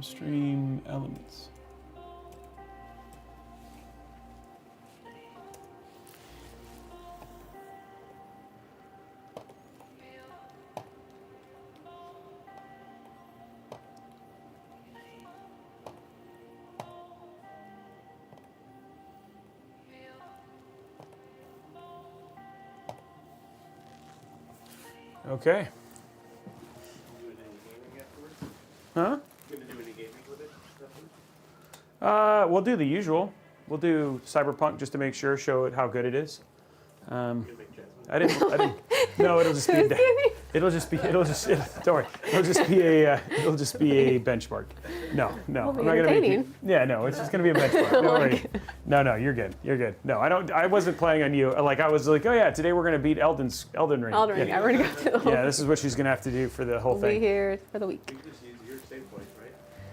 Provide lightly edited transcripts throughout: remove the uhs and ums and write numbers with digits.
Upstream elements. Okay. Huh? You gonna do any gaming with it? We'll do the usual. We'll do Cyberpunk just to make sure, show it how good it is. You gonna make Jasmine? I didn't. No, it'll just be. Don't worry. It'll just be a benchmark. No, I'm not gonna make you. Yeah, no, it's just gonna be a benchmark. Don't worry. No, you're good. You're good. No, I wasn't playing on you. Like I was like, oh yeah, today we're gonna beat Elden Ring. Elden Ring. Yeah, we're gonna go to the whole. Yeah, this is what she's gonna have to do for the whole We'll thing. be here for the week. You can just use your save point, right?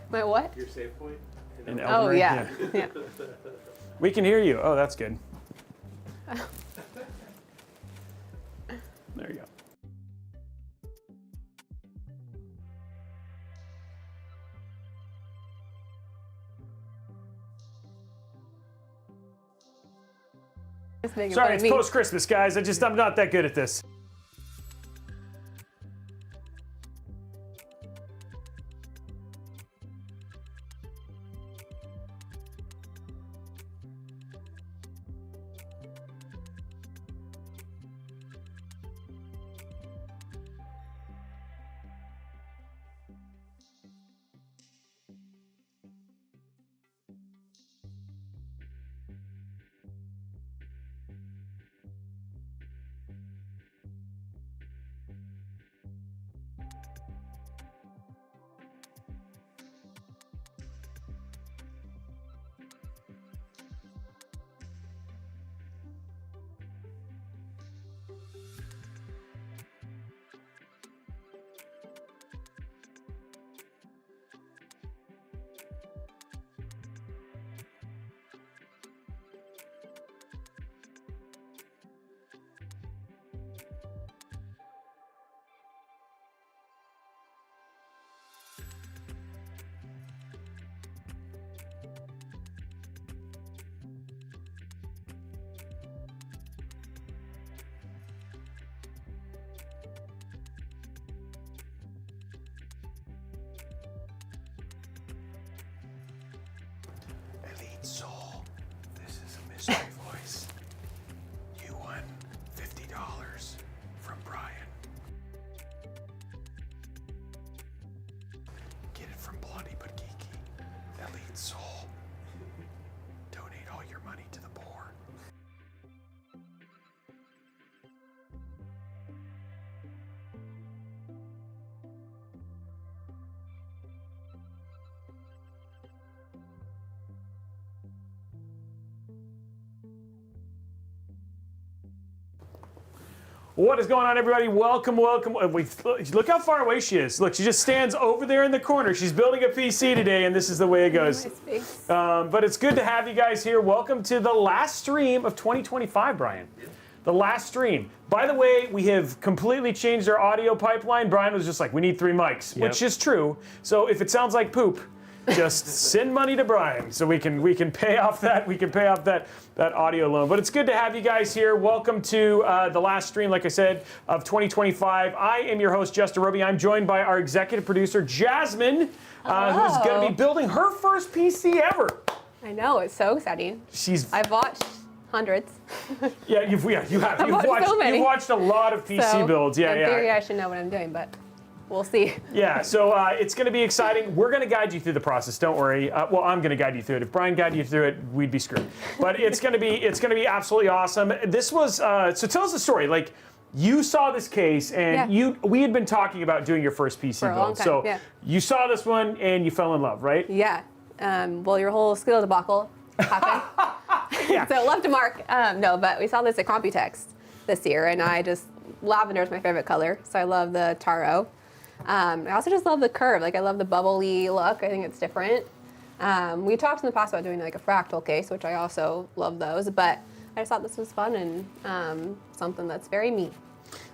My what? Your save point. In Elden Oh Ring? yeah. Yeah. We can hear you. Oh, that's good. There you go. Just making Sorry, fun it's of me. post-Christmas, guys. I'm not that good at this. Soul, this is a mystery voice. You won $50 from Brian. Get it from Blondie but Geeky. Elite Soul. Donate all your money to the poor. What is going on, everybody? Welcome. Look how far away she is. Look, she just stands over there in the corner. She's building a PC today, and this is the way it goes. But it's good to have you guys here. Welcome to the last stream of 2025, Brian. The last stream. By the way, we have completely changed our audio pipeline. Brian was just like, we need 3 mics, which is true. So if it sounds like poop, just send money to Brian so we can pay off that audio loan. But it's good to have you guys here. Welcome to the last stream, like I said, of 2025. I am your host, Justin Robey. I'm joined by our executive producer, Jasmine, who's going to be building her first PC ever. I know, it's so exciting. I've watched hundreds. Yeah, you've watched so many. You've watched a lot of PC builds. Yeah, in theory, I should know what I'm doing, but we'll see. Yeah, so it's going to be exciting. We're going to guide you through the process. Don't worry. Well, I'm going to guide you through it. If Brian guided you through it, we'd be screwed. But it's going to be absolutely awesome. This was so tell us the story. Like, you saw this case, and we had been talking about doing your first PC for a build. long time, so you saw this one and you fell in love, right? Yeah. Well, your whole skill debacle happened. So left a mark. No, but we saw this at Computex this year, and lavender is my favorite color, so I love the Taro. I also just love the curve. Like, I love the bubbly look. I think it's different. We talked in the past about doing like a fractal case, which I also love those, but I just thought this was fun and something that's very me.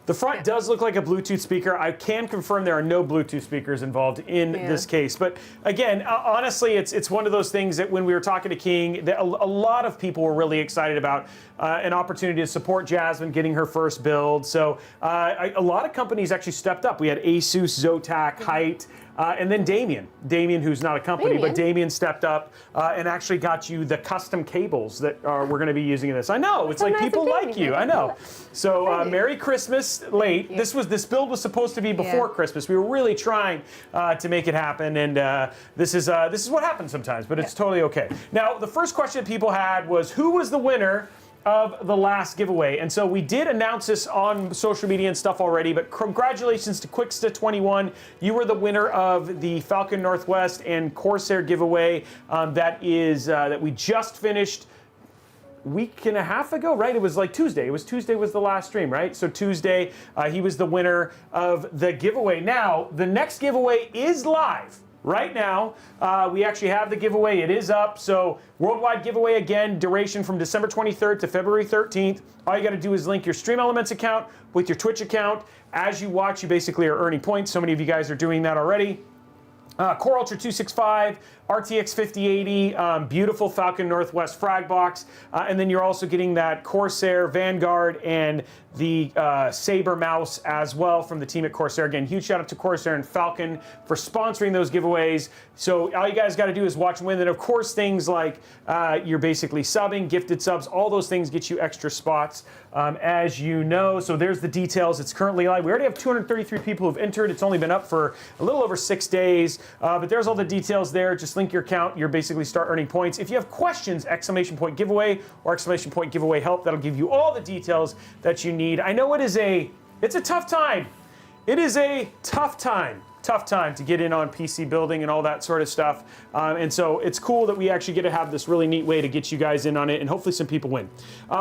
The front does look like a Bluetooth speaker. I can confirm there are no Bluetooth speakers involved in this case. But again, honestly, it's one of those things that when we were talking to King, that a lot of people were really excited about an opportunity to support Jasmine getting her first build. So a lot of companies actually stepped up. We had Asus, Zotac, Hyte, and then Damien, who's not a company, but Damien stepped up and actually got you the custom cables that we're going to be using in this. I know, it's like people like you. I know. So Merry Christmas late. This build was supposed to be before Christmas. We were really trying to make it happen, and this is what happens sometimes, but it's totally okay. Now, the first question that people had was, who was the winner of the last giveaway? And so we did announce this on social media and stuff already, but congratulations to Quicksta21. You were the winner of the Falcon Northwest and Corsair giveaway that we just finished week and a half ago, right? It was like Tuesday. Tuesday was the last stream, right? So Tuesday, he was the winner of the giveaway. Now, the next giveaway is live. Right now, we actually have the giveaway. It is up. So worldwide giveaway again, duration from December 23rd to February 13th. All you got to do is link your Stream Elements account with your Twitch account. As you watch, you basically are earning points. So many of you guys are doing that already. Core Ultra 265, RTX 5080, beautiful Falcon Northwest frag box, and then you're also getting that Corsair Vanguard and the Saber mouse as well from the team at Corsair. Again, huge shout out to Corsair and Falcon for sponsoring those giveaways. So all you guys got to do is watch and win. And of course, things like you're basically subbing, gifted subs, all those things get you extra spots, as you know. So there's the details. It's currently live. We already have 233 people who've entered. It's only been up for a little over 6 days, but there's all the details there. Just link your account. You're basically start earning points. If you have questions, !giveaway or !giveaway help. That'll give you all the details that you need. I know it's a tough time. It is a tough time to get in on PC building and all that sort of stuff. And so it's cool that we actually get to have this really neat way to get you guys in on it, and hopefully some people win.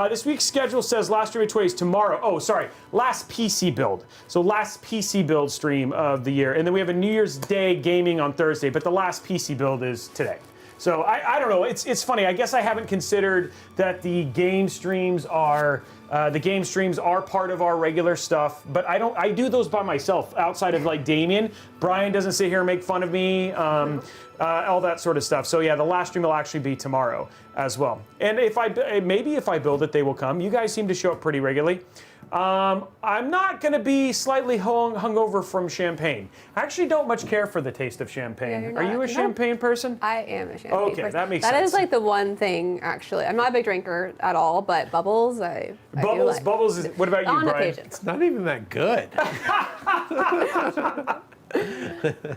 This week's schedule says last stream of Twitch is tomorrow. Oh, sorry, last PC build. So last PC build stream of the year. And then we have a New Year's Day gaming on Thursday, but the last PC build is today. So I don't know, it's funny. I guess I haven't considered that the game streams are part of our regular stuff, but I do those by myself outside of like Damien. Brian doesn't sit here and make fun of me, all that sort of stuff. So yeah, the last stream will actually be tomorrow as well. And if I build it, they will come. You guys seem to show up pretty regularly. I'm not going to be slightly hungover from champagne. I actually don't much care for the taste of champagne. Are you a champagne person? I am a champagne person. Okay, that makes sense. That is like the one thing, actually. I'm not a big drinker at all, but bubbles, I do like. Bubbles is, what about you, On Brian? occasion. It's not even that good.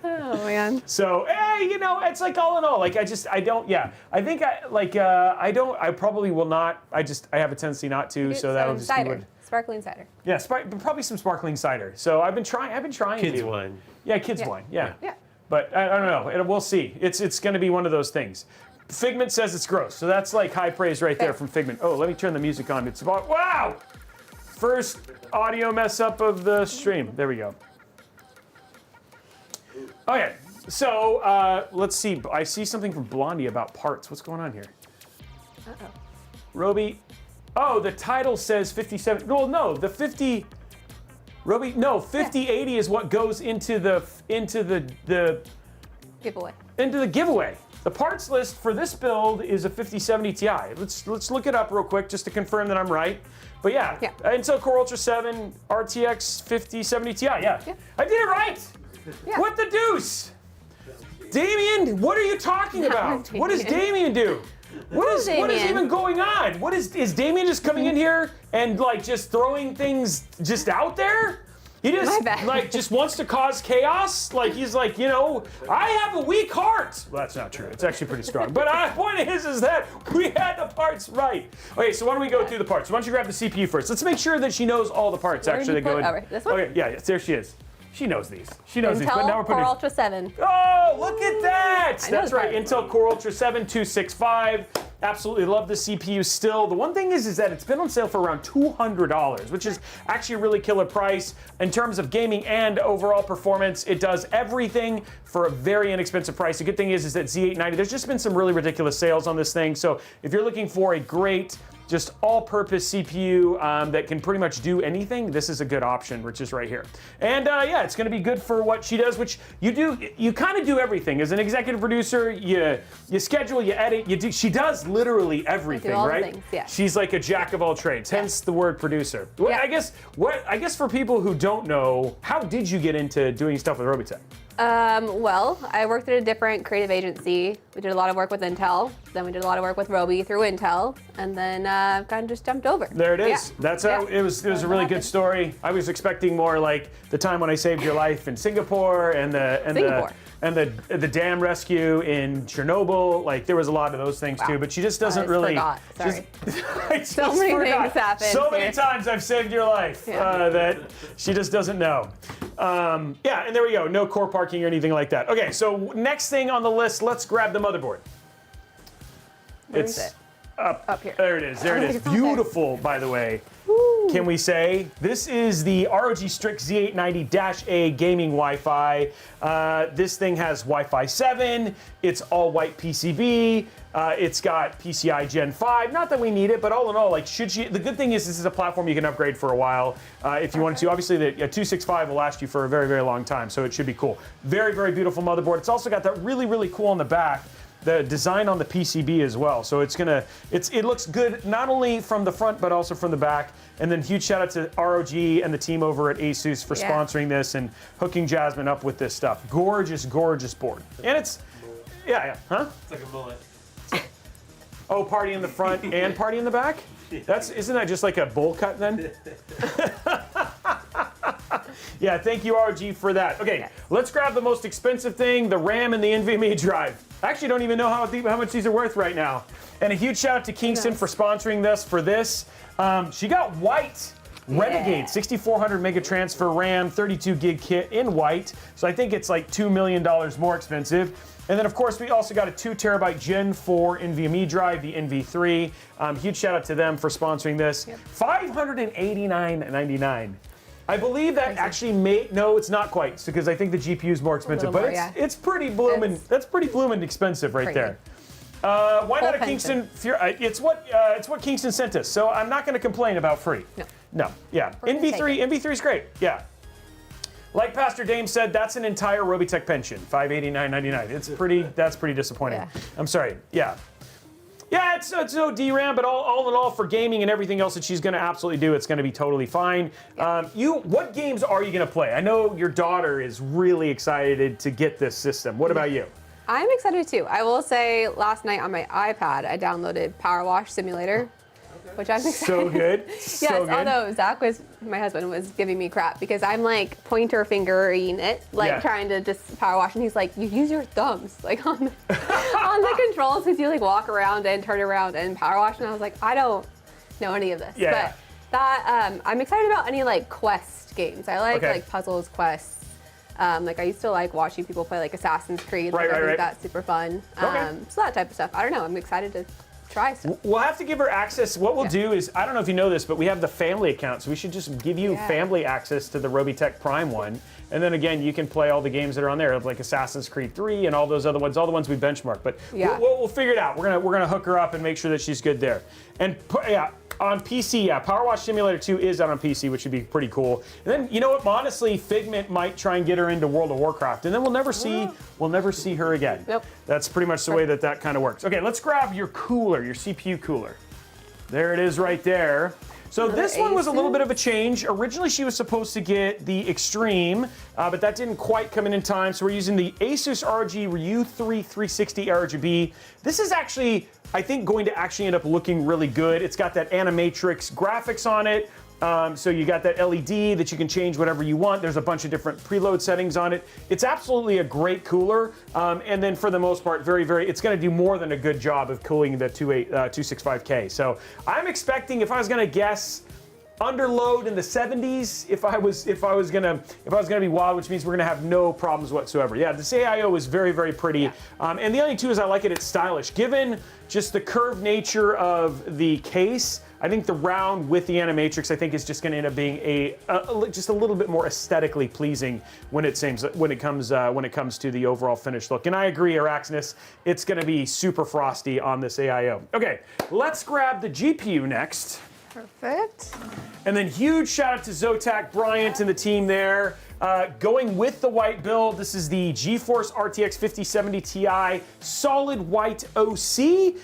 Oh, man. So, it's like all in all, like I probably will not, I have a tendency not to, so that'll just be what. Sparkling cider. Yeah, probably some sparkling cider. So I've been trying Kids to. wine. Yeah, kids wine. Yeah. Yeah. But I don't know. We'll see. It's going to be one of those things. Figment says it's gross, so that's like high praise right there from Figment. Oh, let me turn the music on. It's about wow. First audio mess up of the stream. There we go. Okay, so let's see. I see something from Blondie about parts. What's going on here? Uh-oh. Robey. Oh, the title says 57. Well, no, the 50. Robey, no, 5080 is what goes into the Giveaway. Into the giveaway. The parts list for this build is a 5070 Ti. Let's look it up real quick just to confirm that I'm right. But yeah. Intel Core Ultra 7 RTX 5070 Ti. Yeah. I did it right. Yeah. What the deuce? Damien, what are you talking about? What does Damien do? What is even going on? Is Damien just coming in here and like just throwing things just out there? He just wants to cause chaos. Like he's like, I have a weak heart. Well, that's not true. It's actually pretty strong. But the point is that we had the parts right. Okay, so why don't we go through the parts? Why don't you grab the CPU first? Let's make sure that she knows all the parts actually that go in. This one? Okay, yeah, there she is. She knows these. But now we're Intel putting Core Ultra 7. Oh, look at that! That's right, that. Intel Core Ultra 7 265. Absolutely love the CPU still. The one thing is that it's been on sale for around $200, which is actually a really killer price. In terms of gaming and overall performance, it does everything for a very inexpensive price. The good thing is that Z890, there's just been some really ridiculous sales on this thing. So if you're looking for a great just all-purpose CPU that can pretty much do anything, this is a good option, which is right here. And yeah, it's going to be good for what she does, which you kind of do everything. As an executive producer, you schedule, you edit, she does literally everything, all right? the things, yeah. She's like a jack of all trades, hence the word producer. Yeah. I guess for people who don't know, how did you get into doing stuff with Robeytech? Well, I worked at a different creative agency. We did a lot of work with Intel. Then we did a lot of work with Robey through Intel, and then kind of just jumped over. There it is. Yeah. That's how it was. It was a really good story. I was expecting more like the time when I saved your life in Singapore and the dam rescue in Chernobyl. Like there was a lot of those things too. But she just doesn't really. Forgot. Sorry. So many things happen. So many times I've saved your life that she just doesn't know. Yeah, and there we go. No core parking or anything like that. Okay, so next thing on the list, let's grab the motherboard. Where is it? Up here. There it is. There it is. Beautiful, by the way. Woo. Can we say this is the ROG Strix Z890-A gaming Wi-Fi? This thing has Wi-Fi 7. It's all white PCB. It's got PCI Gen 5. Not that we need it, but all in all, like, the good thing is this is a platform you can upgrade for a while if you wanted to. Obviously, the 265 will last you for a very, very long time, so it should be cool. Very, very beautiful motherboard. It's also got that really, really cool on the back. The design on the PCB as well. So it looks good not only from the front but also from the back. And then huge shout out to ROG and the team over at Asus for sponsoring this and hooking Jasmine up with this stuff. Gorgeous, gorgeous board. And it's, huh? It's like a bullet. Oh, party in the front and party in the back? Isn't that just like a bowl cut then? Yeah, thank you ROG for that. Okay, let's grab the most expensive thing, the RAM and the NVMe drive. I actually don't even know how much these are worth right now. And a huge shout out to Kingston for sponsoring this. She got white Renegade 6400 mega transfer RAM, 32 gig kit in white. So I think it's like $2 million more expensive. And then of course we also got a 2 terabyte Gen 4 NVMe drive, the NV3. Huge shout out to them for sponsoring this. $589.99. I believe that actually no, it's not quite, because I think the GPU is more expensive, but it's pretty bloomin'. That's pretty bloomin' expensive right there. Why not a Kingston? It's what Kingston sent us, so I'm not going to complain about free. No, yeah. NV3 is great. Yeah. Like Pastor Dame said, that's an entire Robeytech pension, $589.99. That's pretty disappointing. Yeah. I'm sorry. Yeah. Yeah, it's no DRAM, but all in all, for gaming and everything else that she's going to absolutely do, it's going to be totally fine. What games are you going to play? I know your daughter is really excited to get this system. What about you? I'm excited too. I will say last night on my iPad, I downloaded Power Wash Simulator, which I'm excited. So good. Yes, so good. Although my husband was giving me crap because I'm like pointer fingering it, trying to just power wash, and he's like, "You use your thumbs like on the controls because you like walk around and turn around and power wash." And I was like, I don't know any of this. Yeah. But that I'm excited about any like quest games. I like like puzzles, quests. Like I used to like watching people play like Assassin's Creed. I think that's super fun. So that type of stuff. I don't know. I'm excited to try stuff. We'll have to give her access. What we'll do is, I don't know if you know this, but we have the family account, so we should just give you family access to the Robeytech Prime one. And then again, you can play all the games that are on there, like Assassin's Creed 3 and all those other ones, all the ones we benchmarked. But we'll figure it out. We're gonna hook her up and make sure that she's good there. And on PC, Power Wash Simulator 2 is out on PC, which would be pretty cool. And then, you know what? Honestly, Figment might try and get her into World of Warcraft, and then we'll never see her again. Nope. That's pretty much the way that kind of works. Okay, let's grab your cooler, your CPU cooler. There it is right there. So this one was a little bit of a change. Originally, she was supposed to get the Extreme, but that didn't quite come in time. So we're using the Asus ROG U3 360 RGB. This is actually, I think, going to actually end up looking really good. It's got that animatrix graphics on it. So you got that LED that you can change whatever you want. There's a bunch of different preload settings on it. It's absolutely a great cooler. And then for the most part, it's going to do more than a good job of cooling the 265K. So I'm expecting, if I was going to guess, under load in the 70s if I was gonna be wild, which means we're gonna have no problems whatsoever. Yeah, this AIO is very, very pretty. And the other thing too is I like it, it's stylish. Given just the curved nature of the case, I think the round with the animatrix, I think, is just gonna end up being just a little bit more aesthetically pleasing when it comes to the overall finished look. And I agree, Araxnus, it's gonna be super frosty on this AIO. Okay, let's grab the GPU next. Perfect. And then huge shout out to Zotac, Bryant, and the team there. Going with the white build, this is the GeForce RTX 5070 Ti solid white OC.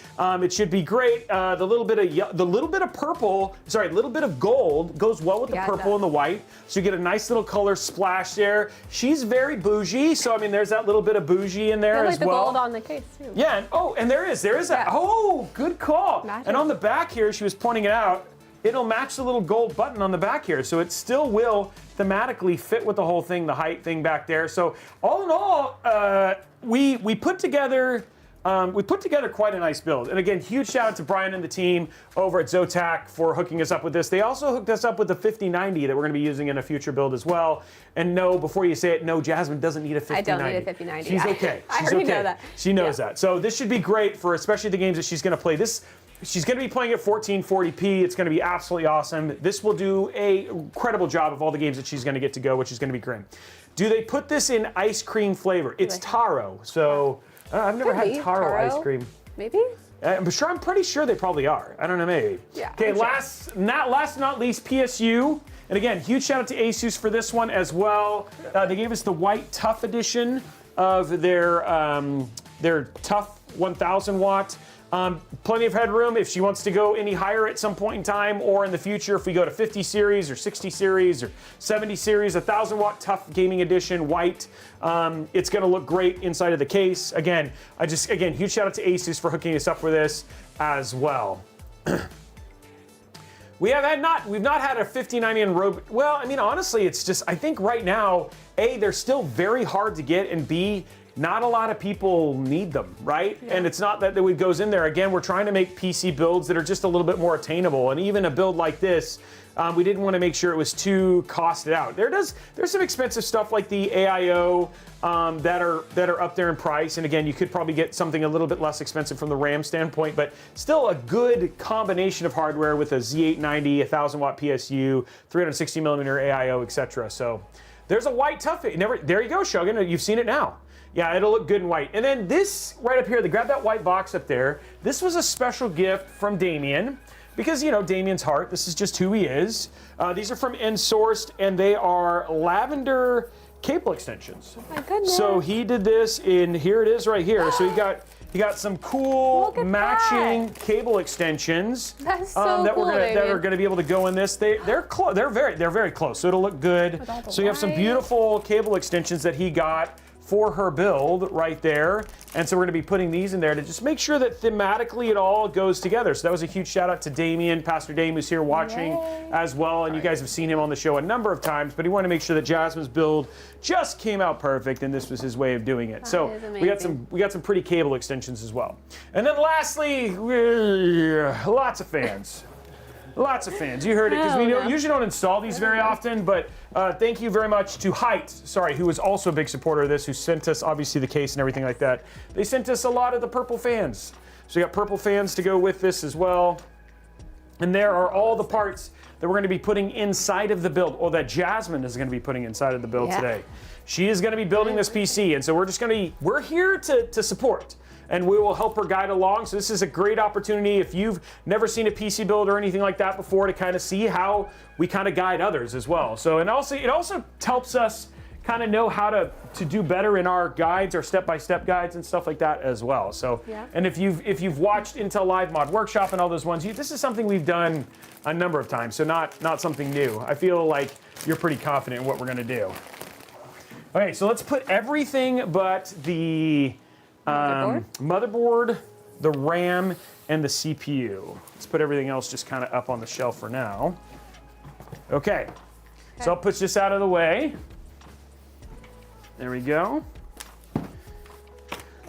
It should be great. The little bit of purple, sorry, a little bit of gold goes well with the purple and the white. So you get a nice little color splash there. She's very bougie, so I mean, there's that little bit of bougie in there as well. the gold on the case too. Yeah, and there is a, oh, good call. Magic. And on the back here, she was pointing it out, it'll match the little gold button on the back here, so it still will thematically fit with the whole thing, the height thing back there. So all in all, we put together quite a nice build. And again, huge shout out to Brian and the team over at Zotac for hooking us up with this. They also hooked us up with the 5090 that we're going to be using in a future build as well. And no, before you say it, no, Jasmine doesn't need a 5090. I don't need a 5090. She's okay. I already know that. She knows that. So this should be great for especially the games that she's going to play. She's going to be playing at 1440p. It's going to be absolutely awesome. This will do an incredible job of all the games that she's going to get to go, which is going to be great. Do they put this in ice cream flavor? It's taro. So I've never had taro ice cream. Maybe? I'm pretty sure they probably are. I don't know, maybe. Yeah. Okay, last but not least, PSU. And again, huge shout out to Asus for this one as well. They gave us the white tough edition of their tough 1000 watt. Plenty of headroom if she wants to go any higher at some point in time, or in the future if we go to 50 series or 60 series or 70 series, 1000 watt tough gaming edition white. It's going to look great inside of the case. Again, huge shout out to Asus for hooking us up with this as well. We've not had a 5090 in Robey. Well, I mean, honestly, it's just, I think right now, A, they're still very hard to get, and B, not a lot of people need them, right? Yeah. And it's not that it goes in there. Again, we're trying to make PC builds that are just a little bit more attainable. And even a build like this, we didn't want to make sure it was too costed out. There's some expensive stuff like the AIO that are up there in price. And again, you could probably get something a little bit less expensive from the RAM standpoint, but still a good combination of hardware with a Z890, 1000 watt PSU, 360 millimeter AIO, etc. So there's a white tough. There you go, Shogun. You've seen it now. Yeah, it'll look good in white. And then this right up here, grab that white box up there. This was a special gift from Damien because, you know, Damien's heart. This is just who he is. These are from Insourced, and they are lavender cable extensions. Oh my goodness. So he did this here it is right here. So he got some cool matching cable extensions. That's so that cool, that are going to be able to go in this. They're very close. So it'll look good. So you have some beautiful cable extensions that he got for her build right there. And so we're gonna be putting these in there to just make sure that thematically it all goes together. So that was a huge shout out to Damien, Pastor Dame, who's here watching as well. And you guys have seen him on the show a number of times, but he wanted to make sure that Jasmine's build just came out perfect, and this was his way of doing it. So we got some pretty cable extensions as well. And then lastly, lots of fans. Lots of fans. You heard it, because we usually don't install these very often, but thank you very much to Hyte, who is also a big supporter of this, who sent us, obviously, the case and everything like that. They sent us a lot of the purple fans. So we got purple fans to go with this as well. And there are all the parts that we're going to be putting inside of the build, or that Jasmine is going to be putting inside of the build today. She is going to be building this PC, and so we're here to support. And we will help her guide along. So this is a great opportunity if you've never seen a PC build or anything like that before, to kind of see how we kind of guide others as well. So, and also it also helps us kind of know how to do better in our guides, our step-by-step guides and stuff like that as well. So, and if you've watched Intel Live Mod Workshop and all those ones, this is something we've done a number of times. So not something new. I feel like you're pretty confident in what we're going to do. Okay, so let's put everything but the motherboard, the RAM, and the CPU. Let's put everything else just kind of up on the shelf for now. Okay, so I'll put this out of the way. There we go.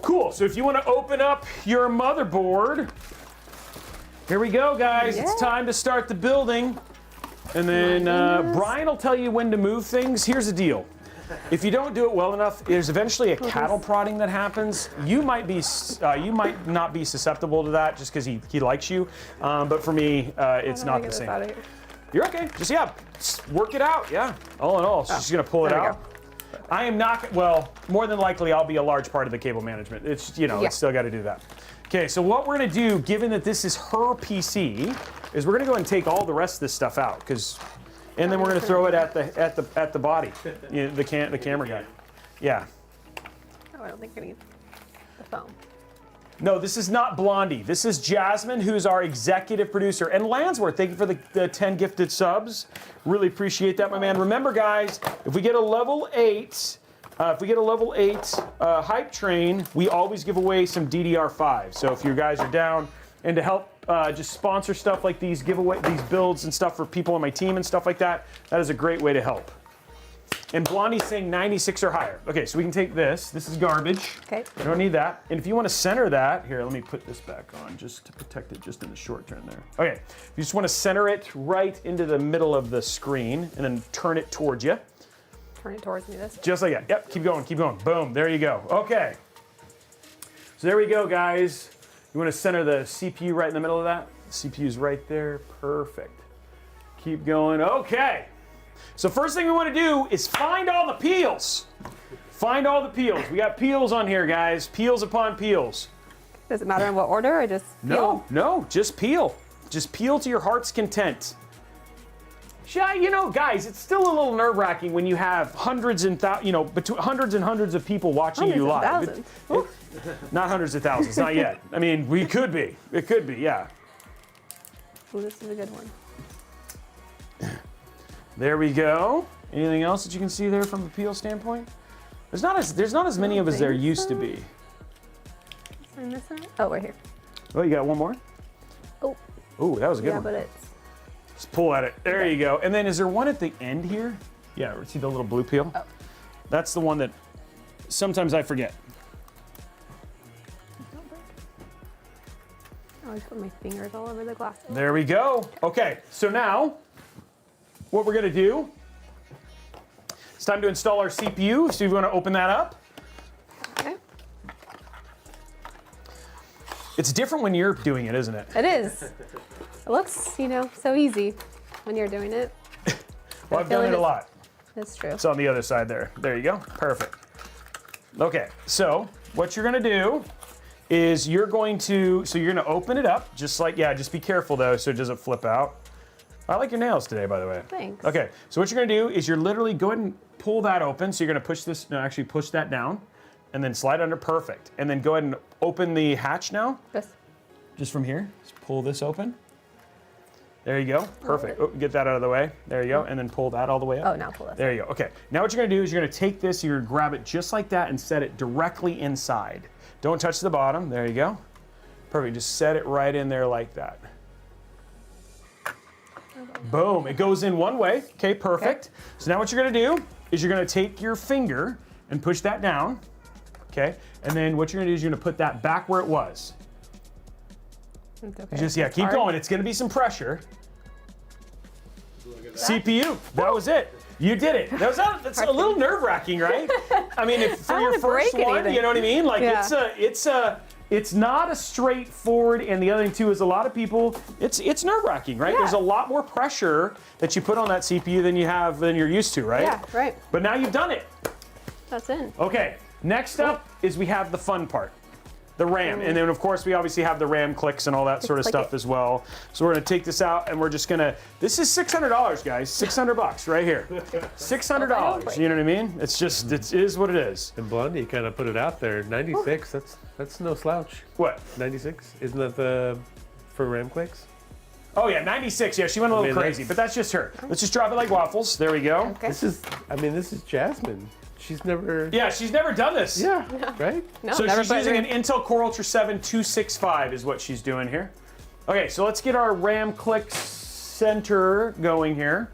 Cool, so if you want to open up your motherboard, here we go, guys. It's time to start the building. And then Brian will tell you when to move things. Here's the deal. If you don't do it well enough, there's eventually a cattle prodding that happens. You might not be susceptible to that just because he likes you. But for me, it's not the same. You're okay. Just work it out. Yeah. All in all, so she's gonna pull it out. I am not. Well, more than likely, I'll be a large part of the cable management. It's it's still got to do that. Okay. So what we're gonna do, given that this is her PC, is we're gonna go and take all the rest of this stuff out and then we're gonna throw it at the body, the camera guy. Yeah. Oh, I don't think I need the phone. No, this is not Blondie. This is Jasmine, who's our executive producer. And Lansworth, thank you for the 10 gifted subs. Really appreciate that, my man. Remember, guys, if we get a level 8, hype train, we always give away some DDR5. So if you guys are down and to help just sponsor stuff like these builds and stuff for people on my team and stuff like that, that is a great way to help. And Blondie's saying 96 or higher. Okay, so we can take this. This is garbage. Okay. We don't need that. And if you want to center that, here, let me put this back on just to protect it just in the short term there. Okay, if you just want to center it right into the middle of the screen and then turn it towards you. Turn it towards me, this? Just like that. Yep, keep going, keep going. Boom, there you go. Okay. So there we go, guys. You want to center the CPU right in the middle of that? The CPU's right there. Perfect. Keep going. Okay. So first thing we want to do is find all the peels. Find all the peels. We got peels on here, guys. Peels upon peels. Does it matter in what order or just peel? No, just peel. Just peel to your heart's content. Guys, it's still a little nerve-wracking when you have hundreds and between hundreds and hundreds of people watching you live. Not hundreds of thousands, not yet. I mean, we could be. It could be, yeah. Oh, this is a good one. There we go. Anything else that you can see there from a peel standpoint? There's not as many of us there used to be. Am I missing it? Oh, right here. Oh, you got one more? Oh. Oh, that was a good one. Yeah, but it's... Just pull at it. There you go. And then is there one at the end here? Yeah, see the little blue peel? Oh. That's the one that sometimes I forget. Oh, I put my fingers all over the glass. There we go. Okay, so now what we're gonna do, it's time to install our CPU. So you wanna open that up? Okay. It's different when you're doing it, isn't it? It is. It looks, so easy when you're doing it. Well, I've done it a lot. That's true. It's on the other side there. There you go. Perfect. Okay, so what you're gonna do is you're gonna open it up, just be careful though so it doesn't flip out. I like your nails today, by the way. Thanks. Okay, so what you're gonna do is you're literally go ahead and pull that open. So you're gonna push that down and then slide under, perfect. And then go ahead and open the hatch now. This. Just from here, just pull this open. There you go, perfect. Oh, get that out of the way. There you go, and then pull that all the way up. Oh, now pull this. There you go, okay. Now what you're gonna do is you're gonna take this, you're gonna grab it just like that and set it directly inside. Don't touch the bottom, there you go. Perfect, just set it right in there like that. Boom, it goes in one way, okay, perfect. Okay. So now what you're gonna do is you're gonna take your finger and push that down, okay? And then what you're gonna do is you're gonna put that back where it was. Okay. Just, keep going, it's gonna be some pressure. CPU, that was it. You did it. That's a little nerve-wracking, right? I mean, for your first one, you know what I mean? Like it's not a straightforward, and the other thing too is a lot of people, it's nerve-wracking, right? Yeah. There's a lot more pressure that you put on that CPU than you're used to, right? Yeah, right. But now you've done it. That's in. Okay, next up is we have the fun part. The RAM, and then of course we obviously have the RAM clicks and all that sort of stuff as well. So we're gonna take this out and we're just gonna, this is $600, guys, $600 right here. $600, you know what I mean? It's just, it is what it is. And Blondie kind of put it out there, 96, that's no slouch. What? 96, isn't that for RAM clicks? Oh yeah, 96, yeah, she went a little crazy, but that's just her. Let's just drop it like waffles, there we go. Okay. This is Jasmine. She's never... Yeah, she's never done this. Yeah, right? No, so she's using an Intel Core Ultra 7 265 is what she's doing here. Okay, so let's get our RAM click center going here.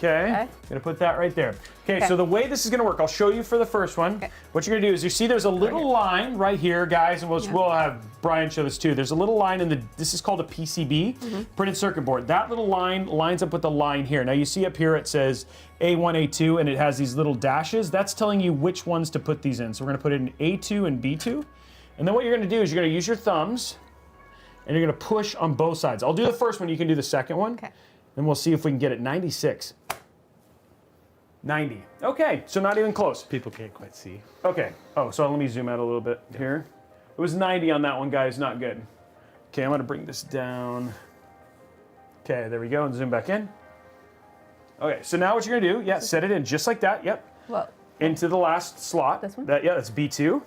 Okay. Gonna put that right there. Okay, so the way this is gonna work, I'll show you for the first one. Okay. What you're gonna do is you see there's a little line right here, guys, and we'll have Brian show this too. There's a little line this is called a PCB, printed circuit board. That little line lines up with the line here. Now you see up here it says A1, A2, and it has these little dashes. That's telling you which ones to put these in. So we're gonna put it in A2 and B2. And then what you're gonna do is you're gonna use your thumbs and you're gonna push on both sides. I'll do the first one, you can do the second one. Okay. And we'll see if we can get it. 96. 90. Okay, so not even close. People can't quite see. Okay. Oh, so let me zoom out a little bit here. It was 90 on that one, guys. Not good. Okay, I'm gonna bring this down. Okay, there we go, and zoom back in. Okay, so now what you're gonna do, set it in just like that. Yep. Whoa. Into the last slot. This one? That's B2.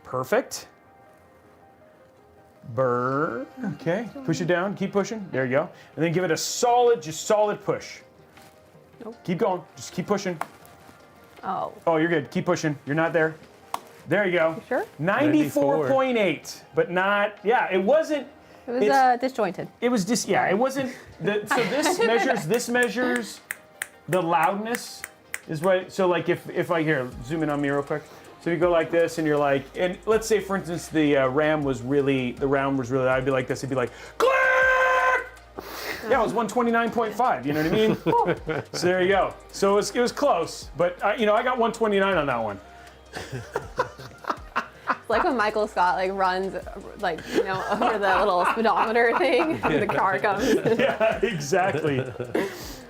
Perfect. Burr. Okay, push it down, keep pushing. There you go. And then give it a solid push. Nope. Keep going, just keep pushing. Oh. Oh, you're good, keep pushing. You're not there. There you go. You sure? 94.8, but not, it wasn't. It was disjointed. It was just, it wasn't, so this measures the loudness is what, so like if I, here, zoom in on me real quick. So you go like this and you're like, and let's say for instance the RAM was really loud, I'd be like this, it'd be like, click! Yeah, it was 129.5, you know what I mean? So there you go. So it was close, but I got 129 on that one. It's like when Michael Scott runs over the little speedometer thing and the car comes. Yeah, exactly.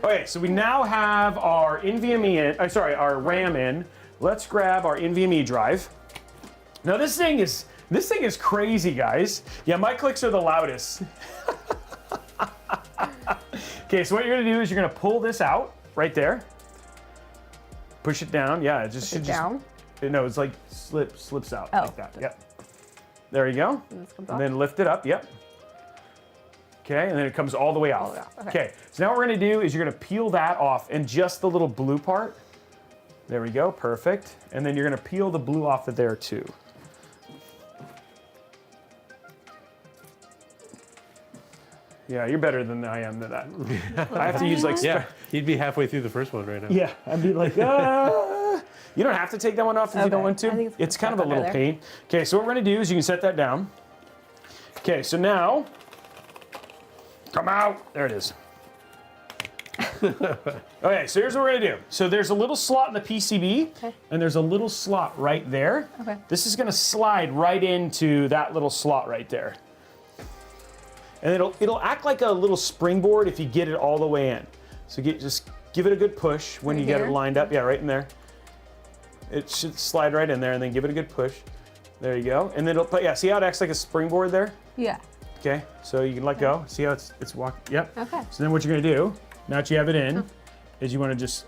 Okay, so we now have our NVMe in, our RAM in. Let's grab our NVMe drive. Now this thing is crazy, guys. Yeah, my clicks are the loudest. Okay, so what you're gonna do is you're gonna pull this out right there. Push it down. Yeah, it just should down. No, it's like slips out like that. Yep. There you go. And then lift it up. Yep. Okay, and then it comes all the way out. Okay, so now what we're gonna do is you're gonna peel that off and just the little blue part. There we go, perfect. And then you're gonna peel the blue off of there too. Yeah, you're better than I am to that. I have to use He'd be halfway through the first one right now. Yeah, I'd be like, You don't have to take that one off if you don't want to. It's kind of a little pain. Okay, so what we're gonna do is you can set that down. Okay, so now, come out, there it is. Okay, so here's what we're gonna do. So there's a little slot in the PCB, and there's a little slot right there. Okay. This is gonna slide right into that little slot right there. And it'll act like a little springboard if you get it all the way in. So just give it a good push when you get it lined up. Yeah, right in there. It should slide right in there, and then give it a good push. There you go. And then see how it acts like a springboard there? Yeah. Okay, so you can let go. See how it's walking? Yep. Okay. So then what you're gonna do, now that you have it in, is you wanna just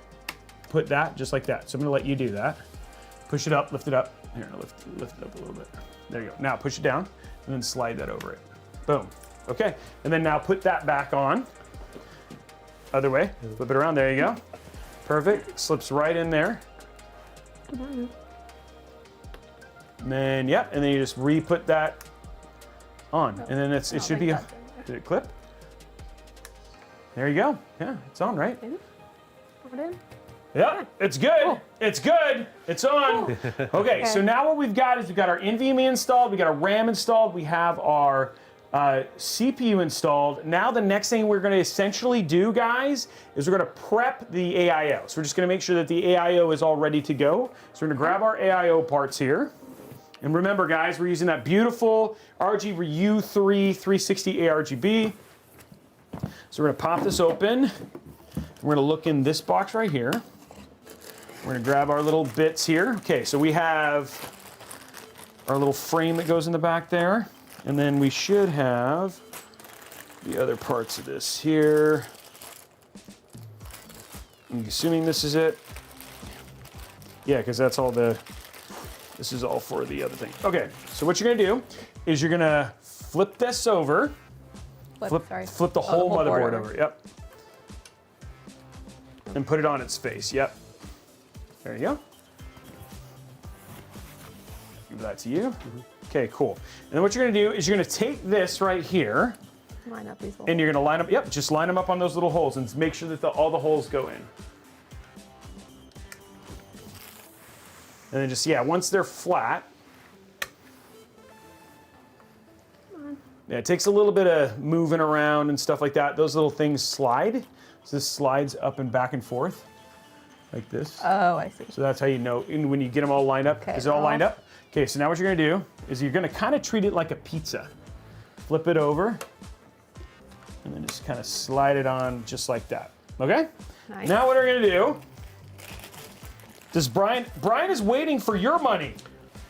put that just like that. So I'm gonna let you do that. Push it up, lift it up. Here, lift it up a little bit. There you go. Now push it down, and then slide that over it. Boom. Okay, and then now put that back on. Other way, flip it around, there you go. Perfect, slips right in there. And then, and then you just re-put that on. And then it should be, did it clip? There you go, yeah, it's on, right? Yeah, it's good, it's good, it's on. Okay, so now what we've got is we've got our NVMe installed, we got our RAM installed, we have our CPU installed. Now the next thing we're going to essentially do, guys, is we're going to prep the AIO. So we're just going to make sure that the AIO is all ready to go. So we're going to grab our AIO parts here. And remember, guys, we're using that beautiful RGU3 360 ARGB. So we're going to pop this open. We're going to look in this box right here. We're going to grab our little bits here. Okay, so we have our little frame that goes in the back there. And then we should have the other parts of this here. I'm assuming this is it. Yeah, because that's all this is all for the other thing. Okay, so what you're gonna do is you're gonna flip this over. Flip the whole motherboard over, yep. And put it on its face, yep. There you go. Give that to you. Okay, cool. And then what you're gonna do is you're gonna take this right here, Line up these holes. And you're gonna line them, yep, just line them up on those little holes and make sure that all the holes go in. And then just, yeah, once they're flat, yeah, it takes a little bit of moving around and stuff like that. Those little things slide. So this slides up and back and forth like this. Oh, I see. So that's how you know when you get them all lined up. Okay, Is it all lined up? Okay, so now what you're gonna do is you're gonna kind of treat it like a pizza. Flip it over and then just kind of slide it on just like that. Okay? Nice. Now what we're gonna do, Brian is waiting for your money.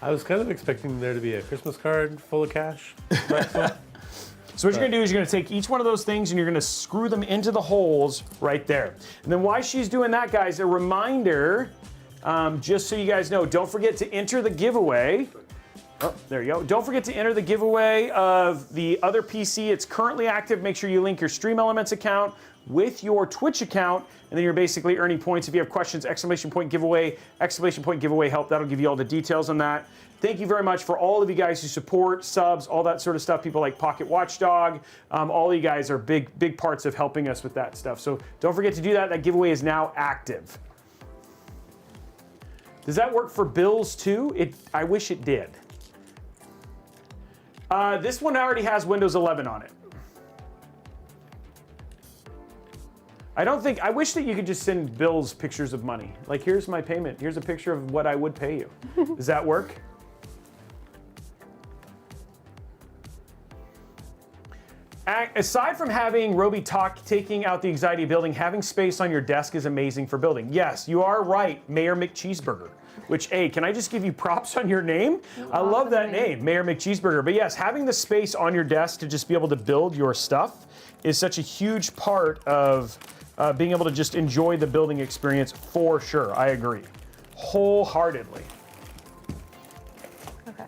I was kind of expecting there to be a Christmas card full of cash. So what you're gonna do is you're gonna take each one of those things and you're gonna screw them into the holes right there. And then while she's doing that, guys, a reminder, just so you guys know, don't forget to enter the giveaway. Oh, there you go. Don't forget to enter the giveaway of the other PC. It's currently active. Make sure you link your Stream Elements account with your Twitch account, and then you're basically earning points. If you have questions, exclamation point giveaway help. That'll give you all the details on that. Thank you very much for all of you guys who support, subs, all that sort of stuff. People like Pocket Watchdog. All of you guys are big parts of helping us with that stuff. So don't forget to do that. That giveaway is now active. Does that work for bills too? I wish it did. This one already has Windows 11 on it. I wish that you could just send bills pictures of money. Like, here's my payment. Here's a picture of what I would pay you. Does that work? Aside from having Robeytech taking out the anxiety of building, having space on your desk is amazing for building. Yes, you are right, Mayor McCheeseburger. Which, hey, can I just give you props on your name? I love that name, Mayor McCheeseburger. But yes, having the space on your desk to just be able to build your stuff is such a huge part of being able to just enjoy the building experience for sure. I agree, wholeheartedly. Okay.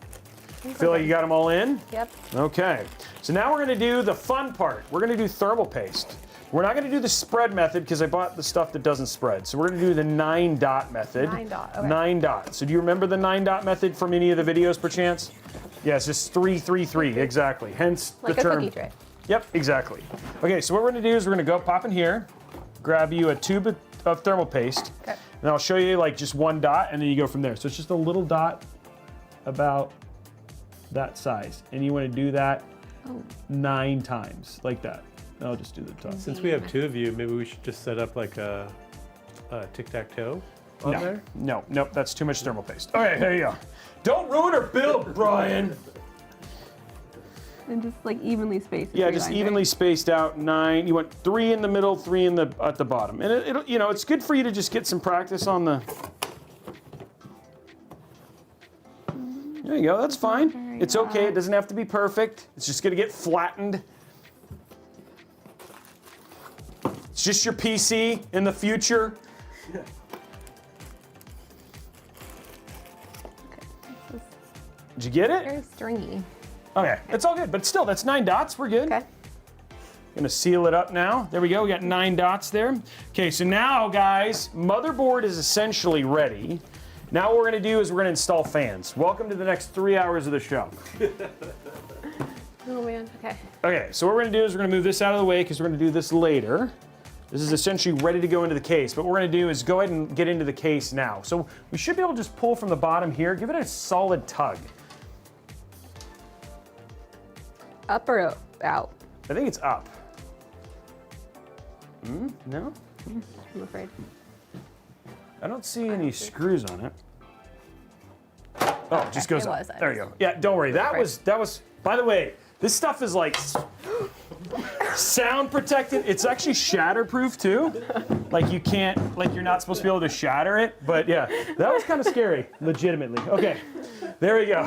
Feel like you got them all in? Yep. Okay. So now we're gonna do the fun part. We're gonna do thermal paste. We're not gonna do the spread method because I bought the stuff that doesn't spread. So we're gonna do the 9-dot method. 9-dot, okay. 9-dot. So do you remember the 9-dot method from any of the videos, perchance? Yes, just 3-3-3, exactly. Hence Like the term. a cookie tray. Yep, exactly. Okay, so what we're gonna do is we're gonna go pop in here, grab you a tube of thermal paste, Okay. and I'll show you like just 1 dot, and then you go from there. So it's just a little dot about that size, and you wanna do that 9 times, like that. I'll just do the top. Since we have 2 of you, maybe we should just set up like a tic-tac-toe on there? Nope, that's too much thermal paste. Okay, here you go. Don't ruin our build, Brian. And just like evenly spaced. Yeah, just evenly spaced out 9. You want 3 in the middle, 3 at the bottom. And it'll, you know, it's good for you to just get some practice on the. There you go, that's fine. It's okay, it doesn't have to be perfect. It's just gonna get flattened. It's just your PC in the future. Did you get it? Very stringy. Okay, it's all good, but still, that's 9 dots, we're good. Okay. Gonna seal it up now. There we go, we got 9 dots there. Okay, so now, guys, motherboard is essentially ready. Now what we're gonna do is we're gonna install fans. Welcome to the next 3 hours of the show. Oh man, okay. Okay, so what we're gonna do is we're gonna move this out of the way because we're gonna do this later. This is essentially ready to go into the case, but what we're gonna do is go ahead and get into the case now. So we should be able to just pull from the bottom here, give it a solid tug. Up or out? I think it's up. No? I'm afraid. I don't see any screws on it. Oh, it just goes it up. was, There you go. Yeah, don't worry. That was, by the way, this stuff is like sound protected. It's actually shatterproof too. Like you can't, like you're not supposed to be able to shatter it, but yeah, that was kind of scary, legitimately. Okay, there we go.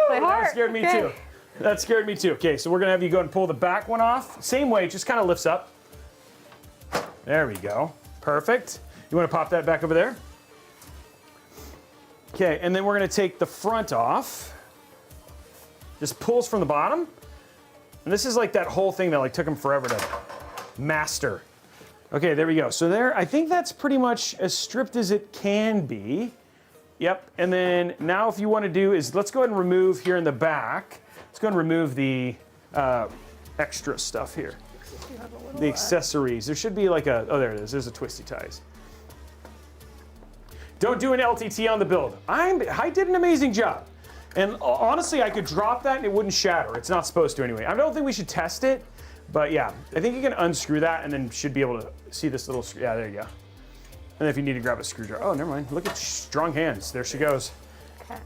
My heart. That scared me too. That scared me too. Okay, so we're gonna have you go and pull the back one off. Same way, it just kind of lifts up. There we go. Perfect. You want to pop that back over there? Okay, and then we're gonna take the front off. Just pulls from the bottom. And this is like that whole thing that like took them forever to master. Okay, there we go. So there, I think that's pretty much as stripped as it can be. Yep, and then now if you want to do is, let's go ahead and remove here in the back. Let's go ahead and remove the extra stuff here. The accessories. There should be like a, oh, there it is. There's a twisty ties. Don't do an LTT on the build. I did an amazing job. And honestly, I could drop that and it wouldn't shatter. It's not supposed to anyway. I don't think we should test it, but yeah, I think you can unscrew that and then should be able to see this little, yeah, there you go. And then if you need to grab a screwdriver, oh, never mind. Look at strong hands. There she goes. Okay.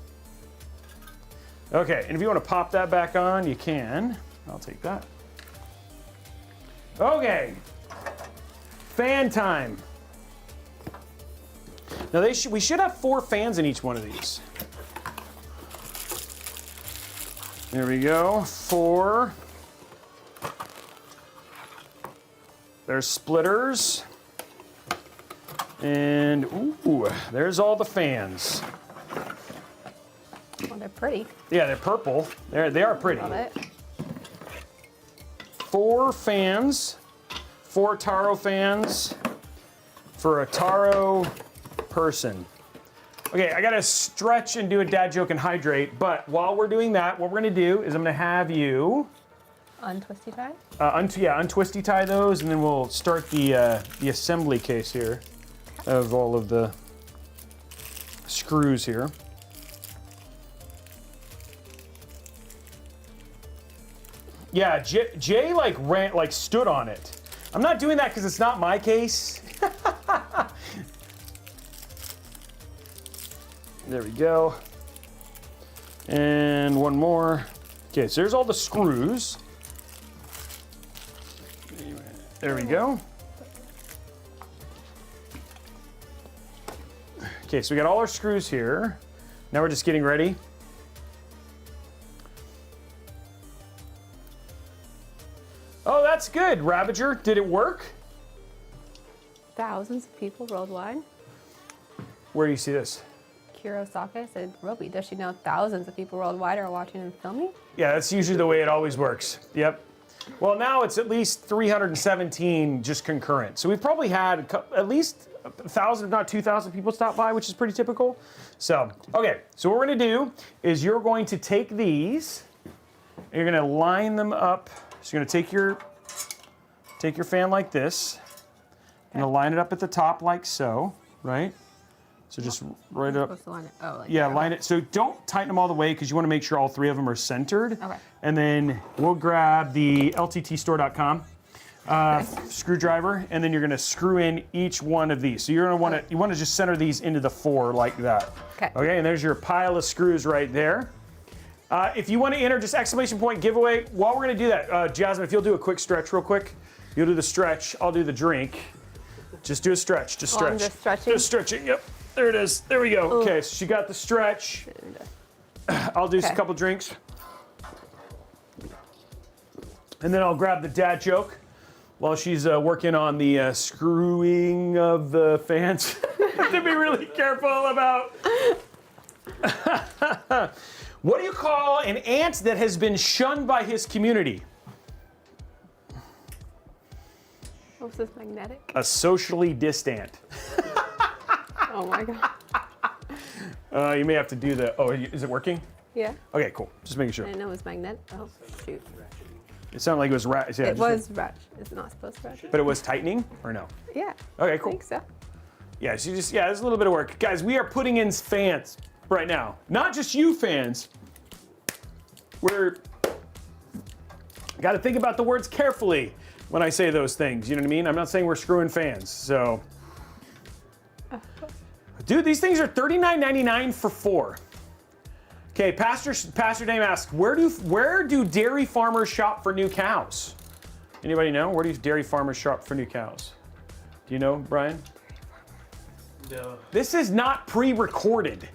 Okay, and if you want to pop that back on, you can. I'll take that. Okay. Fan time. Now we should have 4 fans in each one of these. There we go, 4. There's splitters. And ooh, there's all the fans. Well, they're pretty. Yeah, they're purple. They are pretty. Love it. 4 fans, 4 Taro fans for a Taro person. Okay, I gotta stretch and do a dad joke and hydrate, but while we're doing that, what we're gonna do is I'm gonna have you Untwisty tie? untwisty tie those, and then we'll start the assembly case here of all of the screws here. Yeah, Jay like stood on it. I'm not doing that because it's not my case. There we go. And one more. Okay, so there's all the screws. There we go. Okay, so we got all our screws here. Now we're just getting ready. Oh, that's good, Ravager. Did it work? Thousands of people worldwide. Where do you see this? Kurosaka said, Robey, does she know thousands of people worldwide are watching and filming? Yeah, that's usually the way it always works. Yep. Well, now it's at least 317 just concurrent. So we've probably had at least 1,000, if not 2,000 people stop by, which is pretty typical. So, okay, so what we're gonna do is you're going to take these and you're gonna line them up. So you're gonna take your fan like this, and line it up at the top like so, right? So just right up. Supposed to line it. Oh, like Yeah, that. line it. So don't tighten them all the way because you want to make sure all 3 of them are centered. Okay. And then we'll grab the lttstore.com screwdriver, and then you're going to screw in each one of these. So you're going to want to you want to just center these into the 4 like that. Okay. Okay, and there's your pile of screws right there. If you want to enter just exclamation point giveaway, while we're going to do that, Jasmine, if you'll do a quick stretch real quick. You'll do the stretch, I'll do the drink. Just do a stretch, just stretch. I'm just stretching? Just stretching, yep. There it is, there we go. Ooh. Okay, so she got the stretch. I'll do a couple drinks. And then I'll grab the dad joke while she's working on the screwing of the fans. To be really careful about. What do you call an ant that has been shunned by his community? What's this, magnetic? A socially distant. Oh my God. You may have to do the, oh, is it working? Yeah. Okay, cool. Just making I sure. didn't know it was magnetic. Oh, shoot. It sounded like it was yeah, It was ratchet. It's not supposed to ratchet. But it was tightening, or no? Yeah. Okay, I cool. think so. Yeah, so there's a little bit of work. Guys, we are putting in fans right now. Not just you fans. We're, got to think about the words carefully when I say those things, you know what I mean? I'm not saying we're screwing fans, so. Dude, these things are $39.99 for 4. Okay, Pastor Dame asks, where do dairy farmers shop for new cows? Anybody know? Where do dairy farmers shop for new cows? Do you know, Brian? No. This is not pre-recorded.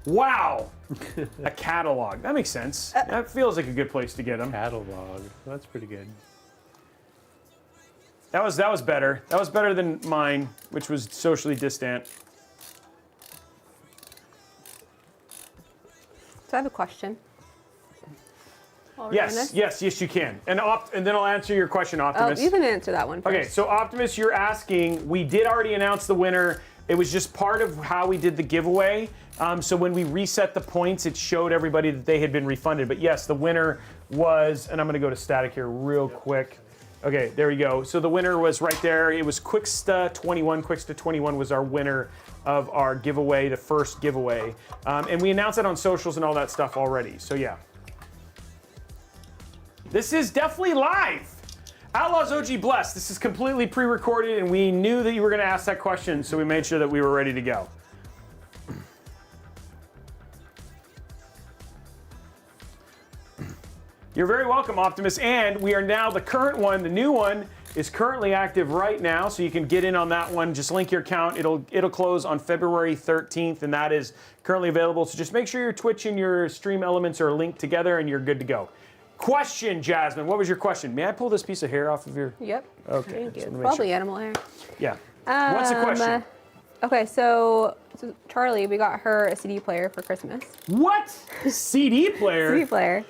Wow. A catalog. That makes sense. That feels like a good place to get them. Catalog. That's pretty good. That was better. That was better than mine, which was socially distant. So I have a question. While we're doing this. Yes, you can. And then I'll answer your question, Oh, Optimus. you can answer that one first. Okay, so Optimus, you're asking, we did already announce the winner. It was just part of how we did the giveaway. So when we reset the points, it showed everybody that they had been refunded. But yes, the winner was, and I'm gonna go to static here real quick. Okay, there we go. So the winner was right there. It was Quicksta21. Quicksta21 was our winner of our giveaway, the first giveaway. And we announced it on socials and all that stuff already. So yeah. This is definitely live. Outlaws OG Bless. This is completely pre-recorded, and we knew that you were going to ask that question, so we made sure that we were ready to go. You're very welcome, Optimus. And we are now the current one. The new one is currently active right now, so you can get in on that one. Just link your account. It'll close on February 13th, and that is currently available. So just make sure your Twitch and your stream elements are linked together, and you're good to go. Question, Jasmine. What was your question? May I pull this piece of hair off of your... Yep. Okay. Thank you. It's probably animal hair. Yeah. What's the question? Okay, so Charlie, we got her a CD player for Christmas. What? CD player? CD player.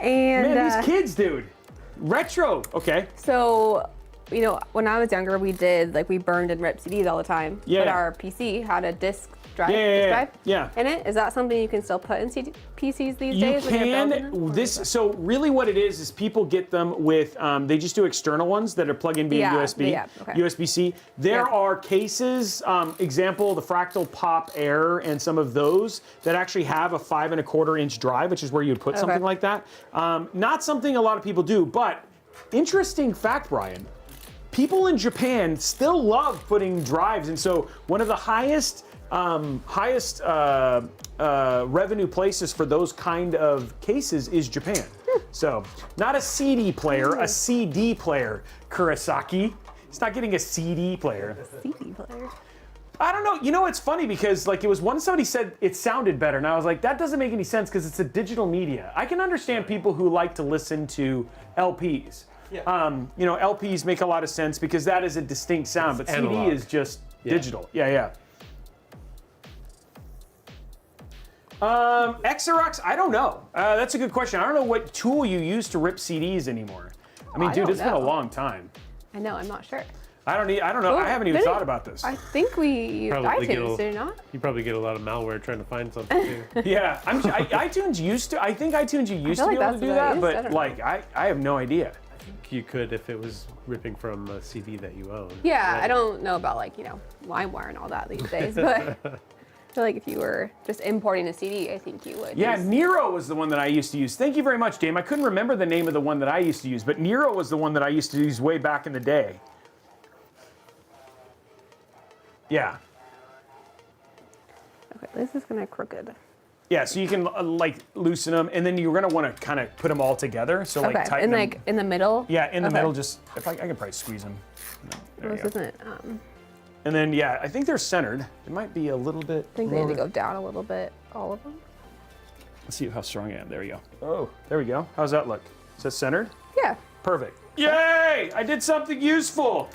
And man, these kids, dude. Retro. Okay. So, you know, when I was younger, we burned and ripped CDs all the time. Yeah. But our PC had a disk drive, yeah. in it. Is that something you can still put in PCs these days? You can. So really what it is people get them with, they just do external ones that are plug-in via USB, USB-C. There are cases, example, the Fractal Pop Air and some of those that actually have a 5 1/4 inch drive, which is where you'd put something like that. Not something a lot of people do, but interesting fact, Brian. People in Japan still love putting drives, and so one of the highest revenue places for those kind of cases is Japan. So, not a CD player, a CD player, Kurosaki. He's not getting a CD player. CD player. I don't know. You know, it's funny because like it was one somebody said it sounded better, and I was like, that doesn't make any sense because it's a digital media. I can understand people who like to listen to LPs. Yeah. You know, LPs make a lot of sense because that is a distinct sound, but CD is just digital. Yeah. Xerox, I don't know. That's a good question. I don't know what tool you use to rip CDs anymore. I mean, dude, it's been a long time. I know, I'm not sure. I don't know. I haven't even thought about this. I think we used iTunes, did you not? You probably get a lot of malware trying to find something too. Yeah, iTunes used to. I think iTunes you used to be able to do that, but like I have no idea. I think you could if it was ripping from a CD that you own. Yeah, right? I don't know about like, you know, LimeWire and all that these days, but I feel like if you were just importing a CD, I think you would. Yeah, Nero was the one that I used to use. Thank you very much, Dame. I couldn't remember the name of the one that I used to use, but Nero was the one that I used to use way back in the day. Yeah. Okay, this is kind of crooked. Yeah, so you can like loosen them, and then you're gonna want to kind of put them all together. So like tighten and them. like in the middle. Yeah, in the middle. Just if I can probably squeeze them. No, this isn't. And then yeah, I think they're centered. It might be a little bit. I think they need to go down a little bit. All of them. Let's see how strong I am. There we go. Oh, there we go. How's that look? Is that centered? Yeah. Perfect. Yay! I did something useful.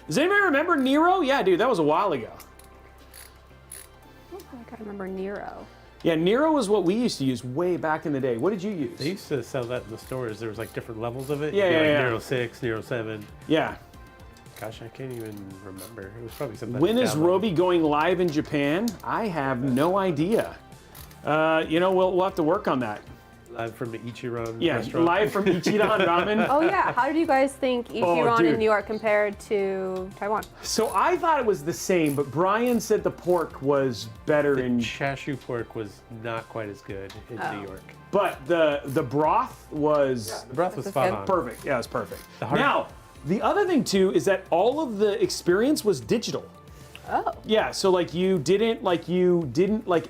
Does anybody remember Nero? Yeah, dude, that was a while ago. I don't think I remember Nero. Yeah, Nero was what we used to use way back in the day. What did you use? They used to sell that in the stores. There was like different levels of it. Yeah, like yeah. Nero 6, Nero 7. Yeah. Gosh, I can't even remember. It was probably something. When is Robey going live in Japan? I have no idea. You know, we'll have to work on that. Live from the Ichiran Yeah, restaurant. live from Ichiran Ramen. Oh yeah, how did you guys think Ichiran in New York compared to Taiwan? So I thought it was the same, but Brian said the pork was better in... Chashu pork was not quite as good in New York. But the broth was... Yeah, the broth was spot on. Perfect. Yeah, it was perfect. Now, the other thing too is that all of the experience was digital. Oh. Yeah, so like you didn't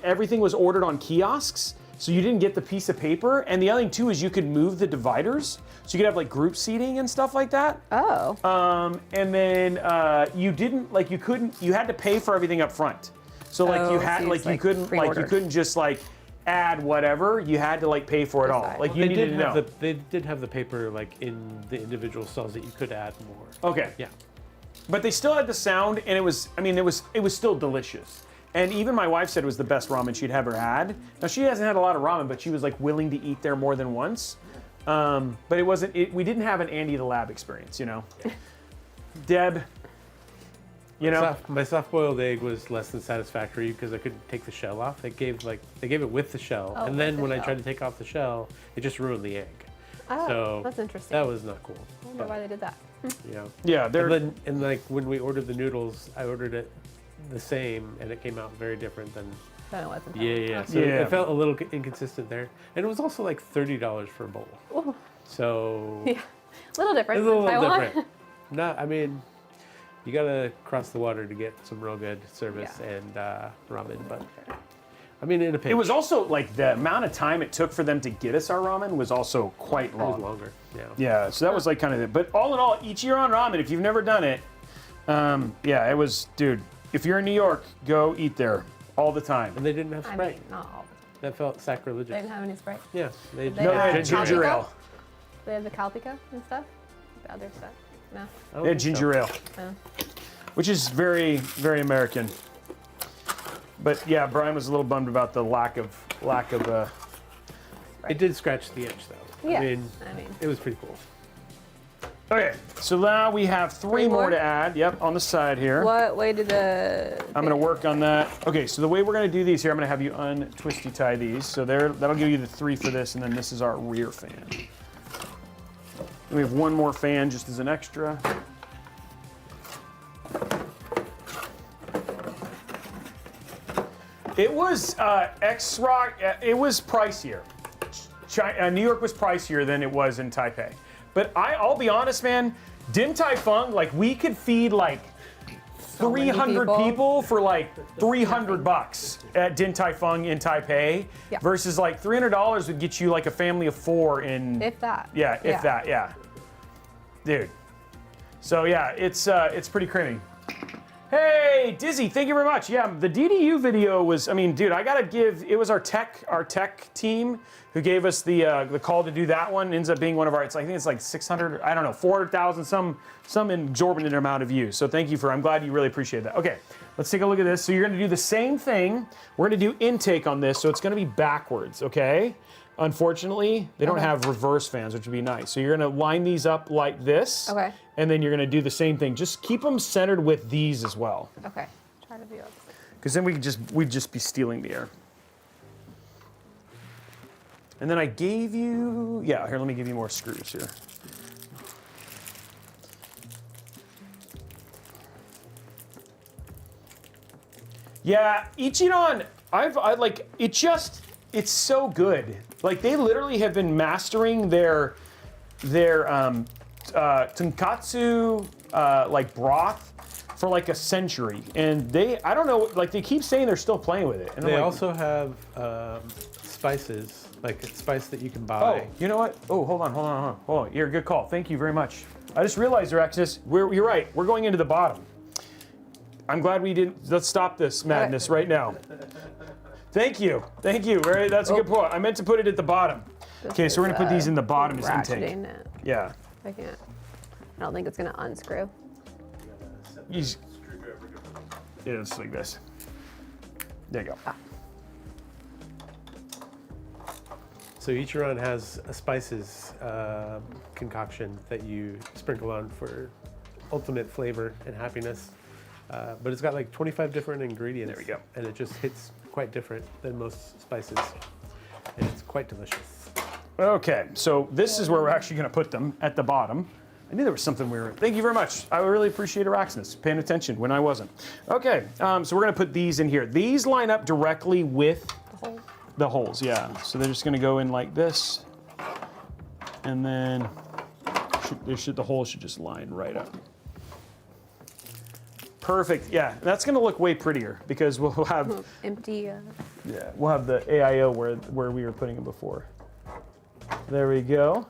everything was ordered on kiosks. So you didn't get the piece of paper, and the other thing too is you could move the dividers, so you could have like group seating and stuff like that. Oh. And then you had to pay for everything up front. So like you couldn't just like add whatever. You had to like pay for it all. Like you needed to know. They did have the paper like in the individual stalls that you could add more. Okay. Yeah. But they still had the sound, and it was still delicious. And even my wife said it was the best ramen she'd ever had. Now she hasn't had a lot of ramen, but she was like willing to eat there more than once. But it wasn't. We didn't have an Andy the Lab experience, you know. Deb, You know? My soft-boiled egg was less than satisfactory because I couldn't take the shell off. They gave it with the shell, and then when I tried to take off the shell, it just ruined the egg. Oh, So that's interesting. that was not cool. I wonder why they did that. You know. Yeah, they're And like when we ordered the noodles, I ordered it the same, and it came out very different than. Then it wasn't. Yeah. So it felt a little inconsistent there, and it was also like $30 for a bowl. Ooh. So Yeah, a little different. it's a little Taiwan. different. I mean, you gotta cross the water to get some real good service and ramen, but I mean, in a pinch. It was also like the amount of time it took for them to get us our ramen was also quite long. It was longer. Yeah. Yeah, so that was like kind of it. But all in all, Ichiran Ramen, if you've never done it, yeah, it was, dude, if you're in New York, go eat there all the time. And they didn't have I Sprite. mean, not all the time. That felt sacrilegious. They didn't have any Sprite. Yeah. They They No, they had had ginger Calpico? ale. They have the Calpico and stuff. The other stuff. No. I don't They had think so. ginger ale, No. which is very, very American. But yeah, Brian was a little bummed about the lack of. It did scratch the itch, though. Yeah. I mean, I mean, it was pretty cool. Okay, so now we have three more more? to add. Yep, on the side here. what way did the? I'm gonna work on that. Okay, so the way we're gonna do these here, I'm gonna have you untwisty tie these. So that'll give you the 3 for this, and then this is our rear fan. And we have one more fan just as an extra. It was X-Rock, it was pricier. New York was pricier than it was in Taipei. But I'll be honest, man, Din Tai Fung, like we could feed like So many 300 people. people for like $300 at Din Tai Fung in Taipei, Yeah. versus like $300 would get you like a family of 4 in. If that. Yeah, if that, yeah. Dude. So yeah, it's pretty creamy. Hey, Dizzy, thank you very much. Yeah, the DDU video was, I mean, dude, I gotta give, it was our tech team who gave us the call to do that one. It ends up being one of our, I think it's like 600, I don't know, 400,000, some exorbitant amount of views. So thank you I'm glad you really appreciate that. Okay, let's take a look at this. So you're gonna do the same thing. We're gonna do intake on this, so it's gonna be backwards, okay? Unfortunately, they don't have reverse fans, which would be nice. So you're gonna line these up like this. Okay. And then you're gonna do the same thing. Just keep them centered with these as well. Okay. Try to do it. Because then we'd just be stealing the air. And then I gave you, yeah, here, let me give you more screws here. Yeah, Ichiran, I like, it's so good. Like, they literally have been mastering their tonkatsu, like, broth for like a century. And I don't know, like, they keep saying they're still playing with it. And They I'm like, also have spices, like a spice that you can buy. oh, you know what? Oh, hold on. You're a good call. Thank you very much. I just realized, Alexis, you're right. We're going into the bottom. I'm glad we didn't. Let's stop this madness right now. Thank you. Right, that's a good point. I meant to put it at the bottom. Okay, so we're gonna put these in the bottom as intake. Ratcheting it. Yeah. I can't. I don't think it's gonna unscrew. Yeah, it's like this. There you go. So Ichiran has a spices concoction that you sprinkle on for ultimate flavor and happiness. But it's got like 25 different ingredients. There we go. And it just hits quite different than most spices. And it's quite delicious. Okay, so this is where we're actually gonna put them, at the bottom. I knew there was something we were. Thank you very much. I really appreciate Araxinus paying attention when I wasn't. Okay, so we're gonna put these in here. These line up directly with the holes, yeah. So they're just gonna go in like this, and then the hole should just line right up. Perfect. Yeah, that's gonna look way prettier because we'll have Empty. yeah, we'll have the AIO where we were putting them before. There we go.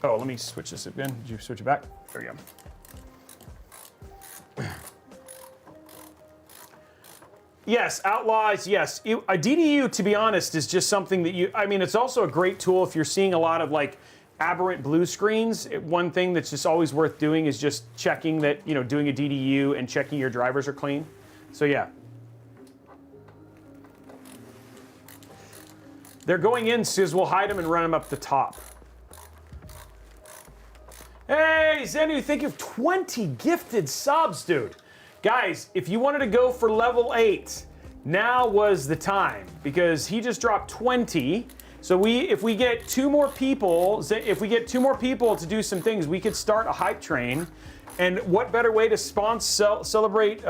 Oh, let me switch this again. Did you switch it back? There we go. Yes, Outlaws, yes. A DDU, to be honest, is just something that I mean, it's also a great tool if you're seeing a lot of like aberrant blue screens. One thing that's just always worth doing is just checking that, doing a DDU and checking your drivers are clean. So yeah. They're going in, Sis, we'll hide them and run them up the top. Hey, Hey, Zenu, thank you for 20 gifted subs, dude. Guys, if you wanted to go for level 8, now was the time because he just dropped 20. So if we get 2 more people, to do some things, we could start a hype train. And what better way to celebrate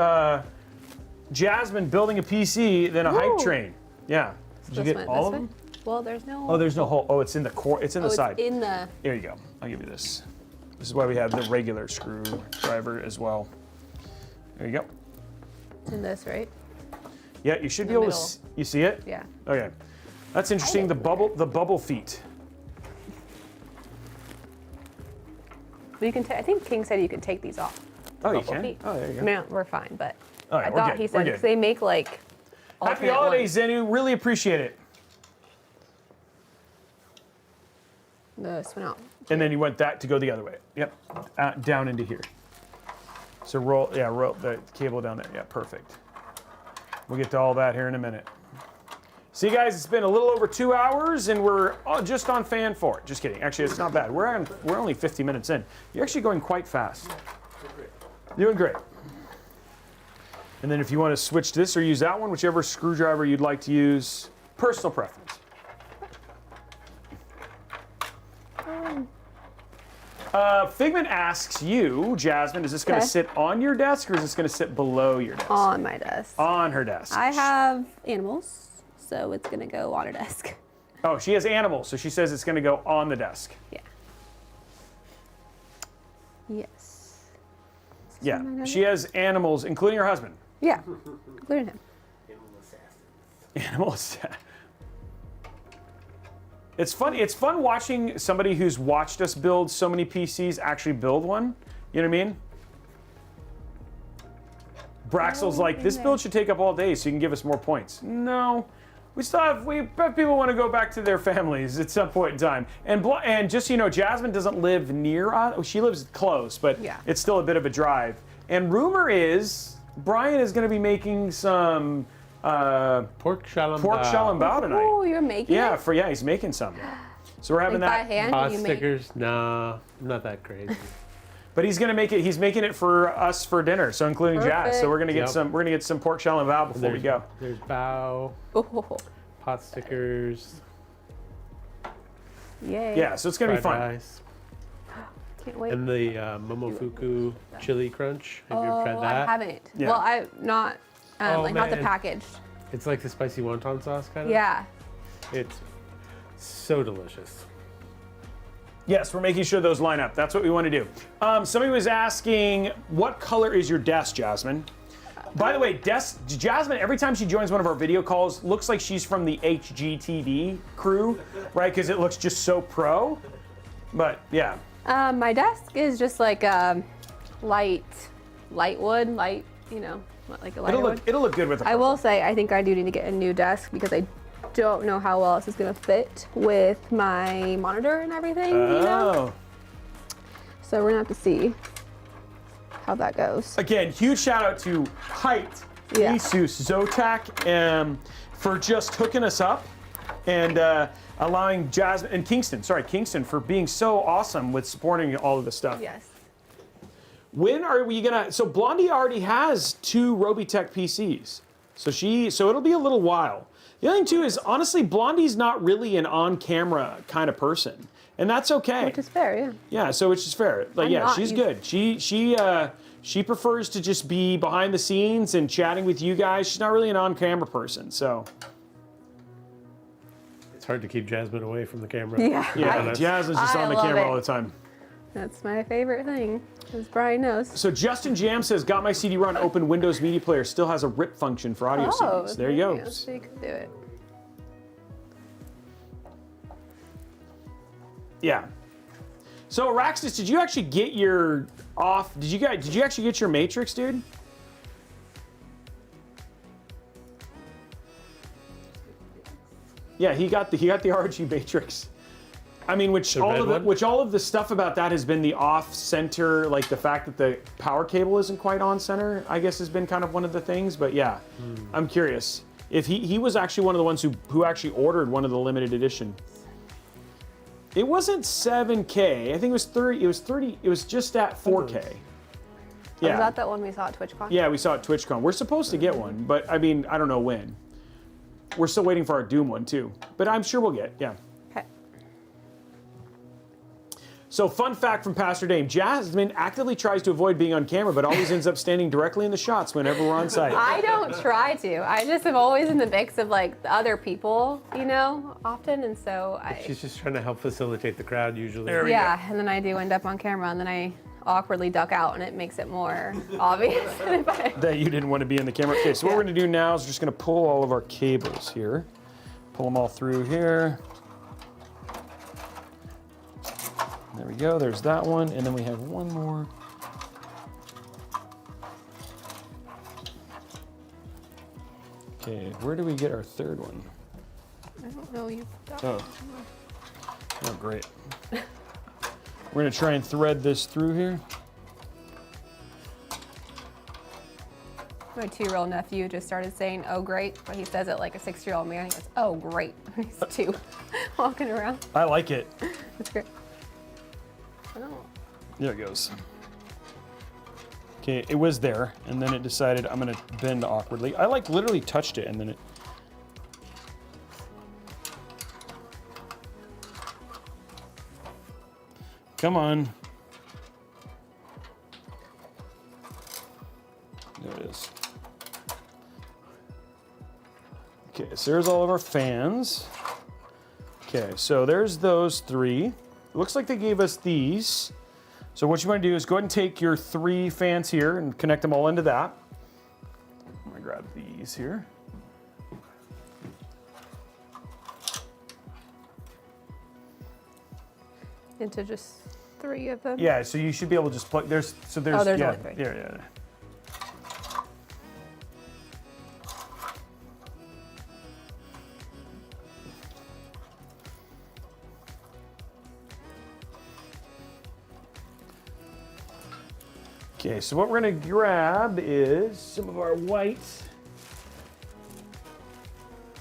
Jasmine building a PC than a hype train? Yeah. Did you get all of them? Well, there's no. Oh, there's no hole. Oh, it's in the core. It's in the side. It's in the. Here you go. I'll give you this. This is why we have the regular screwdriver as well. There you go. It's in this, right? Yeah, you should be able to. You see it? Yeah. Okay. That's interesting. The bubble feet. But you can. I think King said you can take these off. Oh, you Bubble can. feet. Oh, there you go. I mean, we're fine, but All right, I we're thought good. he We're said good. 'cause they make like. Happy alternate holidays, ones. Zenu. Really appreciate it. This went out. And then you want that to go the other way. Yep. Down into here. So roll the cable down there. Yeah, perfect. We'll get to all that here in a minute. See, guys, it's been a little over 2 hours, and we're just on fan 4. Just kidding. Actually, it's not bad. We're only 50 minutes in. You're actually going quite fast. Doing great. And then if you want to switch this or use that one, whichever screwdriver you'd like to use, personal preference. Figment asks you, Jasmine, is this going to sit on your desk or is this going to sit below your desk? On my desk. On her desk. I have animals, so it's gonna go on her desk. Oh, she has animals, so she says it's going to go on the desk. Yeah. Yes. Yeah, she has animals, including her husband. Yeah. Including him. Animals. It's funny. It's fun watching somebody who's watched us build so many PCs actually build one. You know what I mean? Braxel's like, this build should take up all day so you can give us more points. No. We bet people want to go back to their families at some point in time. And just so you know, Jasmine doesn't live near us. She lives close, but it's still a bit of a drive. And rumor is Brian is going to be making some pork shalambao tonight. Oh, you're making it? He's making some. So we're having By that. hand? Pot You stickers? Nah, I'm not that crazy. But he's gonna make it. He's making it for us for dinner, so including Jazz. So we're gonna get Yep. some. We're gonna get some pork shalambao before we go. There's bao, pot stickers, Yay. Yeah, so it's gonna be fried fun. rice, Can't wait. and the Momofuku chili crunch. Have you ever tried I that? haven't. Yeah. Well, I not not the man. packaged. It's like the spicy wonton sauce kind of. Yeah. It's so delicious. Yes, we're making sure those line up. That's what we want to do. Somebody was asking, what color is your desk, Jasmine? By the way, Jasmine, every time she joins one of our video calls, looks like she's from the HGTV crew, right? Because it looks just so pro. But yeah. My desk is just like light wood, like a lighter wood. It'll look good with the I will say, I think I do need to get a new desk because I don't know how well this is going to fit with my monitor and everything. Oh. So we're going to have to see how that goes. Again, huge shout out to Hyte, Asus, Zotac for just hooking us up and allowing Jasmine and Kingston for being so awesome with supporting all of this stuff. Yes. When are we gonna? So Blondie already has 2 Robeytech PCs, so it'll be a little while. The other thing too is honestly, Blondie's not really an on-camera kind of person, and that's okay. Which is fair, yeah. Yeah, so which is fair. Like, she's good. She prefers to just be behind the scenes and chatting with you guys. She's not really an on-camera person, so. It's hard to keep Jasmine away from the camera. Yeah. Yeah, Jasmine's just on the camera all the time. That's my favorite thing, as Brian knows. So Justin Jam says, got my CD-ROM open Windows Media Player, still has a rip function for audio CDs. There you go. So you can do it. Yeah. So Araxis, did you actually get your did you actually get your Matrix, dude? Yeah, he got the RG Matrix. I mean, which all of the stuff about that has been the off center, like the fact that the power cable isn't quite on center, I guess has been kind of one of the things. But yeah, I'm curious if he was actually one of the ones who actually ordered one of the limited edition. It wasn't 7K. I think it was 30. It was 30. It was just at 4K. Yeah. Was that the one we saw at TwitchCon? Yeah, we saw it at TwitchCon. We're supposed to get one, but I mean, I don't know when. We're still waiting for our Doom one too, but I'm sure we'll get. Yeah. Okay. So, fun fact from Pastor Dame: Jasmine actively tries to avoid being on camera, but always ends up standing directly in the shots whenever we're on site. I don't try to. I just am always in the mix of like the other people, you know, often, and so She's just trying to help facilitate the crowd usually. There we go. and then I do end up on camera, and then I awkwardly duck out, and it makes it more obvious that you didn't want to be in the camera. Okay, so what we're going to do now is we're just going to pull all of our cables here. Pull them all through here. There we go, there's that one, and then we have one more. Okay, where do we get our third one? I don't know. Oh, great. We're gonna try and thread this through here. My 2-year-old nephew just started saying, "Oh, great," but he says it like a 6-year-old man. He goes, "Oh, great." He's 2, walking around. I like it. It's great. I don't know. There it goes. Okay, it was there, and then it decided I'm gonna bend awkwardly. I like literally touched it, and then it. Come on. There it is. Okay, so there's all of our fans. Okay, so there's those 3. It looks like they gave us these. So what you want to do is go ahead and take your 3 fans here and connect them all into that. I'm gonna grab these here. Into just 3 of them. Yeah, so you should be able to just plug. There's only 3. Yeah. Okay, so what we're gonna grab is some of our white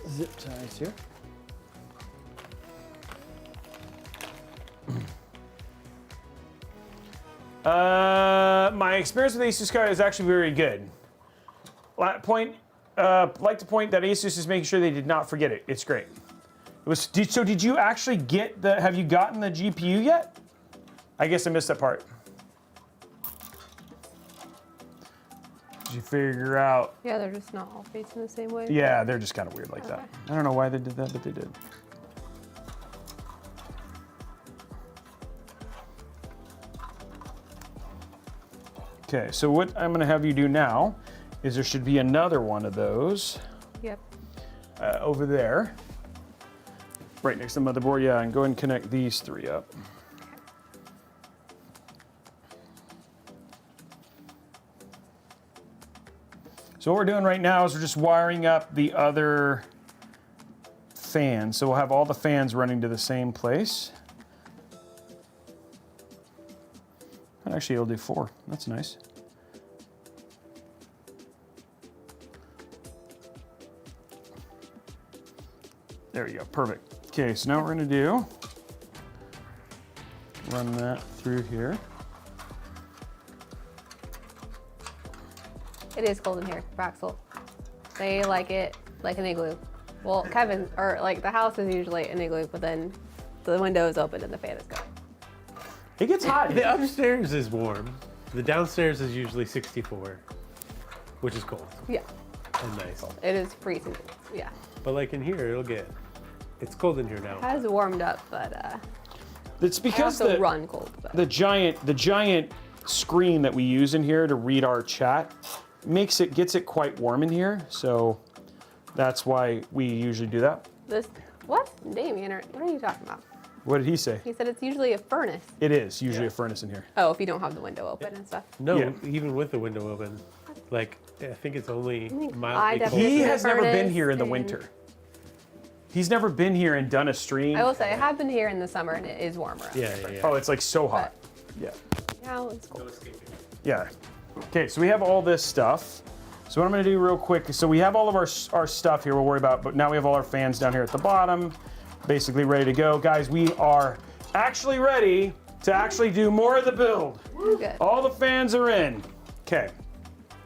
zip ties here. My experience with Asus card is actually very good. Like to point that Asus is making sure they did not forget it. It's great. So did you actually get have you gotten the GPU yet? I guess I missed that part. Did you figure out? Yeah, they're just not all facing the same way. Yeah, they're just kind of weird like that. I don't know why they did that, but they did. Okay, so what I'm gonna have you do now is there should be another one of those. Yep. Over there. Right next to the motherboard, yeah, and go ahead and connect these 3 up. So what we're doing right now is we're just wiring up the other fans. So we'll have all the fans running to the same place. Actually, it'll do 4. That's nice. There we go, perfect. Okay, so now what we're gonna do, run that through here. It is cold in here, Braxel. They like it like an igloo. Well, Kevin, or like the house is usually an igloo, but then the window is open and the fan is going. It gets hot. The upstairs is warm. The downstairs is usually 64, which is cold Yeah, and nice. it is freezing. Yeah, But like in here, it's cold in here now. it has warmed up, but It's I because also run cold. But the giant screen that we use in here to read our chat gets it quite warm in here. So that's why we usually do that. What? Damien, what are you talking about? What did he say? He said it's usually a furnace. It is usually a furnace in here. Oh, if you don't have the window open and stuff. No, Yeah. even with the window open, like I think it's only I mildly cold. definitely- He It's has a never been furnace here in the and- winter. He's never been here and done a stream. I will say I have been here in the summer and it is warmer. Yeah. Oh, it's like so hot. Yeah. Now it's cold. Yeah. Okay, so we have all this stuff. So what I'm gonna do real quick, so we have all of our stuff here we'll worry about, but now we have all our fans down here at the bottom, basically ready to go. Guys, we are actually ready to actually do more of the build. Good. All the fans are in. Okay.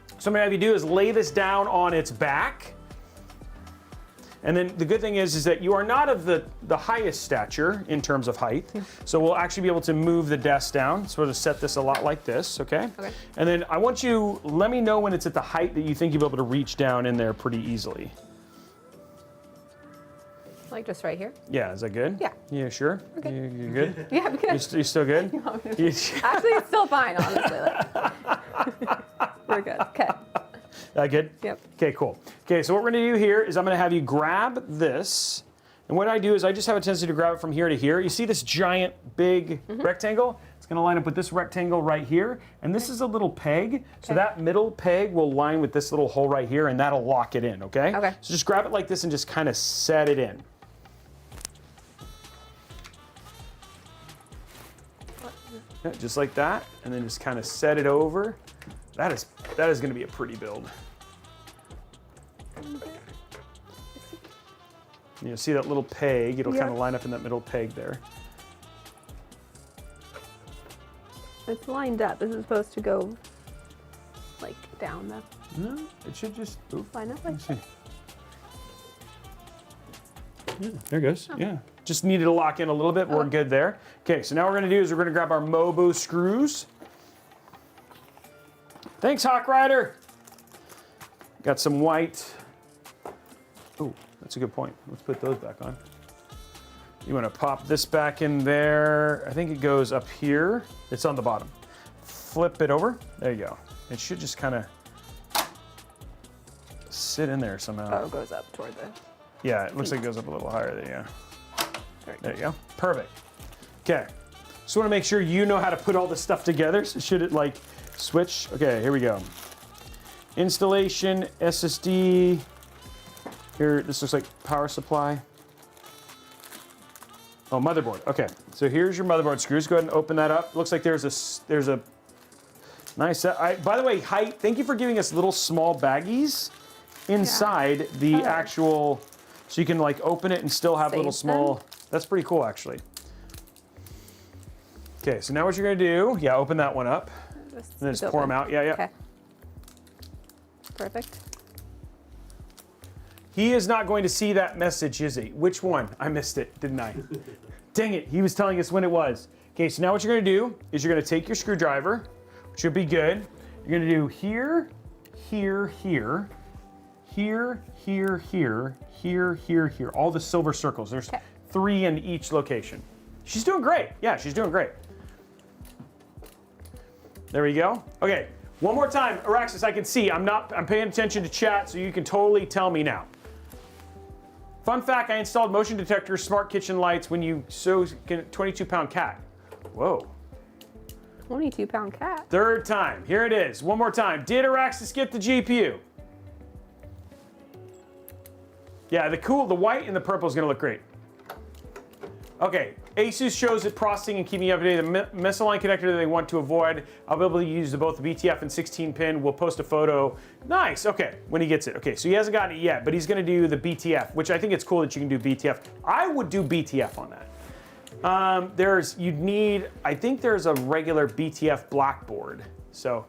So what I'm gonna have you do is lay this down on its back. And then the good thing is that you are not of the highest stature in terms of height. So we'll actually be able to move the desk down. So we'll just set this a lot like this, okay? Okay. And then I want you, let me know when it's at the height that you think you'll be able to reach down in there pretty easily. Like just right here? Yeah, is that good? Yeah. Yeah, sure? Okay. You good? Yeah, because You still good? actually it's still fine, honestly. We're good. Okay. Good? Yep. Okay, cool. Okay, so what we're gonna do here is I'm gonna have you grab this, and what I do is I just have a tendency to grab it from here to here. You see this giant, big rectangle? It's gonna line up with this rectangle right here, and this is a little peg, so that middle peg will line with this little hole right here, and that'll lock it in, okay? Okay. So just grab it like this and just kind of set it in. Yeah, just like that, and then just kind of set it over. That is going to be a pretty build. You see that little peg? It'll kind of line up in that middle peg there. It's lined up. This is supposed to go like down though. No, it should just Line up like see. Yeah, there it goes. Yeah. Just needed to lock in a little bit. We're good there. Okay, so now what we're going to do is we're going to grab our Mobo screws. Thanks, Hawk Rider. Got some white. Oh, that's a good point. Let's put those back on. You want to pop this back in there. I think it goes up here. It's on the bottom. Flip it over. There you go. It should just kind of sit in there somehow. Oh, it goes up toward the. Yeah, it looks like it goes up a little higher there, yeah. There you go. Perfect. Okay. Just want to make sure you know how to put all this stuff together. So should it like switch? Okay, here we go. Installation, SSD. Here, this looks like power supply. Oh, motherboard. Okay, so here's your motherboard screws. Go ahead and open that up. Looks like there's a nice. By the way, Hyte, thank you for giving us little small baggies inside the actual, so you can like open it and still have little small. That's pretty cool, actually. Okay, so now what you're gonna do? Open that one up. And then just pour them out. Yeah. Okay. Perfect. He is not going to see that message, is he? Which one? I missed it, didn't I? Dang it, he was telling us when it was. Okay, so now what you're gonna do is you're gonna take your screwdriver, which should be good. You're gonna do here, here, here, here, here, here, here, here, here. All the silver circles. There's 3 in each location. She's doing great. Yeah, she's doing great. There we go. Okay, one more time, Araxis, I can see. I'm paying attention to chat, so you can totally tell me now. Fun fact, I installed motion detector smart kitchen lights when you 22-pound cat. Whoa. 22-pound cat. Third time, here it is. One more time. Did Araxis get the GPU? Yeah, the white and the purple is gonna look great. Okay, Asus shows it processing and keeping you up to date. The misaligned connector that they want to avoid. I'll be able to use both the BTF and 16-pin. We'll post a photo. Nice, okay, when he gets it. Okay, so he hasn't gotten it yet, but he's gonna do the BTF, which I think it's cool that you can do BTF. I would do BTF on that. I think there's a regular BTF blackboard, so.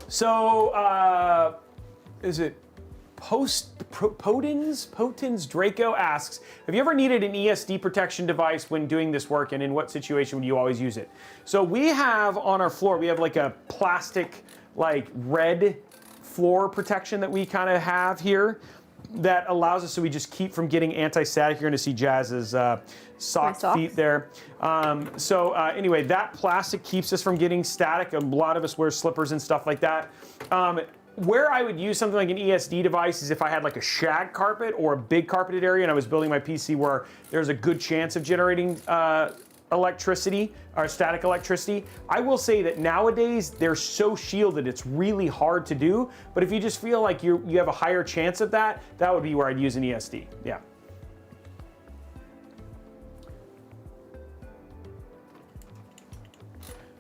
So, is it Potins Draco asks, have you ever needed an ESD protection device when doing this work, and in what situation would you always use it? So we have on our floor, we have like a plastic, like red floor protection that we kind of have here that allows us so we just keep from getting anti-static. You're gonna see Jazz's sock feet there. Anyway, that plastic keeps us from getting static. A lot of us wear slippers and stuff like that. Where I would use something like an ESD device is if I had like a shag carpet or a big carpeted area and I was building my PC where there's a good chance of generating electricity or static electricity. I will say that nowadays they're so shielded it's really hard to do, but if you just feel like you have a higher chance of that, that would be where I'd use an ESD, yeah.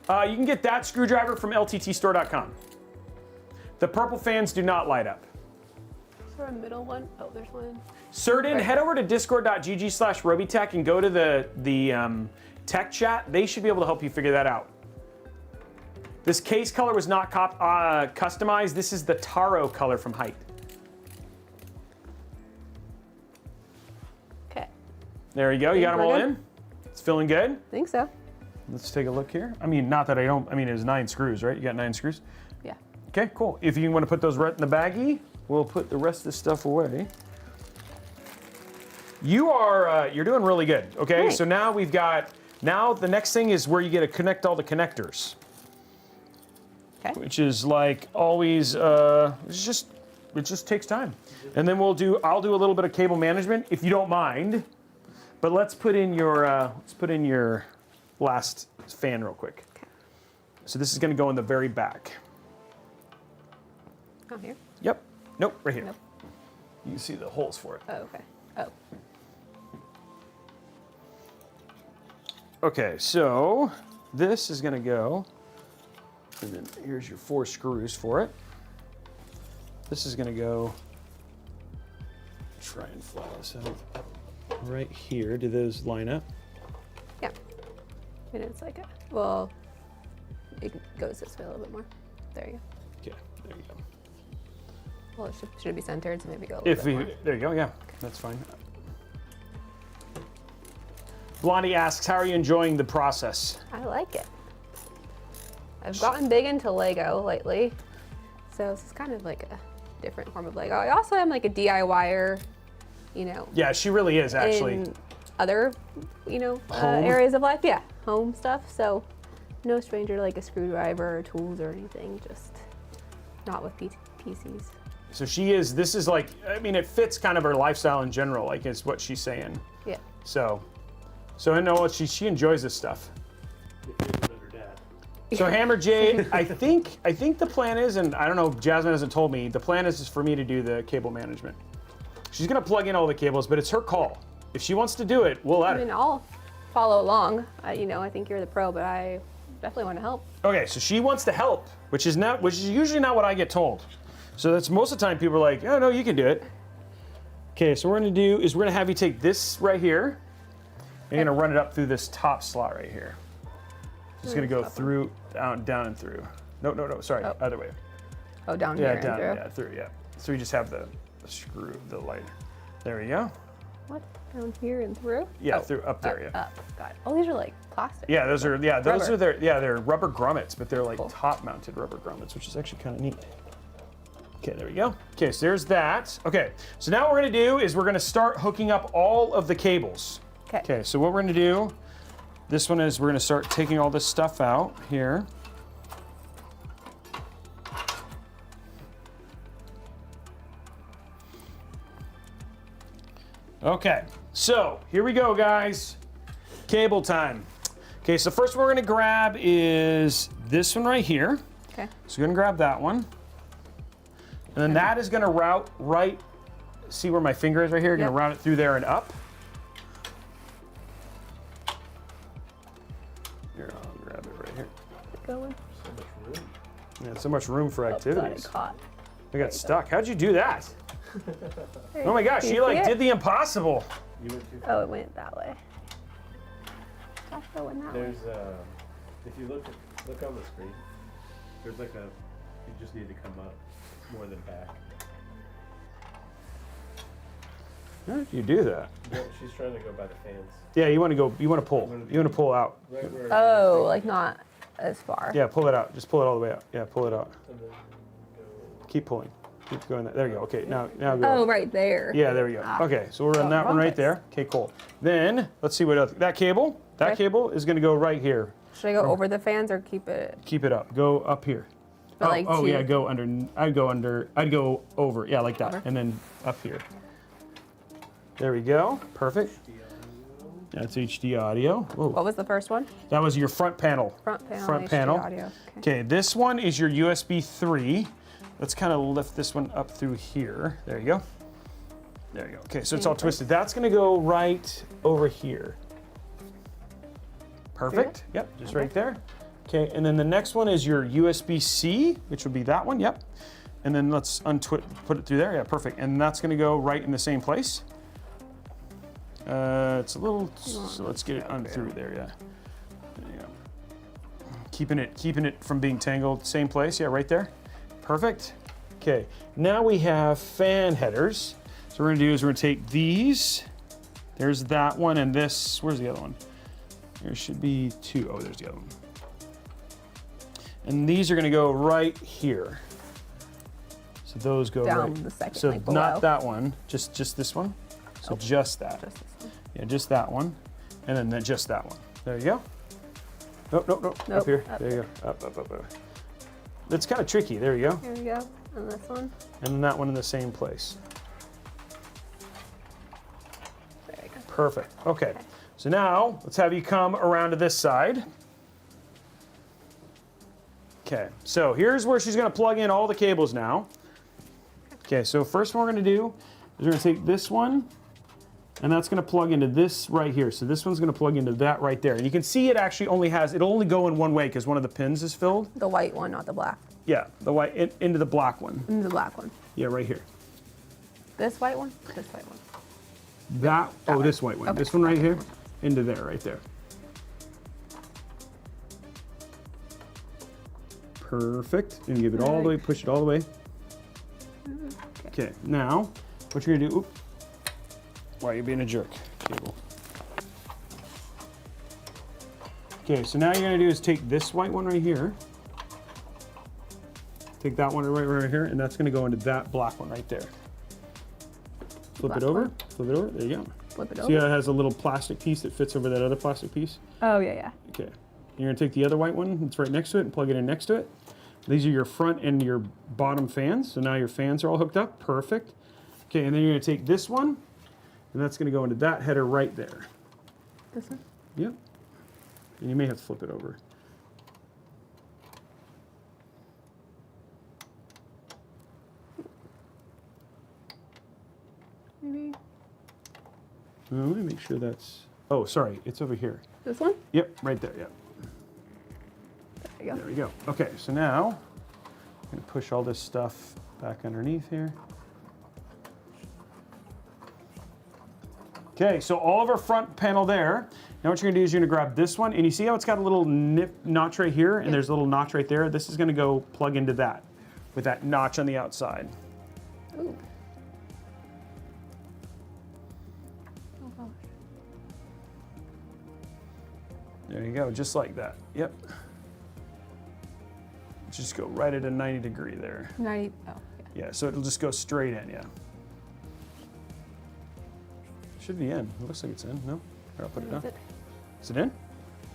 You can get that screwdriver from lttstore.com. The purple fans do not light up. For a middle one? Oh, there's one. Certain, Right. head over to discord.gg/Robeytech and go to the tech chat. They should be able to help you figure that out. This case color was not customized. This is the Taro color from Hyte. Okay. There you go. You got them all in? It's feeling good? I think so. Let's take a look here. I mean, not that I don't, I mean, it's 9 screws, right? You got 9 screws? Yeah. Okay, cool. If you want to put those right in the baggie, we'll put the rest of this stuff away. You're doing really good, okay? Great. So now we've got, now the next thing is where you get to connect all the connectors. Okay. Which is like always, it just takes time. And then I'll do a little bit of cable management, if you don't mind. But let's put in your last fan real quick. Okay. So this is gonna go in the very back. Oh, here? Yep. Nope, right here. Nope. You can see the holes for it. Oh, okay. Oh. Okay, so this is gonna go, and then here's your 4 screws for it. This is gonna go, try and fly this out. Right here, do those line up? Yeah. And it's like, well, it goes this way a little bit more. There you go. Okay, there you go. Well, it should be centered, so maybe go a little bit more. There you go, yeah, that's fine. Blondie asks, how are you enjoying the process? I like it. I've gotten big into Lego lately, so this is kind of like a different form of Lego. I also am like a DIYer, you know. Yeah, she really is, actually. In other, you know, Home. areas of life. Yeah, home stuff. So no stranger to like a screwdriver or tools or anything, just not with PCs. So she is, this is like, I mean, it fits kind of her lifestyle in general, like is what she's saying. Yeah. So I know what she enjoys this stuff. So Hammer Jade, I think the plan is, and I don't know, Jasmine hasn't told me, the plan is for me to do the cable management. She's gonna plug in all the cables, but it's her call. If she wants to do it, we'll let I her. mean, I'll follow along. You know, I think you're the pro, but I definitely want to help. Okay, so she wants to help, which is usually not what I get told. So that's most of the time people are like, oh no, you can do it. Okay, so what we're gonna do is we're gonna have you take this right here, and you're gonna run it up through this top slot right here. It's gonna go through, down and through. No, sorry, other way. Oh, down Yeah, here. down, and yeah, through, yeah. So we just have the screw, the light. There we go. What? Down here and through? Yeah, through, up there, yeah. Up. Got it. Oh, these are like plastic. Yeah, those are Rubber. they're rubber grommets, but they're like Cool. top-mounted rubber grommets, which is actually kind of neat. Okay, there we go. Okay, so there's that. Okay, so now what we're gonna do is we're gonna start hooking up all of the cables. Okay. Okay, so what we're gonna do, this one is we're gonna start taking all this stuff out here. Okay, so here we go, guys. Cable time. Okay, so first one we're gonna grab is this one right here. Okay. So we're gonna grab that one. And then that is gonna route right, see where my finger is right here? Gonna Yep. route it through there and up. Here, I'll grab it right here. Going. Yeah, so much room for Got it activities. caught. I got stuck. How'd you do that? There Oh my gosh, you she see like it? did the impossible. Oh, it went that way. Gosh, it went that way. There's if you look on the screen, there's like you just need to come up more than back. How did you do that? No, she's trying to go by the fans. Yeah, you want to pull out. Right where Oh, like not as far. Yeah, pull it out. Just pull it all the way out. Yeah, pull it out. and then go. Keep pulling. Keep going. There you go. Okay, now go. Oh, right there. Yeah, there we go. Ah. Okay, so we'll run Oh, that one right rhombus. there. Okay, cool. Then let's see what else. That cable Okay. is going to go right here. Should I go over the fans or keep it? Keep it up. Go up here. But like to- yeah, go under. I'd go over. Yeah, like that, Over. and then up here. There we go. Perfect. That's HD audio. Whoa. What was the first one? That was your front panel. Front panel. Front HD panel. Audio. Okay, this one is your USB 3. Let's kind of lift this one up through here. There you go. There you go. Okay, so it's all twisted. That's going to go right over here. Perfect. Yep, just right there. Okay, and then the next one is your USB-C, which would be that one. Yep. And And then let's put it through there. Yeah, perfect. And that's going to go right in the same place. It's a little, so let's get it through there. Yeah. There you go. Keeping it from being tangled. Same place. Yeah, right there. Perfect. Okay. Now we have fan headers. So what we're going to do is we're going to take these. There's that one and this. Where's the other one? There should be two. Oh, there's the other one. And these are going to go right here. So those go down right. The second, so like not that one, just this one. So just that. Just this one. Yeah, just that one, and then just that one. There you go. Nope. Up here. There you go. Up. It's kind of tricky. There you go. Here we go. And this one. And then that one in the same place. There we go. Perfect. Okay. So now let's have you come around to this side. Okay. So here's where she's going to plug in all the cables now. Okay. So first one we're going to do is we're going to take this one. And that's going to plug into this right here. So this one's going to plug into that right there. And you can see it actually it'll only go in one way because one of the pins is filled. The white one, not the black. Yeah, the white, into the black one. Into the black one. Yeah, right here. This white one? This white one. This white one. Okay. This one right here, into there, right there. Perfect. And give it all the way, push it all the way. Okay, now, what you're going to do, why are you being a jerk? Cable. Okay, so now you're going to do is take this white one right here. Take that one right here, and that's going to go into that black one right there. Flip it over. Flip it over. There you go. Flip it See over. how it has a little plastic piece that fits over that other plastic piece? Oh, yeah. Okay. You're going to take the other white one that's right next to it and plug it in next to it. These are your front and your bottom fans. So now your fans are all hooked up. Perfect. Okay, and then you're going to take this one. And that's going to go into that header right there. This one? Yep. And you may have to flip it over. Maybe. Let me make sure that's... Oh, sorry. It's over here. This one? Yep, right there. Yep. There you go. There we go. Okay, so now I'm going to push all this stuff back underneath here. Okay, so all of our front panel there. Now what you're gonna do is you're gonna grab this one, and you see how it's got a little notch right here, and there's a little notch right there? This is gonna go plug into that, with that notch on the outside. Ooh. Oh, gosh. There you go, just like that. Yep. Just go right at a 90 degree there. 90, oh, yeah. Yeah, so it'll just go straight in, yeah. Should be in. It looks like it's in. No? Here, I'll put it down. Is it in?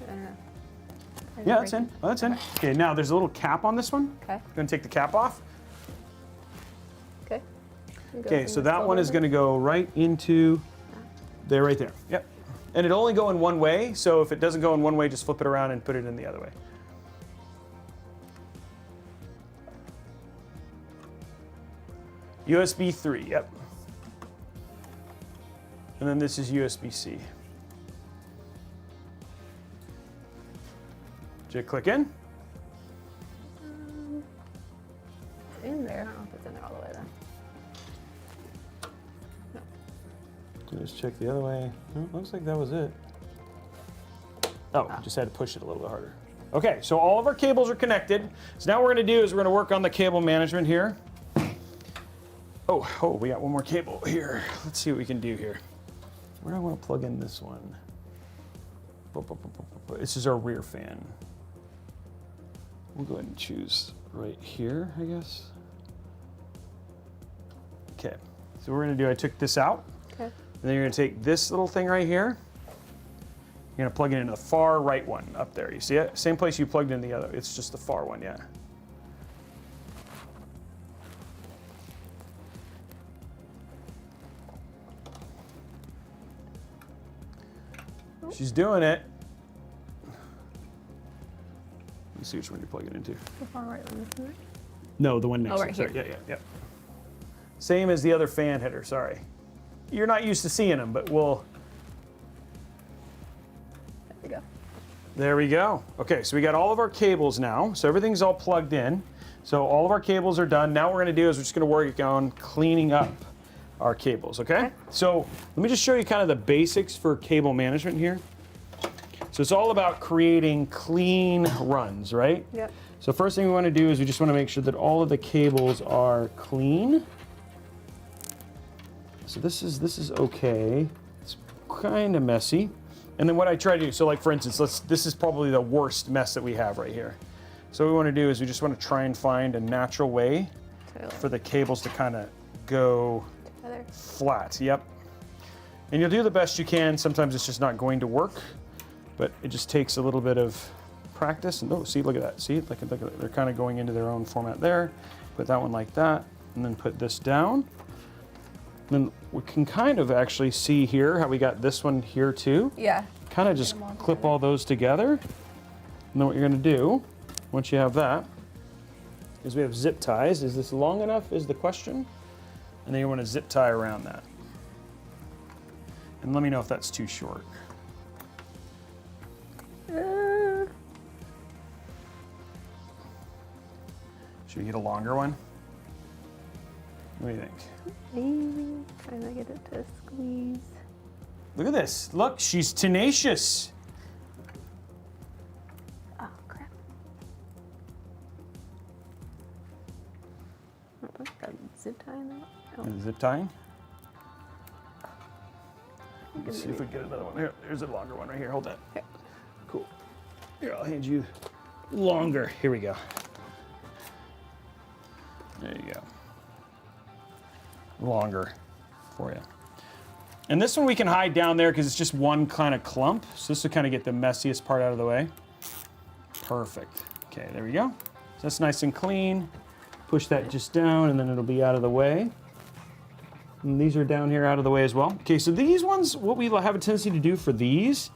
I don't know. Yeah, that's in. Oh, that's in. Okay, now there's a little cap on this one. Okay. I'm gonna take the cap off. Okay. Okay, so that one is gonna go right into there, right there. Yep. And it'll only go in one way, so if it doesn't go in one way, just flip it around and put it in the other way. USB 3, yep. And then this is USB-C. Did it click in? In there. I don't know if it's in there all the way then. Just check the other way. Oh, looks like that was it. Oh, just had to push it a little bit harder. Okay, so all of our cables are connected. So now what we're gonna do is we're gonna work on the cable management here. Oh, we got one more cable here. Let's see what we can do here. Where do I want to plug in this one? This is our rear fan. We'll go ahead and choose right here, I guess. Okay, so what we're gonna do, I took this out. Okay. And then you're gonna take this little thing right here. You're gonna plug it into the far right one up there. You see it? Same place you plugged in the other. It's just the far one, yeah. She's doing it. Let's see which one you're plugging into. The far right one, isn't it? No, the one next Oh, to right it. here. Sorry. Yeah. Same as the other fan header, sorry. You're not used to seeing them, but we'll... There we go. There we go. Okay, so we got all of our cables now, so everything's all plugged in. So all of our cables are done. Now what we're gonna do is we're just gonna work on cleaning up our cables, okay? So let me just show you kind of the basics for cable management here. So it's all about creating clean runs, right? Yep. So first thing we want to do is we just want to make sure that all of the cables are clean. So this is okay. It's kind of messy. And then what I try to do, so like for instance, this is probably the worst mess that we have right here. So what we want to do is we just want to try and find a natural way for the cables to kind of go flat. Yep. And you'll do the best you can. Sometimes it's just not going to work, but it just takes a little bit of practice. And oh, see, look at that. See, look at that. They're kind of going into their own format there. Put that one like that, and then put this down. And then we can kind of actually see here how we got this one here too. Yeah. Kind of just clip all those together. And then what you're gonna do, once you have that, is we have zip ties. Is this long enough is the question. And then you want to zip tie around that. And let me know if that's too short. Should we get a longer one? What do you think? Maybe. Trying to get it to squeeze. Look at this. Look, she's tenacious. Oh, crap. Zip tying that? Oh. Zip tying? Let's see if we can get another one. Here, here's a longer one right here. Hold that. Okay. Cool. Here, I'll hand you longer. Here we go. There you go. Longer for you. And this one we can hide down there because it's just one kind of clump. So this will kind of get the messiest part out of the way. Perfect. Okay, there we go. So that's nice and clean. Push that just down and then it'll be out of the way. And these are down here out of the way as well. Okay, so these ones, what we have a tendency to do for these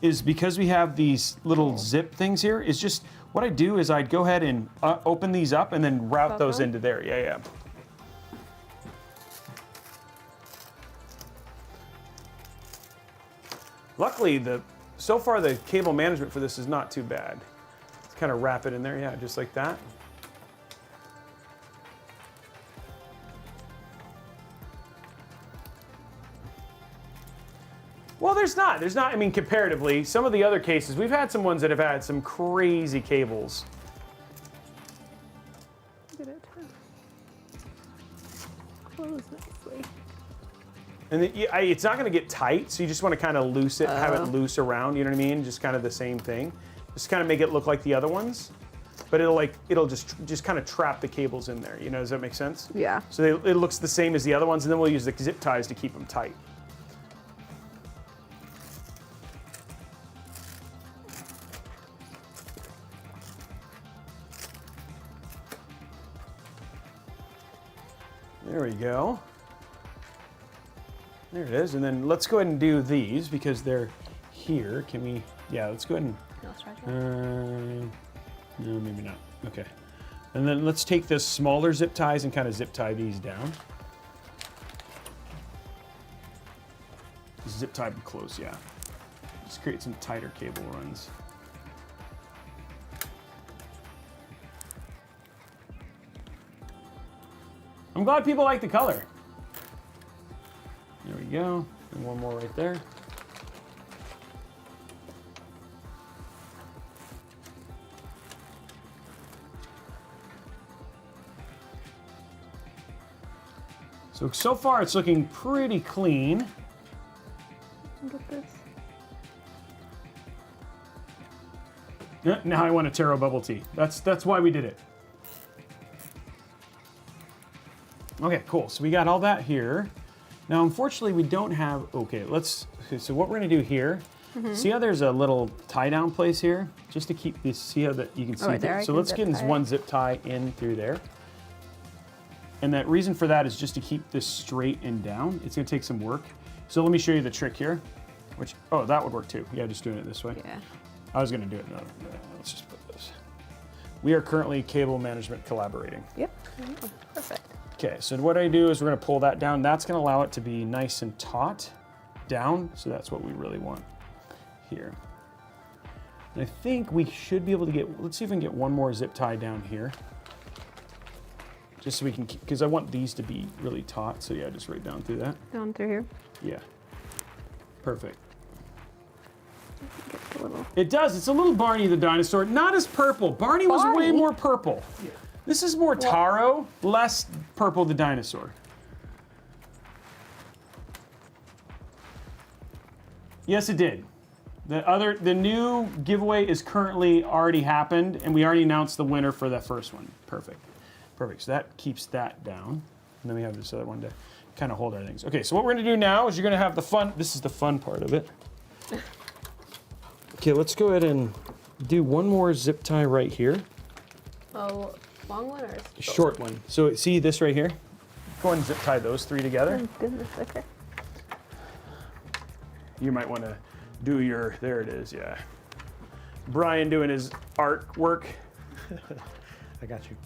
is because we have these little zip things here, is just, what I do is I'd go ahead and open these up and then route those into there. Yeah, yeah. Luckily, so far the cable management for this is not too bad. Let's kind of wrap it in there, yeah, just like that. Well, there's not, I mean, comparatively, some of the other cases, we've had some ones that have had some crazy cables. Get it to close nicely. And it's not going to get tight, so you just want to kind of loose it, have it loose around, you know what I mean? Just kind of the same thing. Just kind of make it look like the other ones, but it'll just kind of trap the cables in there, you know, does that make sense? Yeah. So it looks the same as the other ones, and then we'll use the zip ties to keep them tight. There we go. There it is. And then let's go ahead and do these because they're here. Can we, yeah, let's go ahead and, no, maybe not. Okay. And then let's take the smaller zip ties and kind of zip tie these down. Zip tie them close, yeah. Just create some tighter cable runs. I'm glad people like the color. There we go. And one more right there. So far it's looking pretty clean. Look at this. Now I want a Taro bubble tea. That's why we did it. Okay, cool. So we got all that here. Now, unfortunately, we don't have, okay, so what we're gonna do here, see how there's a little tie down place here? Just to keep this, see how that you can see it. So let's get this one zip tie in through there. And that reason for that is just to keep this straight and down. It's gonna take some work. So let me show you the trick here, which, oh, that would work too. Yeah, just doing it this way. Yeah. I was gonna do it, no, let's just put this. We are currently cable management collaborating. Yep, perfect. Okay, so what I do is we're gonna pull that down. That's gonna allow it to be nice and taut down, so that's what we really want here. And I think we should be able to get, let's see if we can get one more zip tie down here. just so we can, because I want these to be really taut. So yeah, just right down through that. Down through here. Yeah. Perfect. Gets a little. It does. It's a little Barney the dinosaur. Not as purple. Barney was way more purple. Yeah. This is more Taro, less Purple the dinosaur. Yes, it did. The new giveaway is currently already happened, and we already announced the winner for that first one. Perfect. Perfect. So that keeps that down. And then we have this other one to kind of hold our things. Okay, so what we're going to do now is you're going to have the fun. This is the fun part of it. Okay, let's go ahead and do one more zip tie right here. Oh, long one or Short one. So see this right here? Go ahead and zip tie those three together. Oh, goodness, okay. You might want to do your, there it is, yeah. Brian doing his art work. I got you.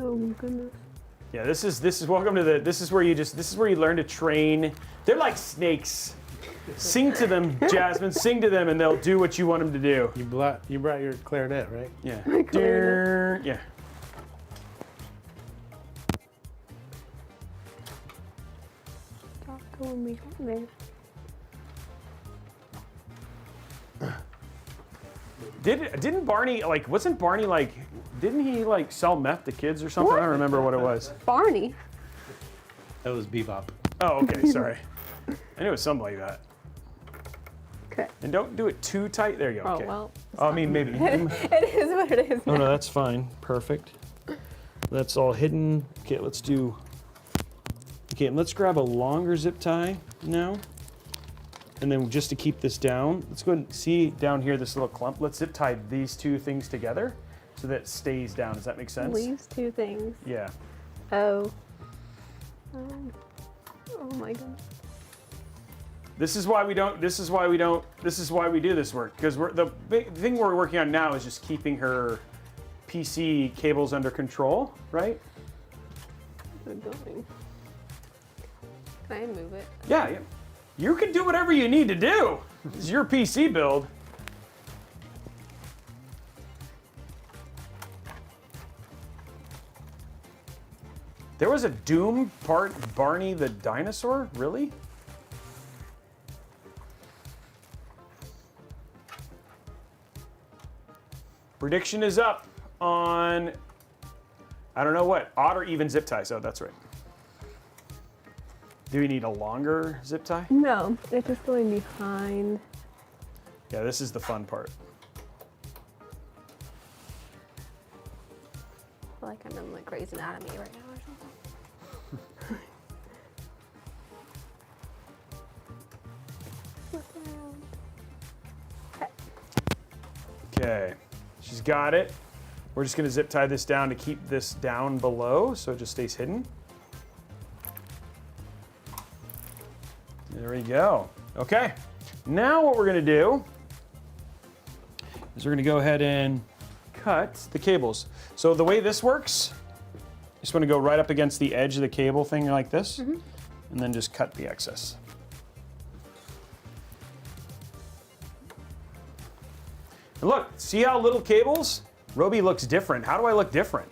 Oh goodness. Yeah, this is welcome to the, this is where you learn to train. They're like snakes. Sing to them, Jasmine, sing to them and they'll do what you want them to do. You brought your clarinet, right? Yeah. Clarinet. Yeah. Stop going behind there. Didn't Barney, like, wasn't Barney like, didn't he like sell meth to kids or something? What? I don't remember what it was. Barney. That was Bebop. Oh, okay, sorry. I knew it was something like that. Okay. And don't do it too tight. There you go. Oh Okay. well. Oh, I mean, maybe. It is what it is. Oh no, that's fine. Perfect. That's all hidden. Okay, let's do. Okay, and let's grab a longer zip tie now. And then just to keep this down, let's go and see down here this little clump. Let's zip tie these two things together so that it stays down. Does that make sense? These two things. Yeah. Oh. Oh my goodness. This is why we do this work, because the big thing we're working on now is just keeping her PC cables under control, right? Good going. Can I move it? Yeah. You can do whatever you need to do. It's your PC build. There was a Doom part Barney the dinosaur? Really? Prediction is up on, I don't know what, odd or even zip ties. Oh, that's right. Do we need a longer zip tie? No, it's just going behind. Yeah, this is the fun part. I feel like I'm in like Grey's Anatomy right now or something. Okay, she's got it. We're just gonna zip tie this down to keep this down below so it just stays hidden. There we go. Okay, now what we're gonna do is we're gonna go ahead and cut the cables. So the way this works, you just wanna go right up against the edge of the cable thing like this, and then just cut the excess. And look, see how little cables? Robey looks different. How do I look different?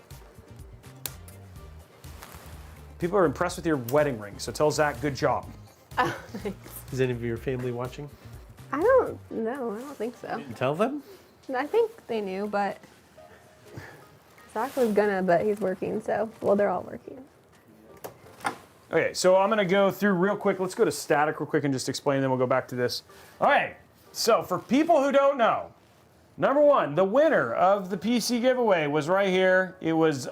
People are impressed with your wedding ring, so tell Zach, good job. Oh, thanks. Is any of your family watching? I don't know. I don't think so. Tell them? I think they knew, but Zach was gonna, but he's working, so, well, they're all working. Okay, so I'm gonna go through real quick. Let's go to static real quick and just explain, then we'll go back to this. All right, so for people who don't know, number one, the winner of the PC giveaway was right here. It was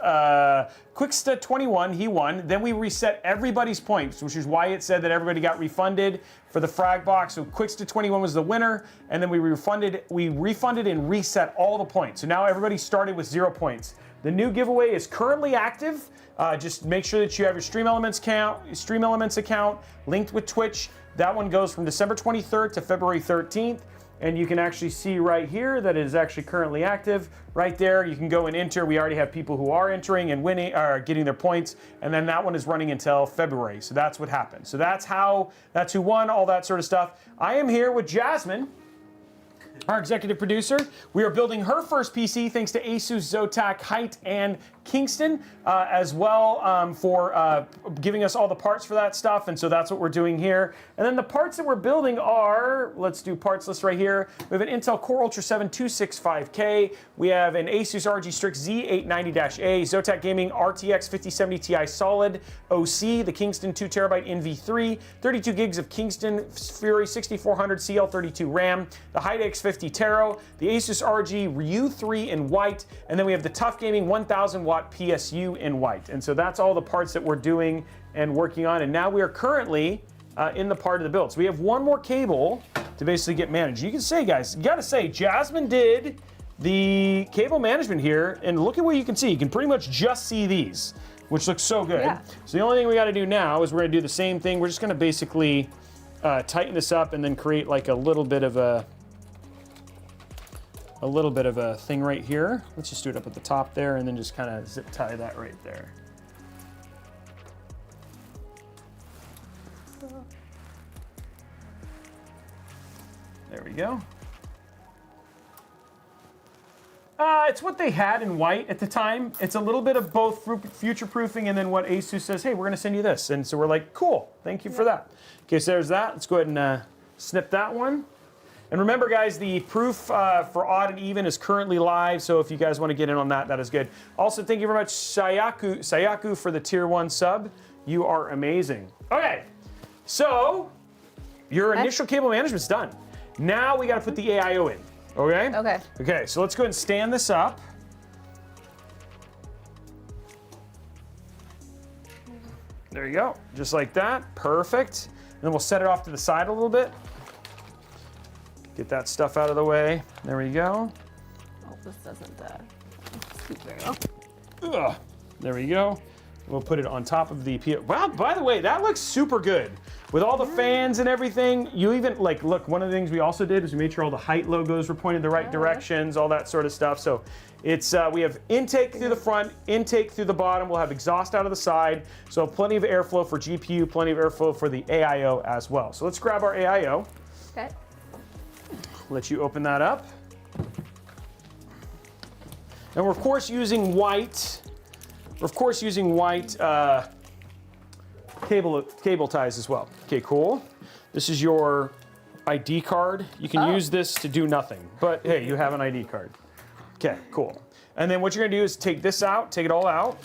Quicksta21, he won. Then we reset everybody's points, which is why it said that everybody got refunded for the frag box. So Quicksta21 was the winner, and then we refunded and reset all the points. So now everybody started with 0 points. The new giveaway is currently active. Just make sure that you have your Stream Elements account linked with Twitch. That one goes from December 23rd to February 13th. And you can actually see right here that it is actually currently active. Right there, you can go and enter. We already have people who are entering and winning, getting their points. And then that one is running until February. So that's what happened. So that's who won, all that sort of stuff. I am here with Jasmine. our executive producer. We are building her first PC thanks to Asus, Zotac, Hyte, and Kingston, as well for giving us all the parts for that stuff, and so that's what we're doing here. And then the parts that we're building are, let's do parts list right here. We have an Intel Core Ultra 7 265K. We have an Asus ROG Strix Z890-A, Zotac Gaming RTX 5070 Ti Solid OC, the Kingston 2TB NV3, 32 gigs of Kingston Fury 6400 CL32 RAM, the Hyte X50 Taro, the Asus ROG U3 in white, and then we have the Tough Gaming 1000 watt PSU in white. And so that's all the parts that we're doing and working on. And now we are currently in the part of the build. So we have one more cable to basically get managed. You can say, guys, you gotta say, Jasmine did the cable management here, and look at what you can see. You can pretty much just see these, which looks so good. Yeah. So the only thing we gotta do now is we're gonna do the same thing. We're just gonna basically tighten this up and then create like a little bit of a thing right here. Let's just do it up at the top there and then just kind of zip tie that right there. There we go. It's what they had in white at the time. It's a little bit of both future-proofing and then what Asus says, hey, we're gonna send you this. And so we're like, cool, thank you for that. Okay, so there's that. Let's go ahead and snip that one. And remember, guys, the proof for odd and even is currently live, so if you guys want to get in on that, that is good. Also, thank you very much, Sayaku for the tier 1 sub. You are amazing. Okay, so your initial cable management's done. Now we got to put the AIO in, okay? Okay. Okay, so let's go ahead and stand this up. There you go, just like that, perfect. And then we'll set it off to the side a little bit. Get that stuff out of the way. There we go. Oh, this doesn't scoop very well. Ugh. There we go. We'll put it on top of the Wow, by the way, that looks super good. With all the fans and everything, you even, like, look, one of the things we also did was we made sure all the Hyte logos were pointed the right directions, all that sort of stuff. So it's, we have intake through the front, intake through the bottom. We'll have exhaust out of the side. So plenty of airflow for GPU, plenty of airflow for the AIO as well. So let's grab our AIO. Okay. Let you open that up. And we're of course using white. We're of course using white cable ties as well. Okay, cool. This is your ID card. You can use this to do nothing, but hey, you have an ID card. Okay, cool. And then what you're gonna do is take this out, take it all out.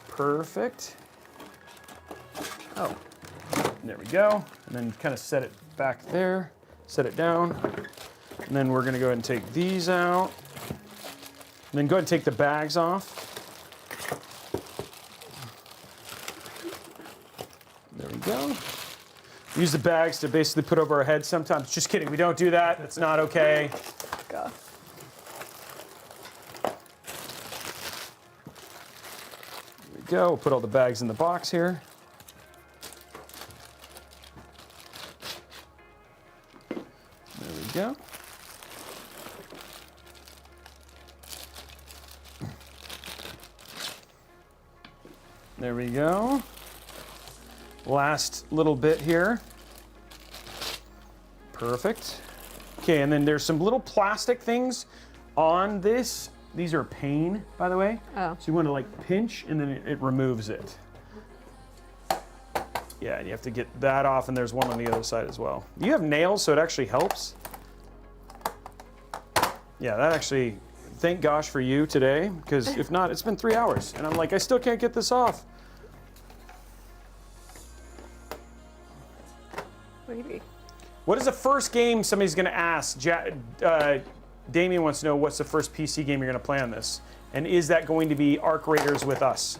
Perfect. Oh. There we go. And then kind of set it back there, set it down. And then we're gonna go ahead and take these out. And then go ahead and take the bags off. There we go. Use the bags to basically put over our heads sometimes. Just kidding, we don't do that. It's not okay. Go. There we go. We'll put all the bags in the box here. There we go. There we go. Last little bit here. Perfect. Okay, and then there's some little plastic things on this. These are pain, by the way. Oh. So you want to like pinch and then it removes it. Yeah, and you have to get that off, and there's one on the other side as well. You have nails, so it actually helps. Yeah, that actually, thank gosh for you today, because if not, it's been 3 hours. And I'm like, I still can't get this off. Maybe. What is the first game somebody's gonna ask? Damien wants to know what's the first PC game you're gonna play on this? And is that going to be Arc Raiders with us?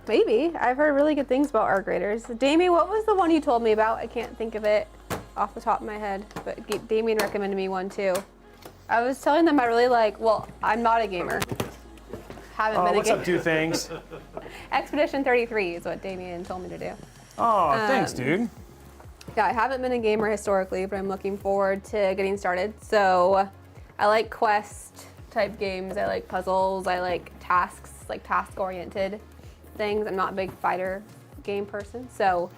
Maybe. I've heard really good things about Arc Raiders. Damien, what was the one you told me about? I can't think of it off the top of my head, but Damien recommended me one too. I was telling them I really like, well, I'm not a gamer. Haven't been a what's gamer. up, Do Things? Expedition 33 is what Damien told me to do. Oh, thanks, dude. Yeah, I haven't been a gamer historically, but I'm looking forward to getting started. So I like quest type games. I like puzzles. I like tasks, like task oriented things. I'm not a big fighter game person. So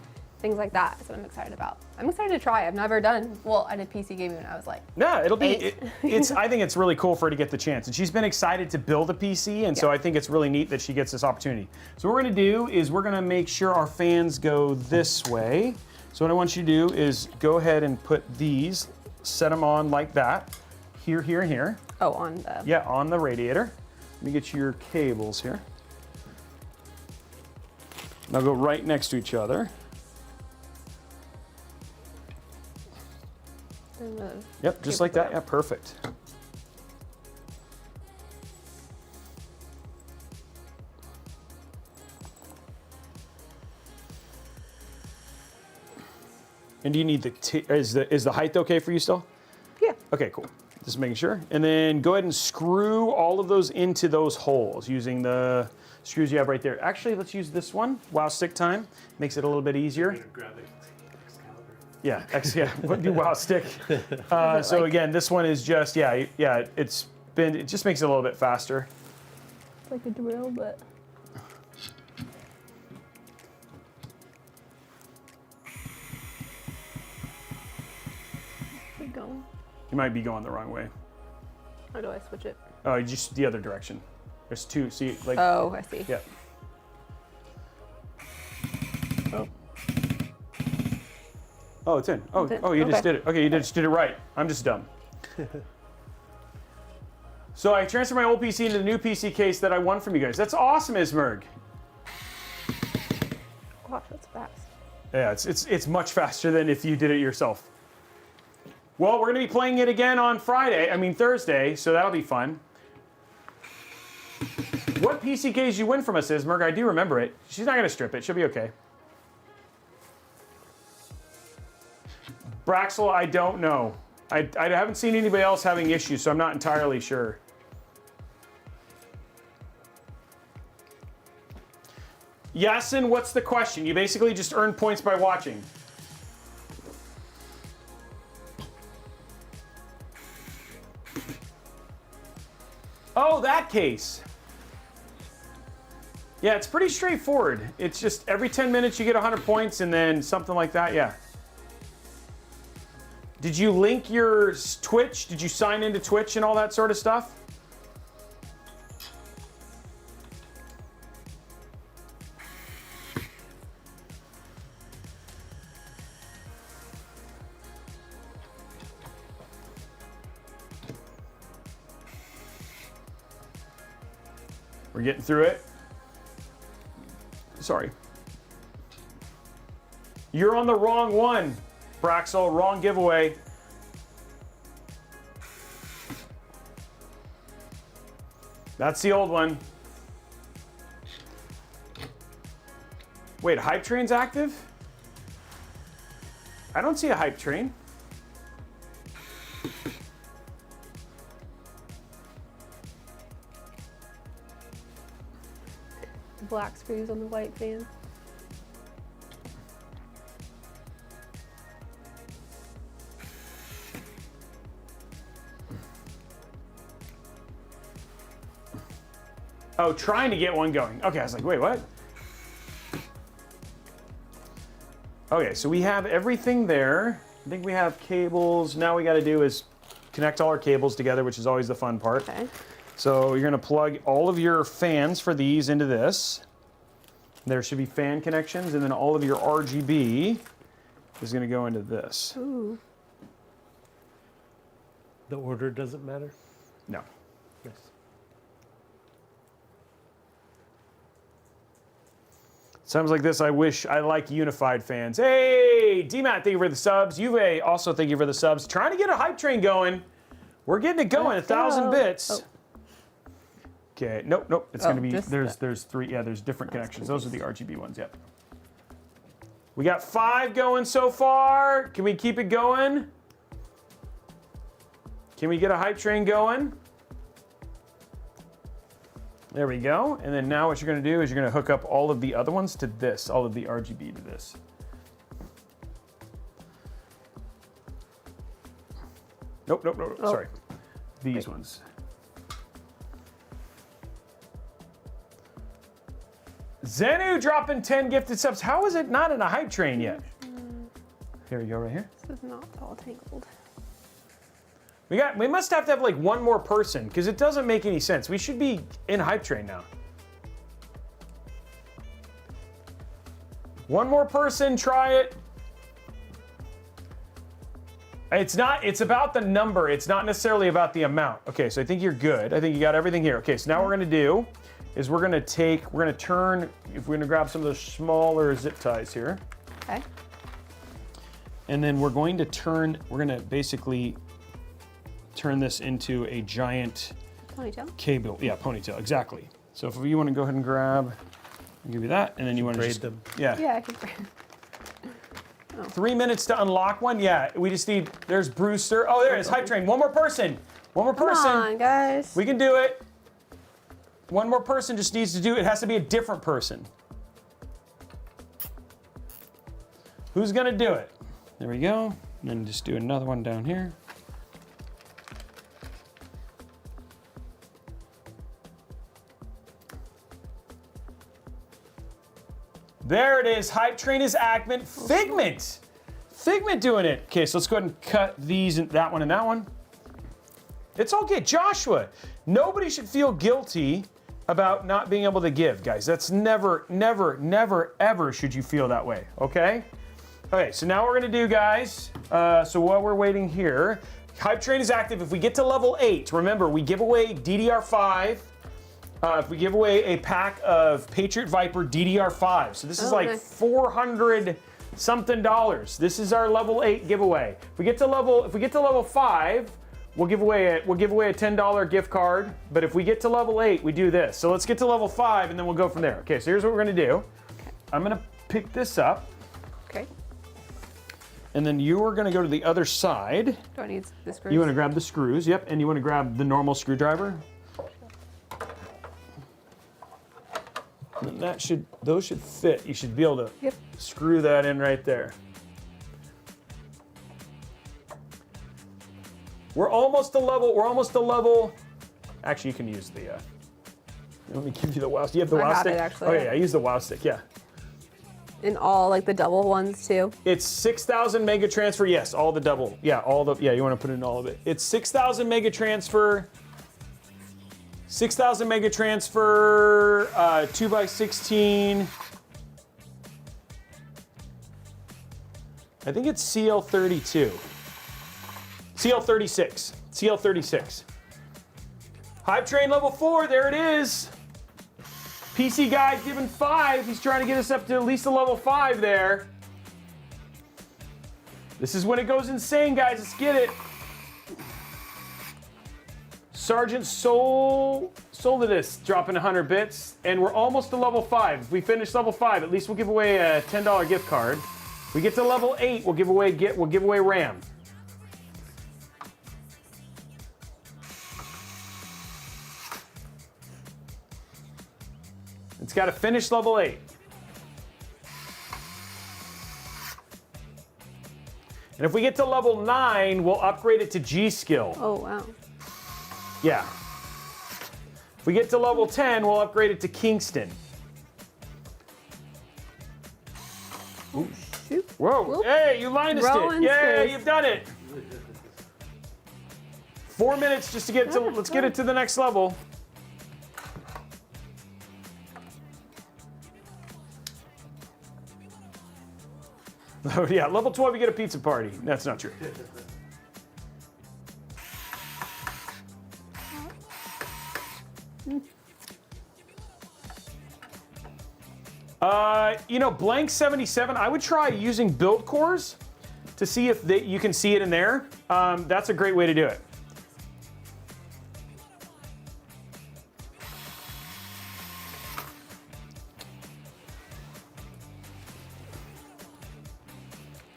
things like that. That's what I'm excited about. I'm excited to try. I've never done, well, I did PC gaming when I was like, Yeah, it'll be. 8. It's. I think it's really cool for her to get the chance, and she's been excited to build a PC, and so I think it's really neat that she gets this opportunity. So what we're gonna do is we're gonna make sure our fans go this way. So what I want you to do is go ahead and put these, set them on like that, here, here, and here. oh, on the, Yeah, on the radiator. Let me get you your cables here. And they'll go right next to each other. Yep, just like that. Yeah, perfect. And do you need is the height okay for you still? yeah. Okay, cool. Just making sure. And then go ahead and screw all of those into those holes using the screws you have right there. Actually, let's use this one. Wow, stick time. Makes it a little bit easier. Yeah, do wow stick. So again, this one is just, it just makes it a little bit faster. It's like a drill, but. Keep going. You might be going the wrong way. How do I switch it? Oh, just the other direction. There's two, see, like. Oh, I see. Yeah. Oh. Oh, it's in. Oh, you just did it. Okay, you just did it right. I'm just dumb. So I transferred my old PC into the new PC case that I won from you guys. That's awesome, Ismerg. Gosh, that's fast. Yeah, it's much faster than if you did it yourself. Well, we're gonna be playing it again on Thursday, so that'll be fun. What PC case you win from us, Ismerg? I do remember it. She's not gonna strip it. She'll be okay. Braxel, I don't know. I haven't seen anybody else having issues, so I'm not entirely sure. Yasin, what's the question? You basically just earn points by watching. Oh, that case. Yeah, it's pretty straightforward. It's just every 10 minutes you get 100 points and then something like that, yeah. Did you link your Twitch? Did you sign into Twitch and all that sort of stuff? We're getting through it. Sorry. You're on the wrong one, Braxel. Wrong giveaway. That's the old one. Wait, Hype Train's active? I don't see a Hype Train. Black screws on the white fan. Oh, trying to get one going. Okay, I was like, wait, what? Okay, so we have everything there. I think we have cables. Now we got to do is connect all our cables together, which is always the fun part. Okay. So you're going to plug all of your fans for these into this. There should be fan connections, and then all of your RGB is going to go into this. Ooh. The order doesn't matter? No. Yes. Sounds like this. I wish I like unified fans. Hey, DMAT, thank you for the subs. Juve, also thank you for the subs. Trying to get a Hype Train going. We're getting it going, 1,000 bits. Oh. Okay, nope. It's going to be, just there's three, there's different connections. Those are the RGB ones, yep. We got 5 going so far. Can we keep it going? Can we get a Hype Train going? There we go. And then now what you're going to do is you're going to hook up all of the other ones to this, all of the RGB to this. Nope, Oh. sorry. These ones. Zenu dropping 10 gifted subs. How is it not in a hype train yet? Here we go, right here. This is not all tangled. We must have to have like one more person because it doesn't make any sense. We should be in hype train now. One more person, try it. It's about the number. It's not necessarily about the amount. Okay, so I think you're good. I think you got everything here. Okay, so now what we're gonna do is we're gonna turn, if we're gonna grab some of those smaller zip ties here. Okay. And then we're gonna basically turn this into a giant Ponytail? cable. Yeah, ponytail, exactly. So if you wanna go ahead and grab, I'll give you that, and then you wanna Braid just, them. Yeah. Yeah, I can. 3 minutes to unlock one? Yeah, we just need, there's Brewster. Oh, there it is, hype train. One more person. One more person. Come on, guys. We can do it. One more person just needs to do it. It has to be a different person. Who's gonna do it? There we go. And then just do another one down here. There it is. Hype train is Ackman. Figment. Figment doing it. Okay, so let's go ahead and cut these and that one and that one. It's all good. Joshua, nobody should feel guilty about not being able to give, guys. That's never, never, never, ever should you feel that way, okay? Okay, so now what we're gonna do, guys, so while we're waiting here, Hype train is active. If we get to level 8, remember, we give away DDR5. If we give away a pack of Patriot Viper DDR5. So this is like nice. $400 something. This is our level 8 giveaway. If we get to level 5, we'll give away a $10 gift card. But if we get to level 8, we do this. So let's get to level 5 and then we'll go from there. Okay, so here's what we're gonna do. Okay. I'm gonna pick this up. Okay. And then you are gonna go to the other side. Do I need the screws? You wanna grab the screws, yep, and you wanna grab the normal screwdriver. And those should fit. You should be able to screw that in right there. We're almost to level. Actually, you can use the, let me give you the wow stick. You have the wow stick? I have it, actually. Oh yeah, I use the wow stick, yeah. In all, like the double ones too? It's 6,000 mega transfer, yes, all the double. Yeah, you wanna put in all of it. It's 6,000 mega transfer. 6,000 mega transfer, 2x16. I think it's CL32. CL36. CL36. Hype train level 4, there it is. PC guy's giving 5. He's trying to get us up to at least a level 5 there. This is when it goes insane, guys. Let's get it. Sergeant Solidus dropping 100 bits, and we're almost to level 5. If we finish level 5, at least we'll give away a $10 gift card. We get to level 8, we'll give away RAM. It's got to finish level 8. And if we get to level 9, we'll upgrade it to G skill. Oh, wow. Yeah. If we get to level 10, we'll upgrade it to Kingston. Oh, shoot. Whoa, Whoop. hey, you Linused it. Rowan's Yeah, face. you've done it. 4 minutes just to get to, let's get it to the next level. Oh yeah, level 12 you get a pizza party. That's not true. You know, blank 77, I would try using build cores to see if you can see it in there. That's a great way to do it.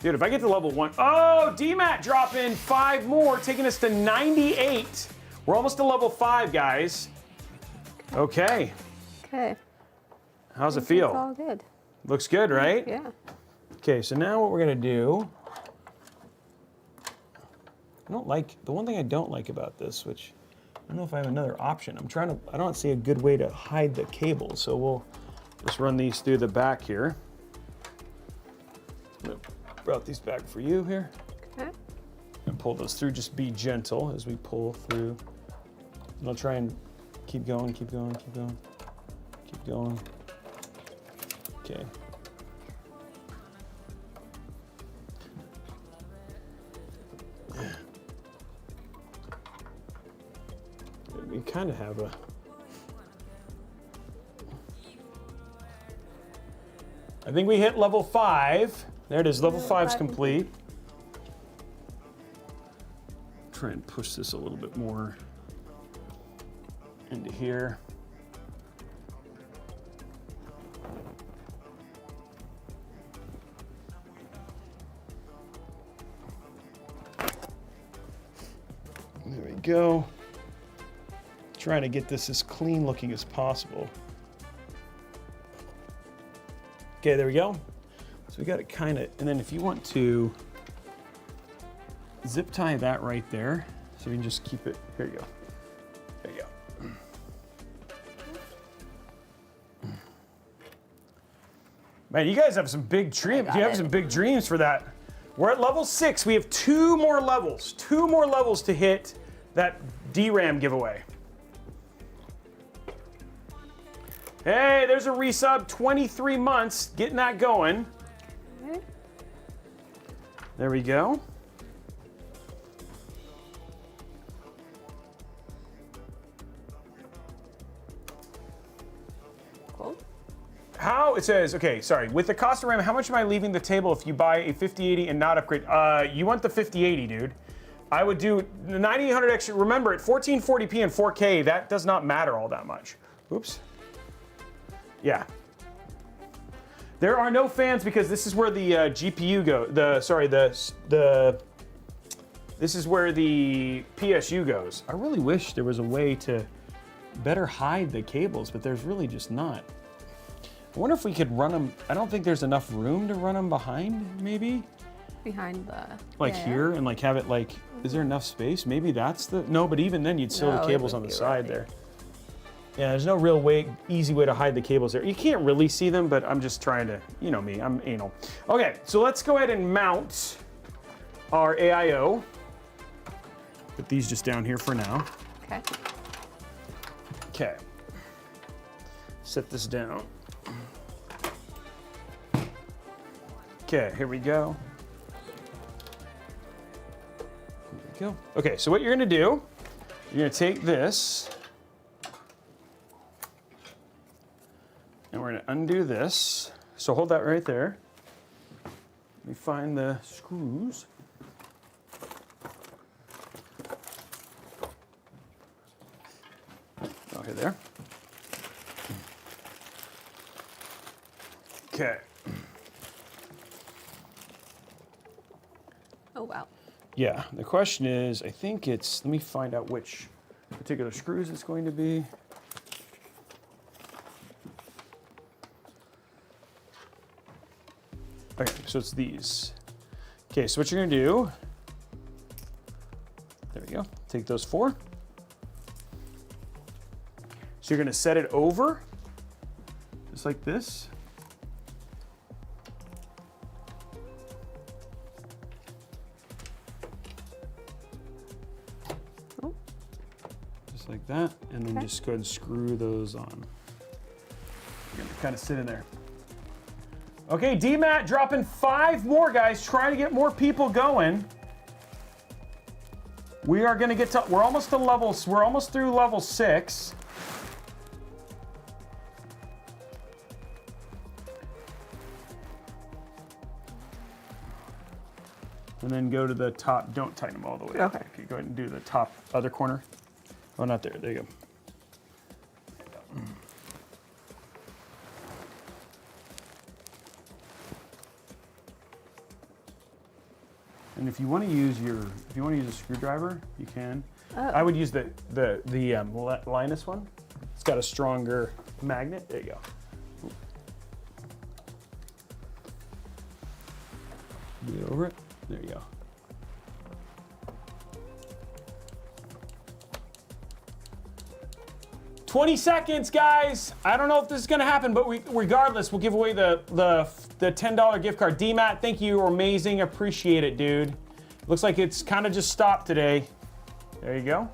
Dude, if I get to level 1, oh, DMAT dropping 5 more, taking us to 98. We're almost to level 5, guys. Okay. Okay. How's it It's feel? all good. Looks good, right? Yeah. Okay, so now what we're gonna do, the one thing I don't like about this, which I don't know if I have another option. I don't see a good way to hide the cable, so Just run these through the back here. I'm gonna route these back for you here. Okay. And pull those through. Just be gentle as we pull through. And I'll try and keep going, keep going, keep going, keep going. Okay. We kind of have a. I think we hit level 5. There it is, level 5's complete. Try and push this a little bit more into here. There we go. Trying to get this as clean looking as possible. Okay, there we go. So we got it kind of, and then if you want to zip tie that right there, so you can just keep it, here you go. There you go. Man, you guys have some big dreams. You have some big dreams for that. We're at level 6. We have 2 more levels. 2 more levels to hit that DRAM giveaway. Hey, there's a resub, 23 months, getting that going. Okay. There we go. Cool. How, it says, okay, sorry, with the cost of RAM, how much am I leaving the table if you buy a 5080 and not upgrade? You want the 5080, dude. I would do the 9800 extra, remember at 1440p and 4K, that does not matter all that much. Oops. Yeah. There are no fans because this is where the GPU go. This is where the PSU goes. I really wish there was a way to better hide the cables, but there's really just not. I wonder if we could run them. I don't think there's enough room to run them behind, maybe? Behind the. Like here and like have it like, is there enough space? Maybe that's the, no, but even then you'd still have the cables on the side there. Yeah, there's no real way, easy way to hide the cables there. You can't really see them, but I'm just trying to, you know me, I'm anal. Okay, so let's go ahead and mount our AIO. Put these just down here for now. Okay. Okay. Set this down. Okay, here we go. Here we go. Okay, so what you're gonna do, you're gonna take this, and we're gonna undo this. So hold that right there. Let me find the screws. Oh, here they are. Okay. Oh, wow. Yeah, the question is, I think it's, let me find out which particular screws it's going to be. Okay, so it's these. Okay, so what you're gonna do, there we go, take those 4. So you're gonna set it over, just like this. Oh. Just like that, and then just go ahead and screw those on. You're gonna kind of sit in there. Okay, DMAT dropping 5 more, guys. Trying to get more people going. We are gonna get to, we're almost to levels, we're almost through level 6. And then go to the top, don't tighten them all the way. Okay. Okay, go ahead and do the top other corner. Oh, not there, there you go. And if you want to use a screwdriver, you can. Oh. I would use the Linus one. It's got a stronger magnet. There you go. Get over it. There you go. 20 seconds, guys. I don't know if this is gonna happen, but regardless, we'll give away the $10 gift card. D-Matt, thank you, you're amazing, appreciate it, dude. Looks like it's kind of just stopped today. There you go.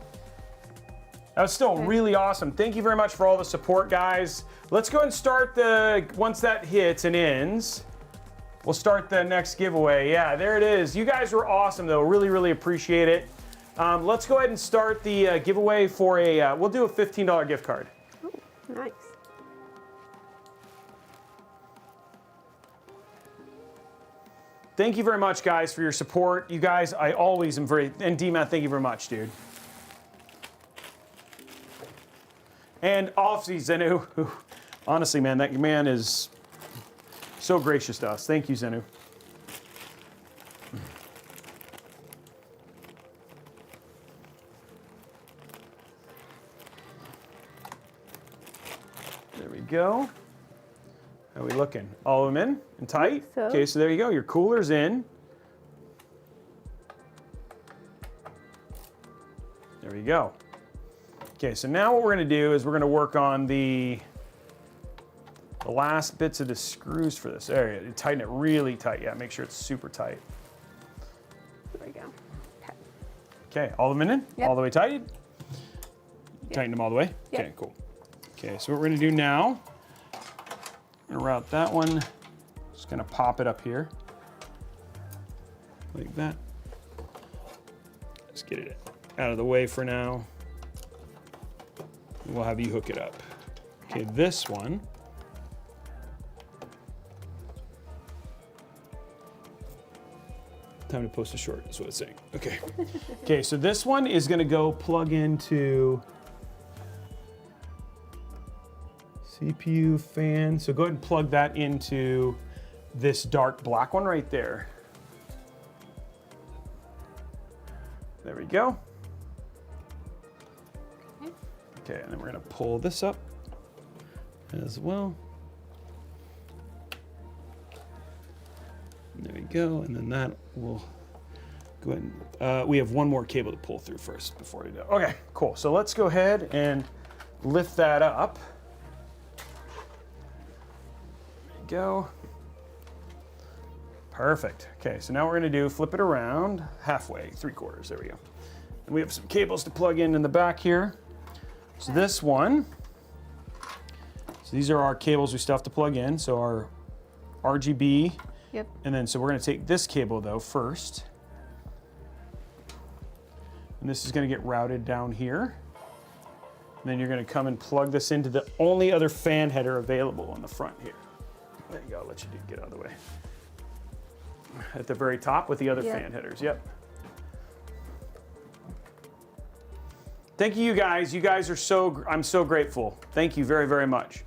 That was still really awesome. Thank you very much for all the support, guys. Let's go and start once that hits and ends, we'll start the next giveaway. Yeah, there it is. You guys were awesome, though. Really, really appreciate it. Let's go ahead and start the giveaway for we'll do a $15 gift card. Ooh, nice. Thank you very much, guys, for your support. You guys, I always am and D-Matt, thank you very much, dude. And obviously, Zenu, who, honestly, man, that man is so gracious to us. Thank you, Zenu. There we go. How are we looking? All of them in and tight? So. Okay, so there you go. Your cooler's in. There we go. Okay, so now what we're going to do is we're going to work on the last bits of the screws for this area. You tighten it really tight. Yeah, make sure it's super tight. There we go. Okay. Okay, all of them in? Yep. All the way tight? Yep. Tighten them all the way? Yep. Okay, cool. Okay, so what we're going to do now, I'm going to route that one. Just going to pop it up here. Like that. Just get it out of the way for now. We'll have you hook it up. Okay, this one. Time to post a short, is what it's saying. Okay. Okay, so this one is gonna go plug into CPU fan. So go ahead and plug that into this dark black one right there. There we go. Okay, and then we're gonna pull this up as well. There we go, and then that will go ahead and, we have one more cable to pull through first before we do. Okay, cool, so let's go ahead and lift that up. There we go. Perfect, okay, so now what we're gonna do, flip it around halfway, 3/4, there we go. And we have some cables to plug in the back here. So this one, so these are our cables we still have to plug in. So our RGB. Yep. And then, so we're gonna take this cable though first. And this is gonna get routed down here. And then you're gonna come and plug this into the only other fan header available on the front here. There you go, I'll let you get out of the way. At the very top with the other fan headers, yep. Thank you guys. You guys are I'm so grateful. Thank you very, very much.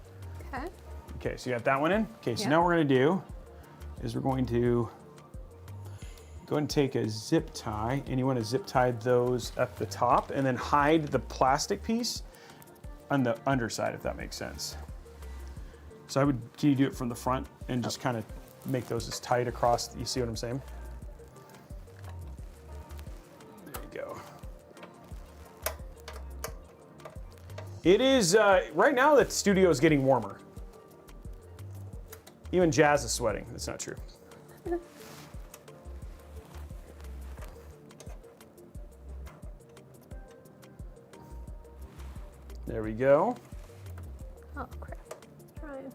Okay. Okay, so you got that one in? Okay, so Yep. now what we're gonna do is we're going to go and take a zip tie, and you wanna zip tie those at the top and then hide the plastic piece on the underside, if that makes sense. So can you do it from the front and just kind of make those as tight across, you see what I'm saying? There you go. It is, right now the studio is getting warmer. Even Jazz is sweating. That's not true. There we go. Oh, crap. Trying.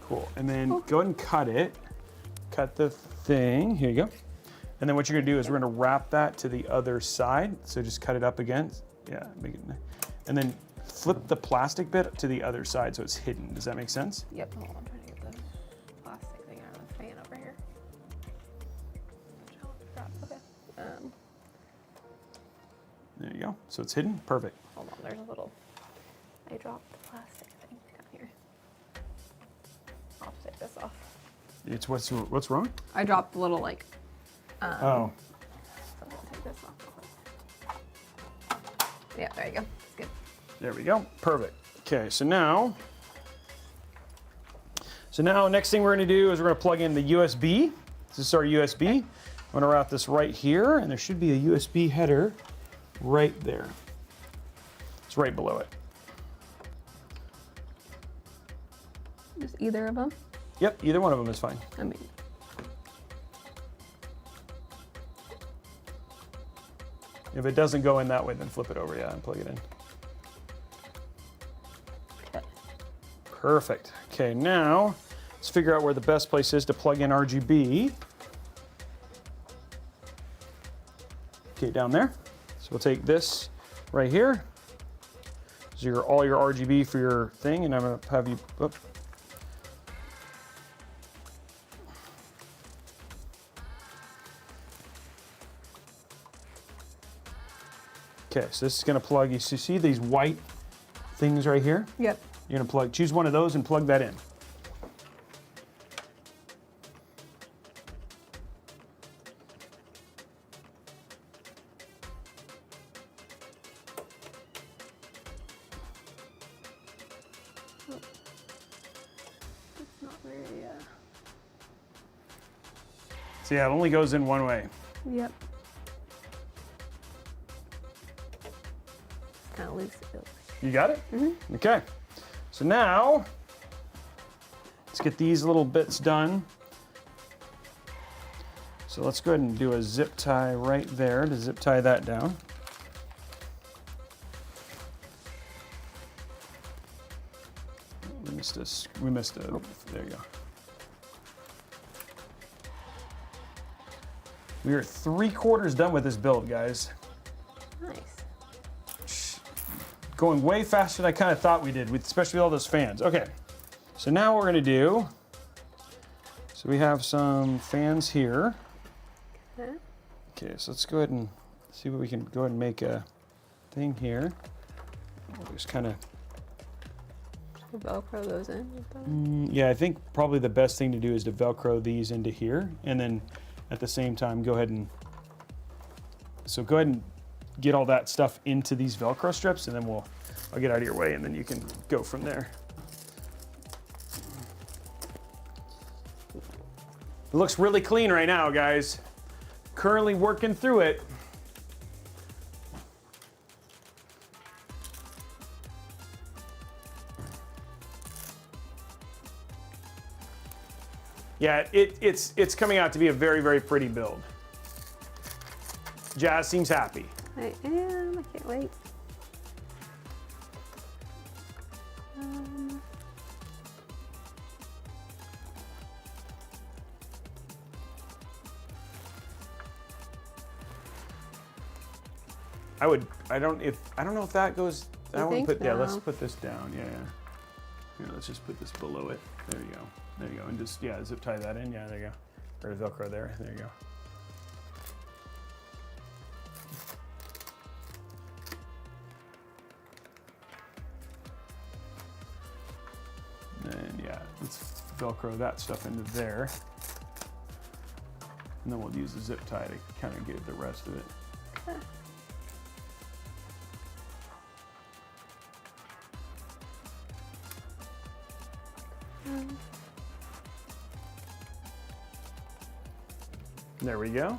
Cool. And then go ahead and cut it. Cut the thing. Here you go. And then what you're gonna do is we're gonna wrap that to the other side. So just cut it up again. Yeah, make it. And then flip the plastic bit to the other side so it's hidden. Does that make sense? Yep. Hold on, I'm trying to get the plastic thing out of the fan over here. Okay. There you go. So it's hidden. Perfect. Hold on, there's a little. I dropped the plastic thing down here. I'll just take this off. It's what's wrong? I dropped a little like. Oh. So I'll take this off. Yeah, there you go. It's good. There we go. Perfect. Okay, so now next thing we're going to do is we're going to plug in the USB. This is our USB. I'm gonna route this right here, and there should be a USB header right there. It's right below it. Just either of them? Yep, either one of them is fine. I mean, if it doesn't go in that way, then flip it over, yeah, and plug it in. okay. Perfect. Okay, now let's figure out where the best place is to plug in RGB. Okay, down there. So we'll take this right here. So all your RGB for your thing, and I'm gonna have you, oh. Okay, so this is gonna plug, you see these white things right here? Yep. You're gonna choose one of those and plug that in. It's not very, So yeah, it only goes in one way. Yep. Kind of loose. You got it? Mm-hmm. Okay. So now, let's get these little bits done. So let's go ahead and do a zip tie right there to zip tie that down. We missed a, there you go. We are 3/4 done with this build, guys. Nice. Going way faster than I kind of thought we did, especially with all those fans. Okay, so now what we're gonna do, so we have some fans here. Okay. Okay, so let's go ahead and see what we can go ahead and make a thing here. We'll just kind of, Velcro those in? yeah, I think probably the best thing to do is to Velcro these into here, and then at the same time go ahead and, so go ahead and get all that stuff into these Velcro strips, and then I'll get out of your way, and then you can go from there. It looks really clean right now, guys. Currently working through it. Yeah, it's coming out to be a very, very pretty build. Jazz seems happy. I am. I can't wait. I don't know if that goes. I wouldn't put. Yeah, let's no. put this down. Yeah. Here, let's just put this below it. There you go. There you go. And just, yeah, zip tie that in. Yeah, there you go. Or Velcro there. There you go. And yeah, let's Velcro that stuff into there. And then we'll use the zip tie to kind of get the rest of it. Okay. There we go.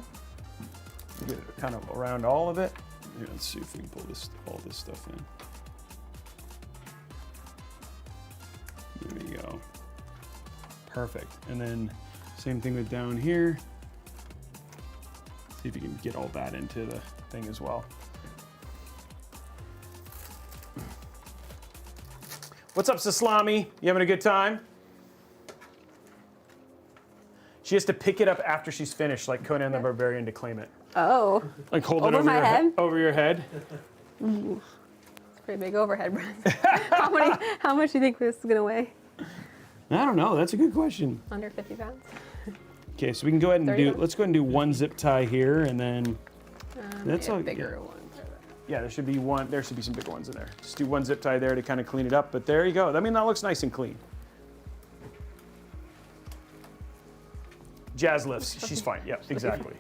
Get it kind of around all of it. Here, let's see if we can pull all this stuff in. There we go. Perfect. And then same thing with down here. See if you can get all that into the thing as well. What's up, Saslami? You having a good time? She has to pick it up after she's finished, like Conan the Barbarian to claim it. Oh. Like hold it Over my head? Over your head. Ooh. It's a pretty big overhead, Brent. How much do you think this is gonna weigh? I don't know. That's a good question. Under 50 pounds. Okay, so we can go ahead and 30 do. pounds? Let's go ahead and do one zip tie here, and then that's all. Bigger ones. Yeah, there should be one. There should be some bigger ones in there. Just do one zip tie there to kind of clean it up. But there you go. I mean, that looks nice and clean. Jazz lifts. She's fine. Yeah, exactly.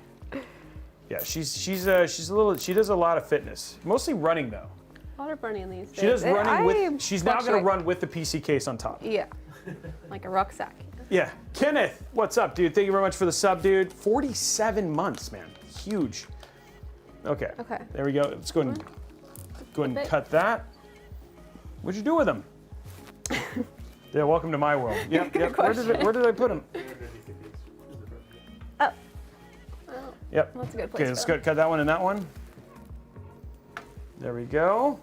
Yeah, she's a little. She does a lot of fitness, mostly running though. A lot of running these days. She does running with. She's now going to fluctuate. run with the PC case on top. Yeah, like a rucksack. Yeah. Kenneth, what's up, dude? Thank you very much for the sub, dude. 47 months, man. Huge. Okay. Okay. There we go. Let's go ahead and cut that. What'd you do with them? Yeah, welcome to my world. Yep. Where did I put them? Oh. Yep. That's a good place. Okay, let's cut that one and that one. There we go.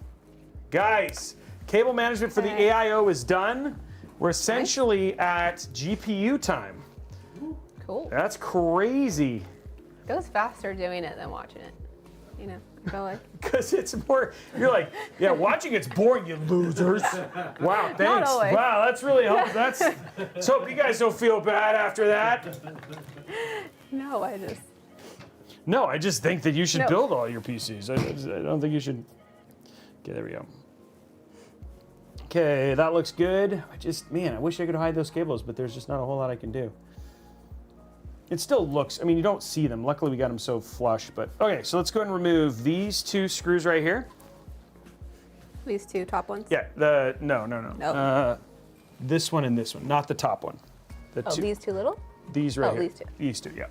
Guys, cable management for the AIO is done. We're essentially at GPU time. Cool. That's crazy. It goes faster doing it than watching it. You know, I feel like. Because it's more, you're like, yeah, watching it's boring, you losers. Wow, thanks. Not always. Wow, that's really helpful. Let's hope you guys don't feel bad after that. No, I just. No, I just think that you should build all your PCs. I don't think you should. Okay, there we go. Okay, that looks good. I wish I could hide those cables, but there's just not a whole lot I can do. It still looks, I mean, you don't see them. Luckily, we got them so flush, but okay, so let's go ahead and remove these two screws right here. These two top ones? Yeah, no. Nope. This one and this one, not the top one. These two little? These right here. These two. These two, yeah.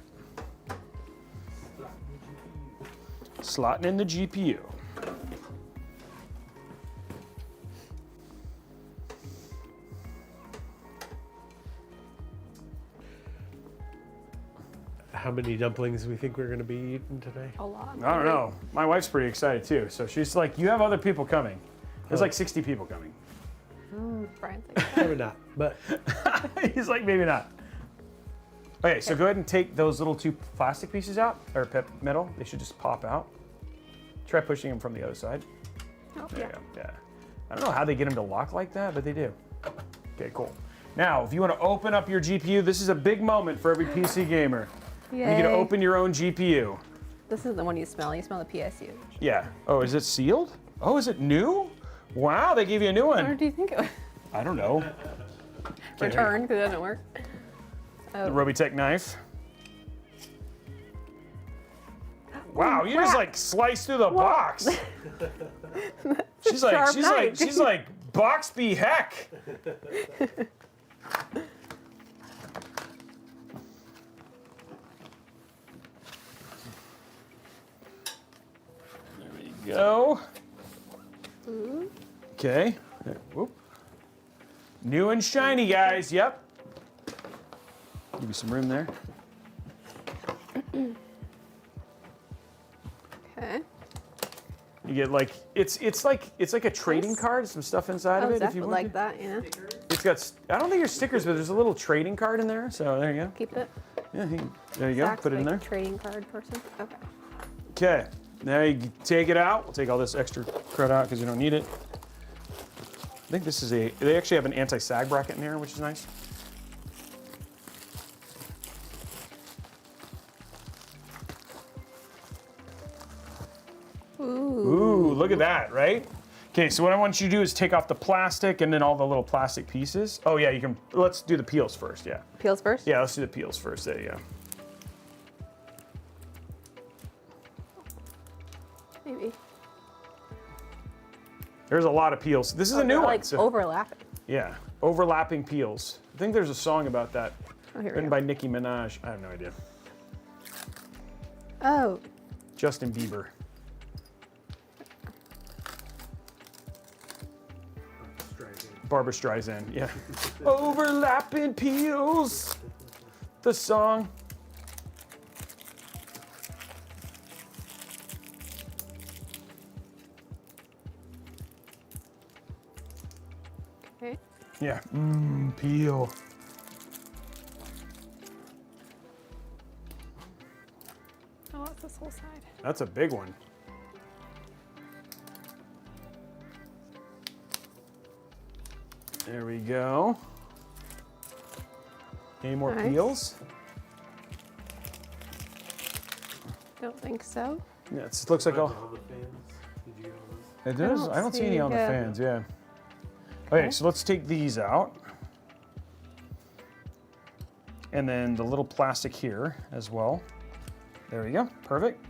Slotting in the GPU. How many dumplings we think we're going to be eating today? A lot. I don't know. My wife's pretty excited too. So she's like, you have other people coming. There's like 60 people coming. Brian's like, Maybe not, but He's like, maybe not. Okay, so go ahead and take those little two plastic pieces out, or metal. They should just pop out. Try pushing them from the other side. oh, There yeah. you go. Yeah. I don't know how they get them to lock like that, but they do. Okay, cool. Now, if you want to open up your GPU, this is a big moment for every PC gamer. You get to Yay. open your own GPU. This is the one you smell. You smell the PSU. Yeah. Oh, is it sealed? Oh, is it new? Wow, they gave you a new Or one. do you think it was I don't know. returned because it doesn't work? The Robeytech knife. Wow, you just crap. like sliced through the box. she's sharp knife. like, box be heck. There we go. Okay. Whoop. New and shiny, guys. Yep. Give you some room there. Okay. You get like it's like a trading card, some stuff inside Oh, of it. Zeph If you would want like that, yeah. It's got. I don't think there's stickers, but there's a little trading card in there. So there you go. Keep it. Yeah, there you go. Zach's Put it in like there. a trading card person. Okay. Okay. Now you take it out. We'll take all this extra crud out because you don't need it. I think this is they actually have an anti-sag bracket in here, which is nice. Ooh, look at that, right? Okay, so what I want you to do is take off the plastic and then all the little plastic pieces. Oh yeah, you can, let's do the peels first, yeah. Peels first? Yeah, let's do the peels first, there you go. Maybe. There's a lot of peels. This is a new They're one. like so- overlapping. Yeah, overlapping peels. I think there's a song about that, Oh, here we written go. by Nicki Minaj. I have no idea. Oh, Justin Bieber. Barbara Streisand, yeah. Overlapping peels. The song. okay. Yeah. Peel. Oh, it's this whole side. That's a big one. There we go. Any more Nice. peels? Don't think so. Yeah, it looks like all. All the fans. Did you get all those? It does. I don't see any on the yeah. fans. Yeah. Okay, so let's take these out. And then the little plastic here as well. There we go. Perfect.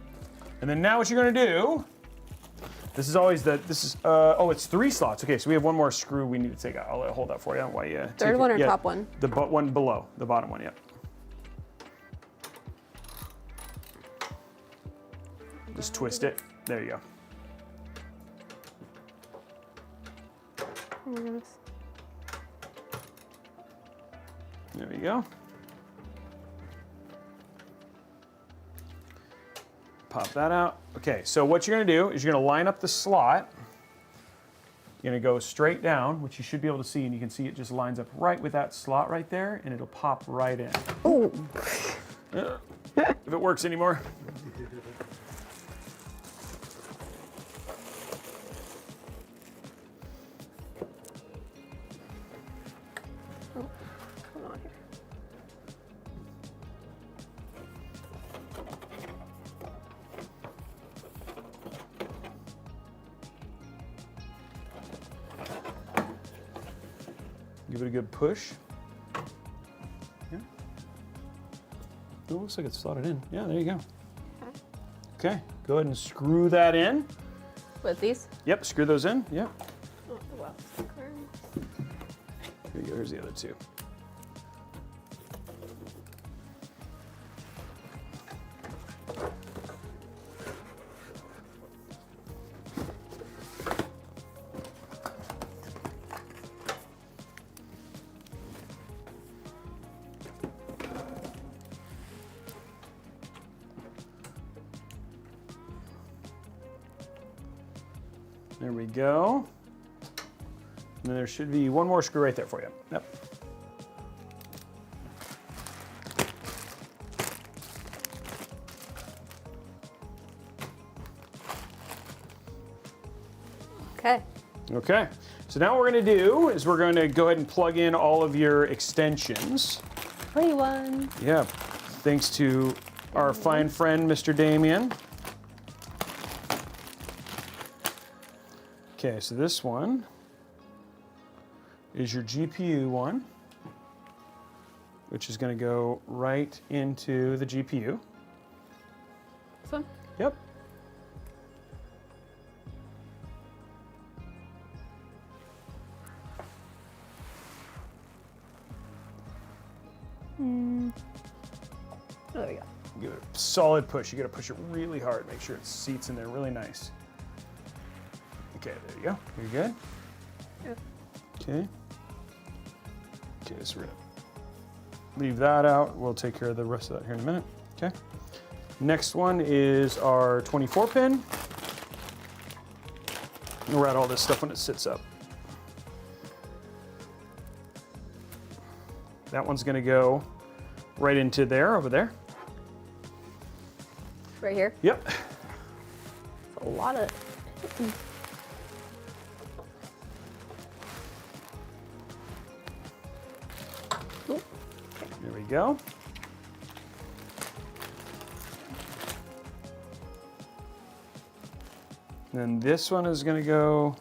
And then now what you're going to do This is always oh, it's 3 slots. Okay, so we have one more screw we need to take out. I'll hold that for you while you Third one or top one? The one below, the bottom one, yep. Just twist it. There you go. There we go. Pop that out. Okay, so what you're gonna do is you're gonna line up the slot. You're gonna go straight down, which you should be able to see, and you can see it just lines up right with that slot right there, and it'll pop right in. Ooh. If it works anymore. Give it a good push. Yeah. It looks like it's slotted in. Yeah, there you go. Okay, go ahead and screw that in. With these? Yep, screw those in. Yep. Oh, well. Here you go, here's the other 2. There we go. And then there should be one more screw right there for you. Yep. Okay. Okay. So now what we're going to do is we're going to go ahead and plug in all of your extensions. Free one. Yeah. Thanks to our fine friend, Mr. Damien. Okay, so this one is your GPU one, which is going to go right into the GPU. This one? Yep. There we go. Give it a solid push. You got to push it really hard. Make sure it seats in there really nice. Okay, there you go. You're good? Yep. Okay. Okay, so we're gonna leave that out. We'll take care of the rest of that here in a minute. Okay. Next one is our 24 pin. We'll route all this stuff when it sits up. That one's gonna go right into there, over there. Right here? Yep. It's a lot of... There we go. And then this one is going to go,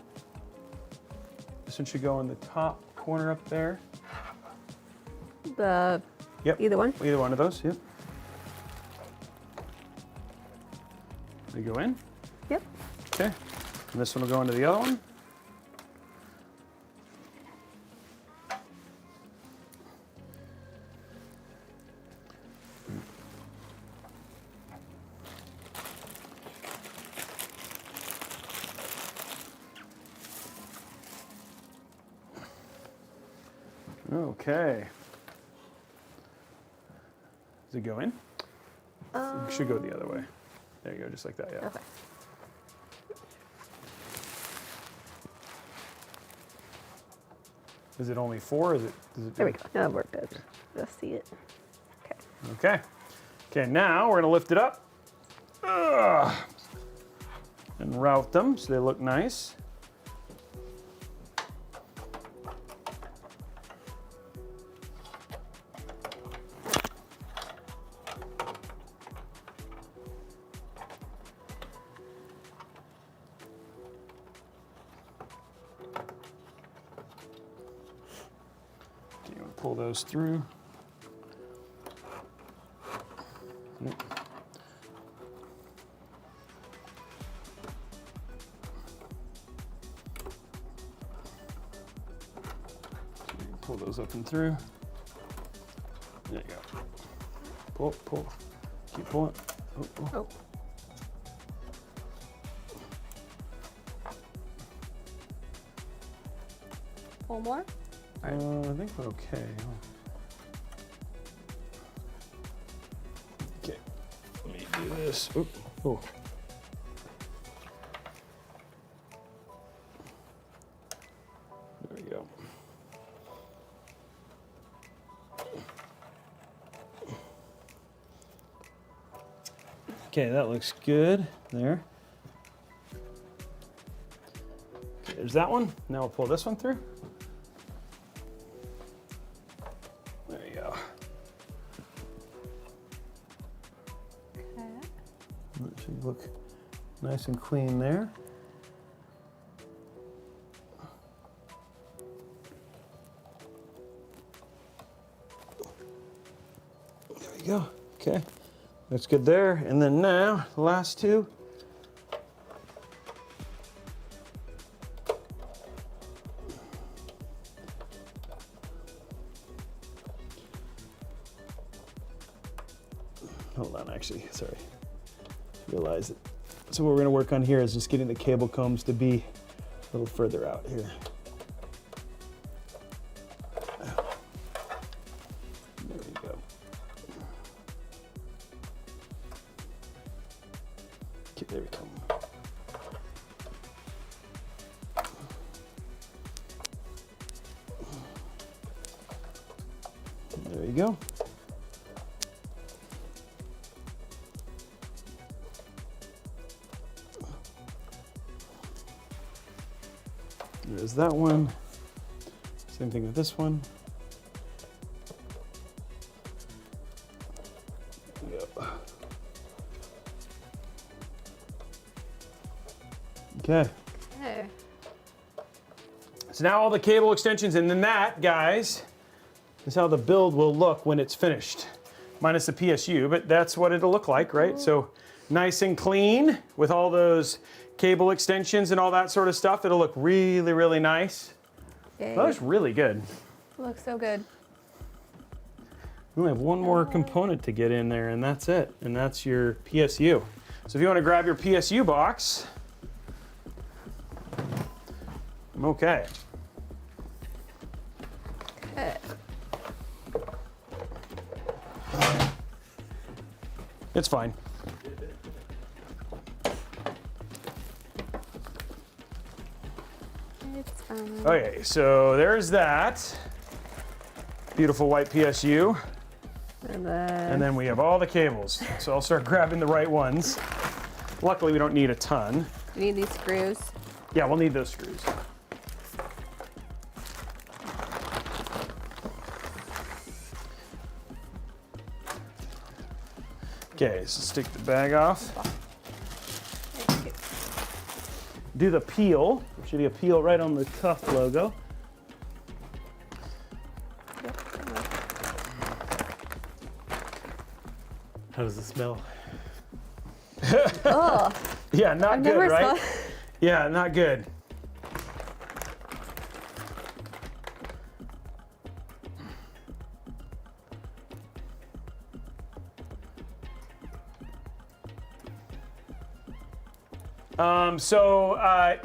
this one should go in the top corner up there. The... Yep. Either one? Either one of those, yep. They go in. Yep. Okay. And this one will go into the other one. Okay. Does it go in? It should go the other way. There you go, just like that, yeah. Okay. Is it only 4? Is it? Does it There we go. Now we're good. Let's see it. Okay. Okay. Okay, now we're gonna lift it up. And route them so they look nice. Pull those through. Pull those up and through. There you go. Pull, pull. Keep pulling. Oh, oh. Oh. Pull more? I think we're okay. Okay, let me do this. Oop. Oh. There we go. Okay, that looks good there. Okay, there's that one. Now we'll pull this one through. There you go. Okay. That should look nice and clean there. There we go. Okay. Looks good there. And then now, the last two. Hold on, actually, sorry. Realize it. So what we're gonna work on here is just getting the cable combs to be a little further out here. There we go. Okay, there we go. There you go. There's that one. Same thing with this one. Yep. Okay. Okay. So now all the cable extensions, and then that, guys, is how the build will look when it's finished. Minus the PSU, but that's what it'll look like, right? So nice and clean with all those cable extensions and all that sort of stuff. It'll look really, really nice. Yay. That looks really good. Looks so good. We only have one more component to get in there, and that's it. And that's your PSU. So if you want to grab your PSU box, I'm okay. Okay. It's fine. It's fine. Okay, so there's that. Beautiful white PSU. And then we have all the cables. So I'll start grabbing the right ones. Luckily, we don't need a ton. Do you need these screws? Yeah, we'll need those screws. Okay, so stick the bag off. Do the peel. There should be a peel right on the Tough logo. How does it smell? Oh, Yeah, not I've good, never right? smelled. Yeah, not good.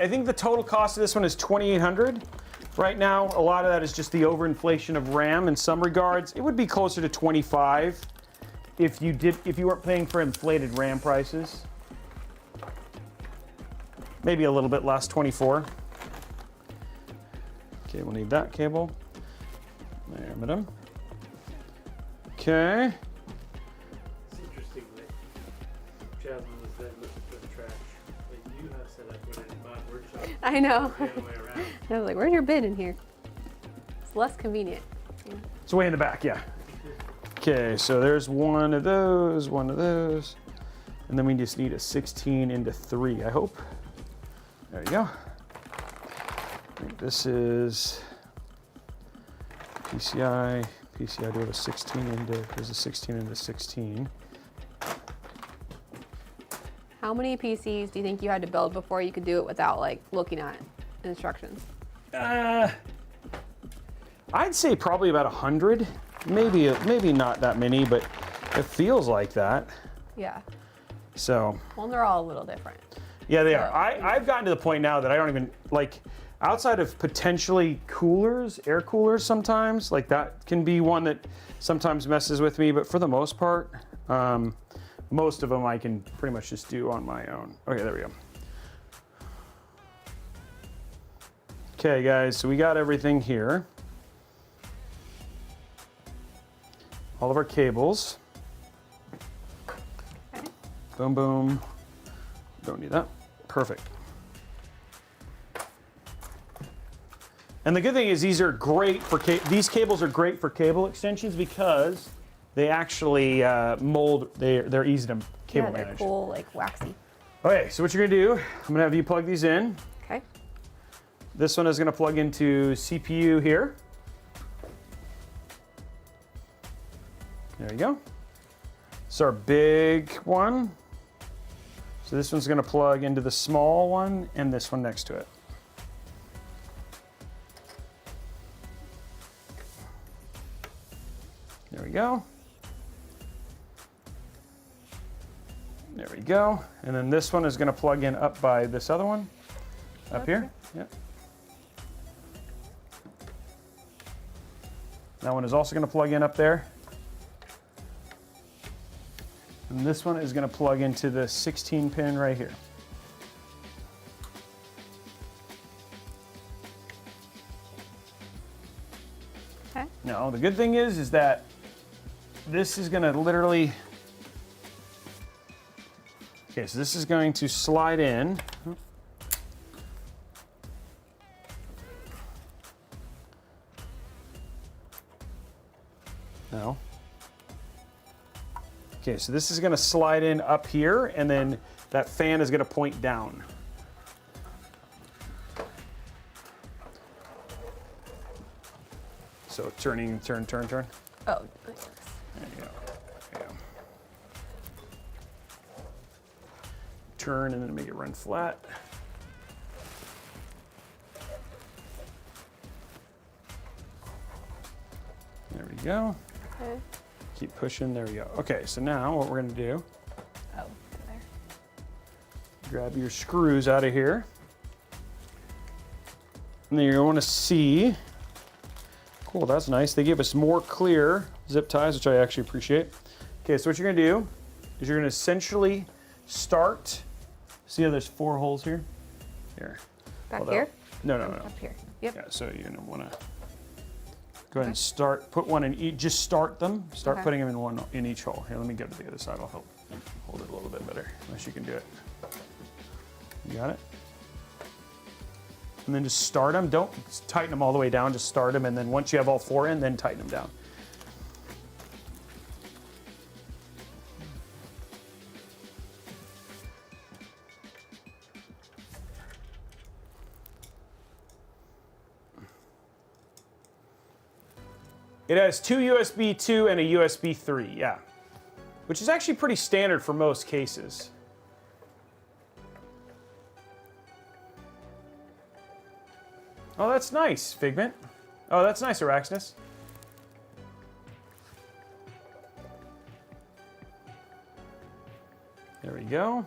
I think the total cost of this one is $2,800. Right now, a lot of that is just the overinflation of RAM in some regards. It would be closer to 25 if you weren't paying for inflated RAM prices. Maybe a little bit less, 24. Okay, we'll need that cable. There, madam. Okay. It's interesting that Jasmine was then looking for the trash that you have set up when I bought workshop. I know. The other way around. I was like, where's your bin in here? It's less convenient. Yeah. It's way in the back, yeah. Okay, so there's one of those, and then we just need a 16 into 3, I hope. There you go. I think this is PCI. PCI, do have a 16 into, there's a 16 into 16. How many PCs do you think you had to build before you could do it without like looking at instructions? I'd say probably about 100. Maybe not that many, but it feels like that. Yeah. So. Well, they're all a little different. Yeah, they are. I've gotten to the point now that I don't even, like, outside of potentially coolers, air coolers sometimes, like that can be one that sometimes messes with me, but for the most part, most of them I can pretty much just do on my own. Okay, there we go. Okay, guys, so we got everything here. All of our cables. Okay. Boom, boom. Don't need that. Perfect. And the good thing is these are great for these cables are great for cable extensions because they actually mold. They're easy to cable they're manage. cool, like waxy. Okay, so what you're gonna do? I'm gonna have you plug these in. Okay. This one is gonna plug into CPU here. There you go. It's our big one. So this one's gonna plug into the small one and this one next to it. There we go. There we go. And then this one is gonna plug in up by this other one. Up here, yep. That one is also gonna plug in up there. And this one is going to plug into the 16 pin right here. Okay. Now, the good thing is that this is going to literally, okay, so this is going to slide in. No. Okay, so this is gonna slide in up here, and then that fan is gonna point down. So turn. Oh, nice. There you go. There you go. Turn and then make it run flat. There we go. Okay. Keep pushing, there we go. Okay, so now what we're gonna do, Oh, there. grab your screws out of here. And then you're gonna wanna see, cool, that's nice. They give us more clear zip ties, which I actually appreciate. Okay, so what you're gonna do is you're gonna essentially start, see how there's 4 holes here? Here. Back Hold here? out. No. Up here. Yep. Yeah, so you're gonna wanna go ahead and start, put one in each, just start them. Start Okay. putting them in one in each hole. Here, let me go to the other side. I'll help hold it a little bit better, unless you can do it. You got it? And then just start them. Don't tighten them all the way down, just start them, and then once you have all 4 in, then tighten them down. It has 2 USB 2 and a USB 3, yeah. Which is actually pretty standard for most cases. Oh, that's nice, Figment. Oh, that's nice, Araxnus. There we go.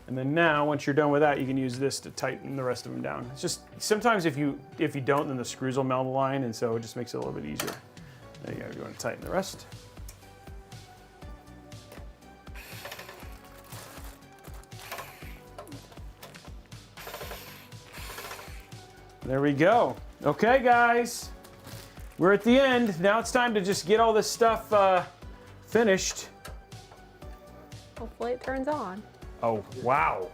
And then now, once you're done with that, you can use this to tighten the rest of them down. It's just, sometimes if you don't, then the screws will malalign, and so it just makes it a little bit easier. There you go, you want to tighten the rest. There we go. Okay, guys, we're at the end. Now it's time to just get all this stuff finished. Hopefully it turns on. Oh, wow.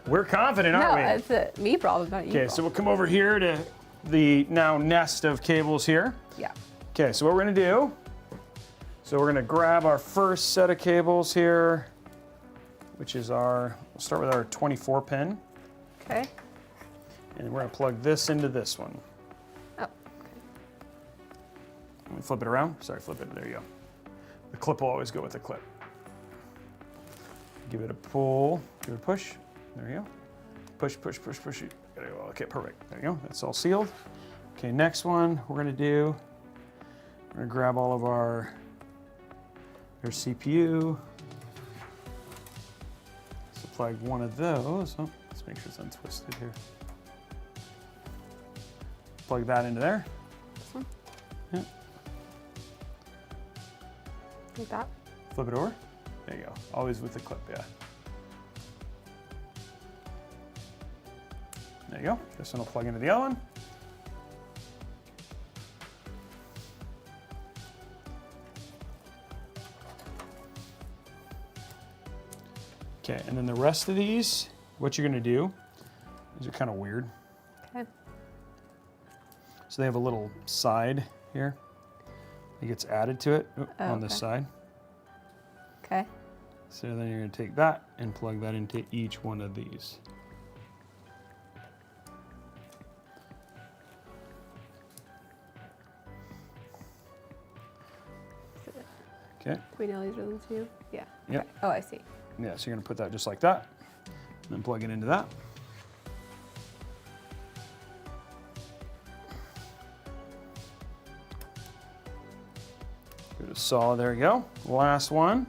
We're confident, aren't we? No, it's a me problem, not you. Okay, so we'll come over here to the now nest of cables here. Yeah. Okay, so what we're gonna do, so we're gonna grab our first set of cables here, which is we'll start with our 24 pin, Okay. and we're gonna plug this into this one. Oh, okay. Let me flip it around. Sorry, flip it, there you go. The clip will always go with the clip. Give it a pull, give it a push. There you go. Push, push, push, push. There you go. Okay, perfect. There you go. That's all sealed. Okay, next one we're gonna grab all of their CPU. So plug one of those. Oh, let's make sure it's untwisted here. Plug that into there. This one? Yeah. Like that? Flip it over. There you go. Always with the clip, yeah. There you go. This one will plug into the other one. Okay, and then the rest of these, what you're gonna do, these are kind of weird. Okay. So they have a little side here. It gets added to it on this side. Okay. So then you're gonna take that and plug that into each one of these. Okay. Do we know these are the two? Yeah. Yep. Okay. Oh, I see. Yeah, so you're gonna put that just like that, and then plug it into that. Good solid, there we go. Last one.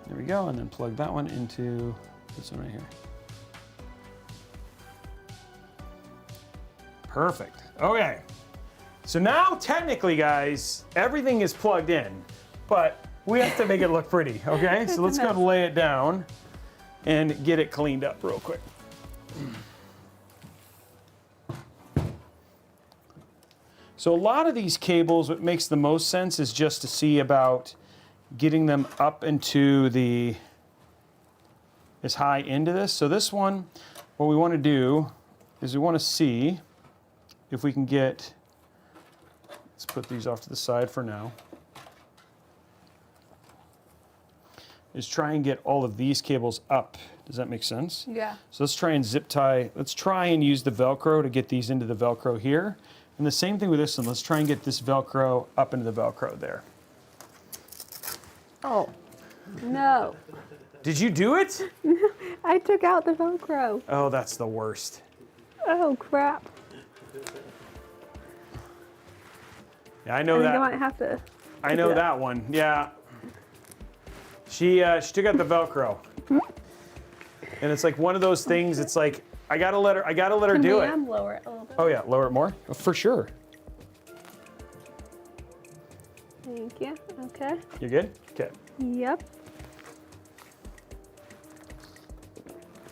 There we go, and then plug that one into this one right here. Perfect, okay. So now technically, guys, everything is plugged in, but we have to make it look pretty, okay? So let's go and lay it down and get it cleaned up real quick. So a lot of these cables, what makes the most sense is just to see about getting them up into as high into this. So this one, what we want to do is we want to see if we can get, let's put these off to the side for now, is try and get all of these cables up. Does that make sense? Yeah. So let's try and zip tie, let's try and use the Velcro to get these into the Velcro here. And the same thing with this one, let's try and get this Velcro up into the Velcro there. Oh, no. Did you do it? I took out the Velcro. Oh, that's the worst. Oh, crap. Yeah, I know I think I that. might have to. I know it that one. Yeah. She took out the Velcro. And it's like one of those things, it's like, I gotta let her do it. Lower it a little bit. Oh yeah, lower it more? Oh, for sure. Thank you. Okay. You good? Okay. Yep.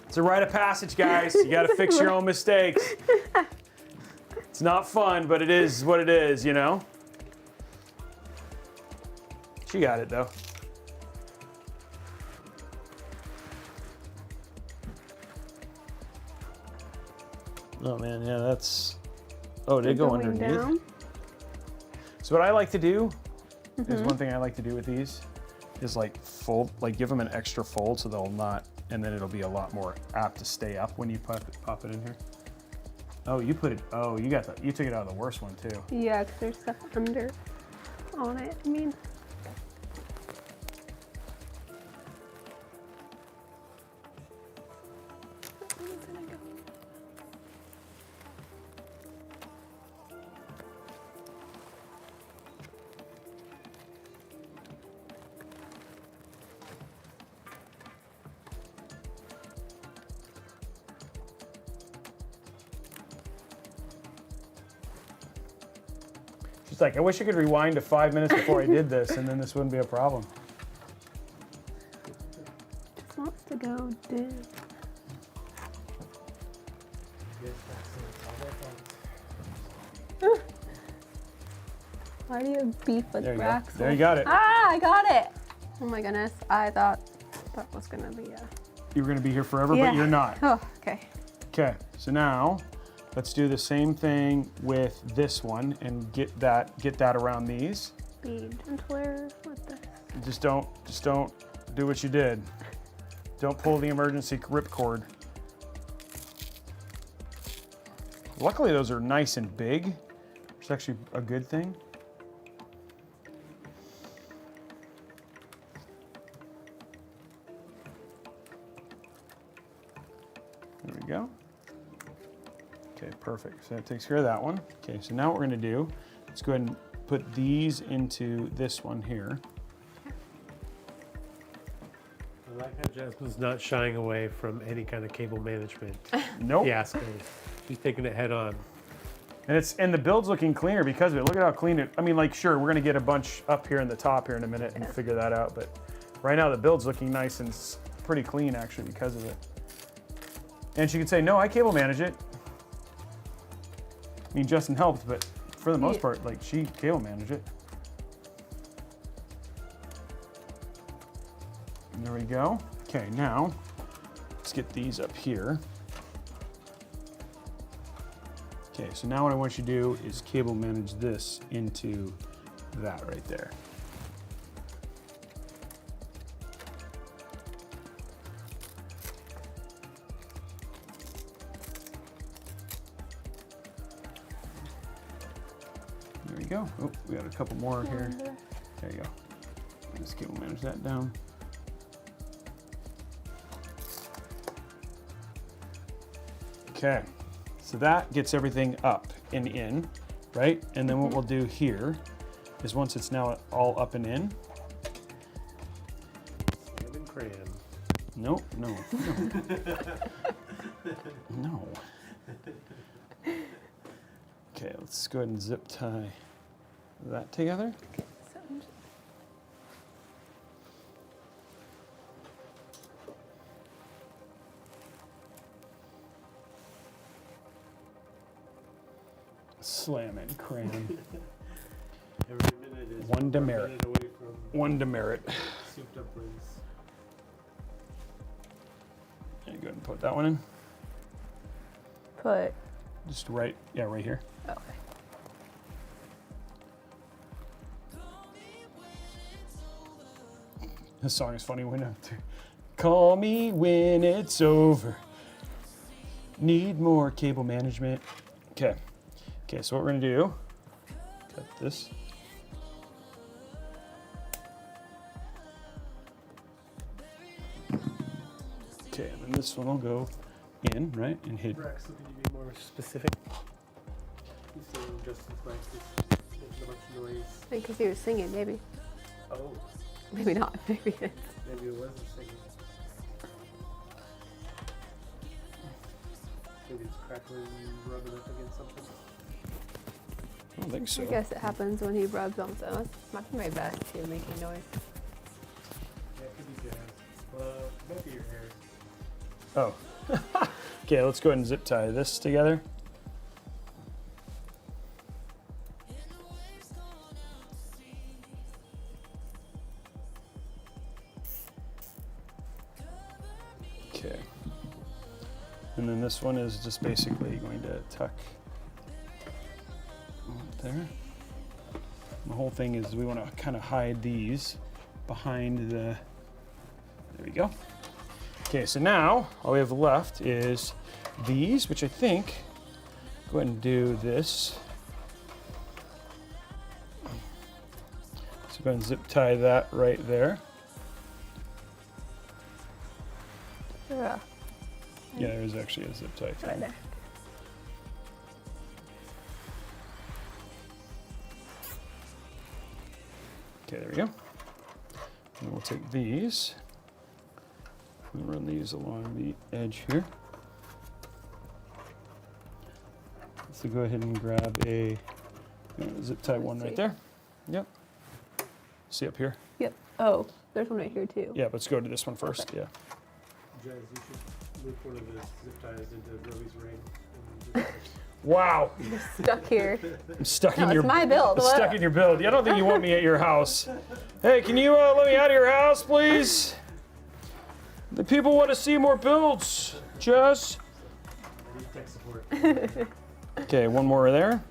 It's a rite of passage, guys. You gotta fix your own mistakes. It's not fun, but it is what it is, you know? She got it though. Oh man, yeah, that's, oh, did it go underneath? Down. So what I like to do, is one thing I like to do with these, is like fold, like give them an extra fold so they'll not, and then it'll be a lot more apt to stay up when you pop it in here. Oh, you put it, oh, you took it out of the worst one too. Yeah, because there's stuff under on it. I mean. She's like, I wish I could rewind to 5 minutes before I did this, and then this wouldn't be a problem. Just wants to go down. Why do you beef with There you go. Braxel? There you got it. Ah, I got it. Oh my goodness, I thought that was gonna be a. You were gonna be here forever, Yeah. but you're not. Oh, okay. Okay, so now let's do the same thing with this one and get that around these. Be gentler with this. Just don't do what you did. Don't pull the emergency ripcord. Luckily those are nice and big. It's actually a good thing. There we go. Okay, perfect. So that takes care of that one. Okay, so now what we're gonna do, let's go ahead and put these into this one here. I like how Jasmine's not shying away from any kind of cable management Nope. fiasco. She's taking it head on. And the build's looking cleaner because of it. Look at how clean it, I mean, like, sure, we're gonna get a bunch up here in the top here in a minute and figure that out, but right now the build's looking nice and pretty clean actually because of it. And she could say, no, I cable manage it. I mean, Justin helped, but for the most part, like, she cable managed it. And there we go. Okay, now let's get these up here. Okay, so now what I want you to do is cable manage this into that right there. There we go. Oh, we got a couple more here. There you go. Let's cable manage that down. Okay, so that gets everything up and in, right? And then what we'll do here is once it's now all up and in. Slam and cram. No, no, no. No. Okay, let's go ahead and zip tie that together. Slam and cram. Every minute is One demerit. minute away from One demerit. souped up wings. Yeah, go ahead and put that one in. Put. Just right, yeah, right here. Okay. This song is funny when call me when it's over. Need more cable management. Okay. Okay, so what we're gonna do, cut this. Okay, and then this one will go in, right, and hit. Rex, so can you be more specific? He's saying Justin's mic is making a bunch of noise. Because he was singing, maybe. Oh, Maybe not. Maybe it's. maybe it wasn't singing. Maybe it's crackling, rubbing up against something. I don't think so. I guess it happens when he rubs on so it's not my best to making noise. Yeah, it could be jazz. Well, it might be your hair. Oh. Okay, let's go ahead and zip tie this together. Okay. And then this one is just basically going to tuck up there. The whole thing is we want to kind of hide these behind the, there we go. Okay, so now all we have left is these, which I think, go ahead and do this. So go ahead and zip tie that right there. Yeah. Yeah, there is actually a zip tie. Right there. Okay, there we go. And then we'll take these and run these along the edge here. So go ahead and grab a zip tie one right there. Yep. See up here? Yep. Oh, there's one right here too. Yeah, let's go to this one first. Yeah. Jazz, you should loop one of the zip ties into Robey's ring. And just Wow. Stuck here. I'm stuck No, in it's your my build. I'm What? stuck in your build. I don't think you want me at your house. Hey, can you let me out of your house, please? The people want to see more builds. Jess. I need tech support. Okay, one more there.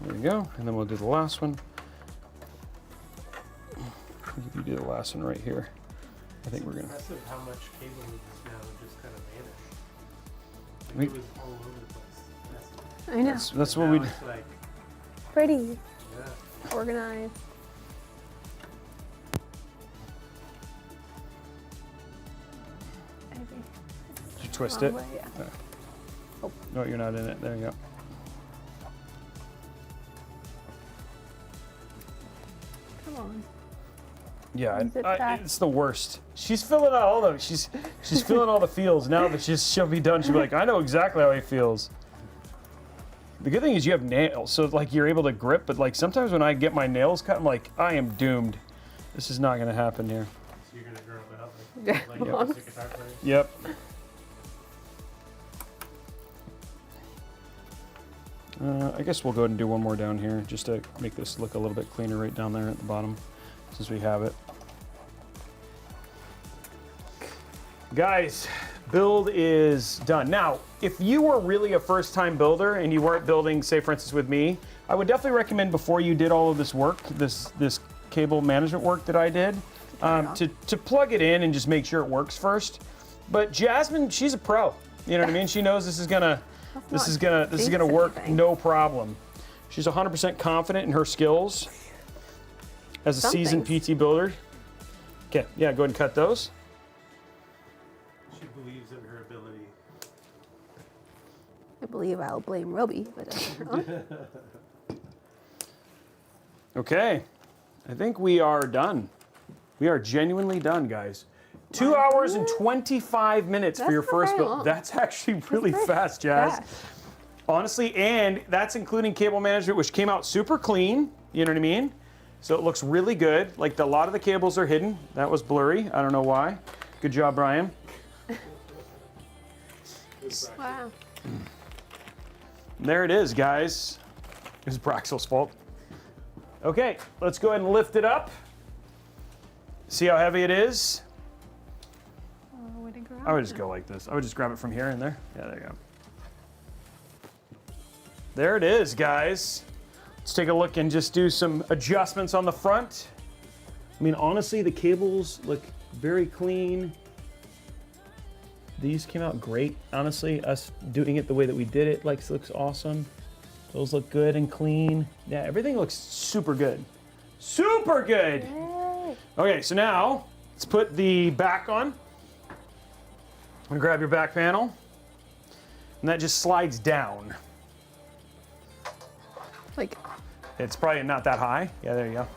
There we go, and then we'll do the last one. You do the last one right here. I think we're gonna. Impressive how much cable will just now just kind of vanish. It was all over the place. I know. That's what we. It's like, Pretty. yeah. Organized. Did you twist it? Yeah. No, you're not in it. There you go. Come on. Yeah, Zip tie. it's the worst. She's filling out all the she's filling all the feels now that she'll be done. She'll be like, I know exactly how he feels. The good thing is you have nails, so like you're able to grip. But like sometimes when I get my nails cut, I'm like, I am doomed. This is not going to happen here. So you're gonna grow it out Yeah. like a guitar player. Yep. I guess we'll go ahead and do one more down here just to make this look a little bit cleaner right down there at the bottom, since we have it. Guys, build is done. Now, if you were really a first-time builder and you weren't building, say for instance with me, I would definitely recommend before you did all of this work, this cable management work that I did, to plug it in and just make sure it works first. But Jasmine, she's a pro. You know what I mean? She knows this is gonna work no problem. She's 100% confident in her skills as a seasoned PT builder. Okay, yeah, go ahead and cut those. She believes in her ability. I believe I'll blame Robey, but Okay, I think we are done. We are genuinely done, guys. 2 hours and 25 minutes for your That's not first very build. long. That's actually really pretty fast, Jazz. fast. Honestly, and that's including cable management, which came out super clean. You know what I mean? So it looks really good. Like a lot of the cables are hidden. That was blurry. I don't know why. Good job, Brian. wow. There it is, guys. It was Braxel's fault. Okay, let's go ahead and lift it up. See how heavy it is? I would just go like this. I would just grab it from here and there. Yeah, there you go. There it is, guys. Let's take a look and just do some adjustments on the front. I mean, honestly, the cables look very clean. These came out great. Honestly, us doing it the way that we did it looks awesome. Those look good and clean. Yeah, everything looks super good. Super good! Yay. Okay, so now let's put the back on. I'm gonna grab your back panel, and that just slides down. Like, It's probably not that high. Yeah, there you go.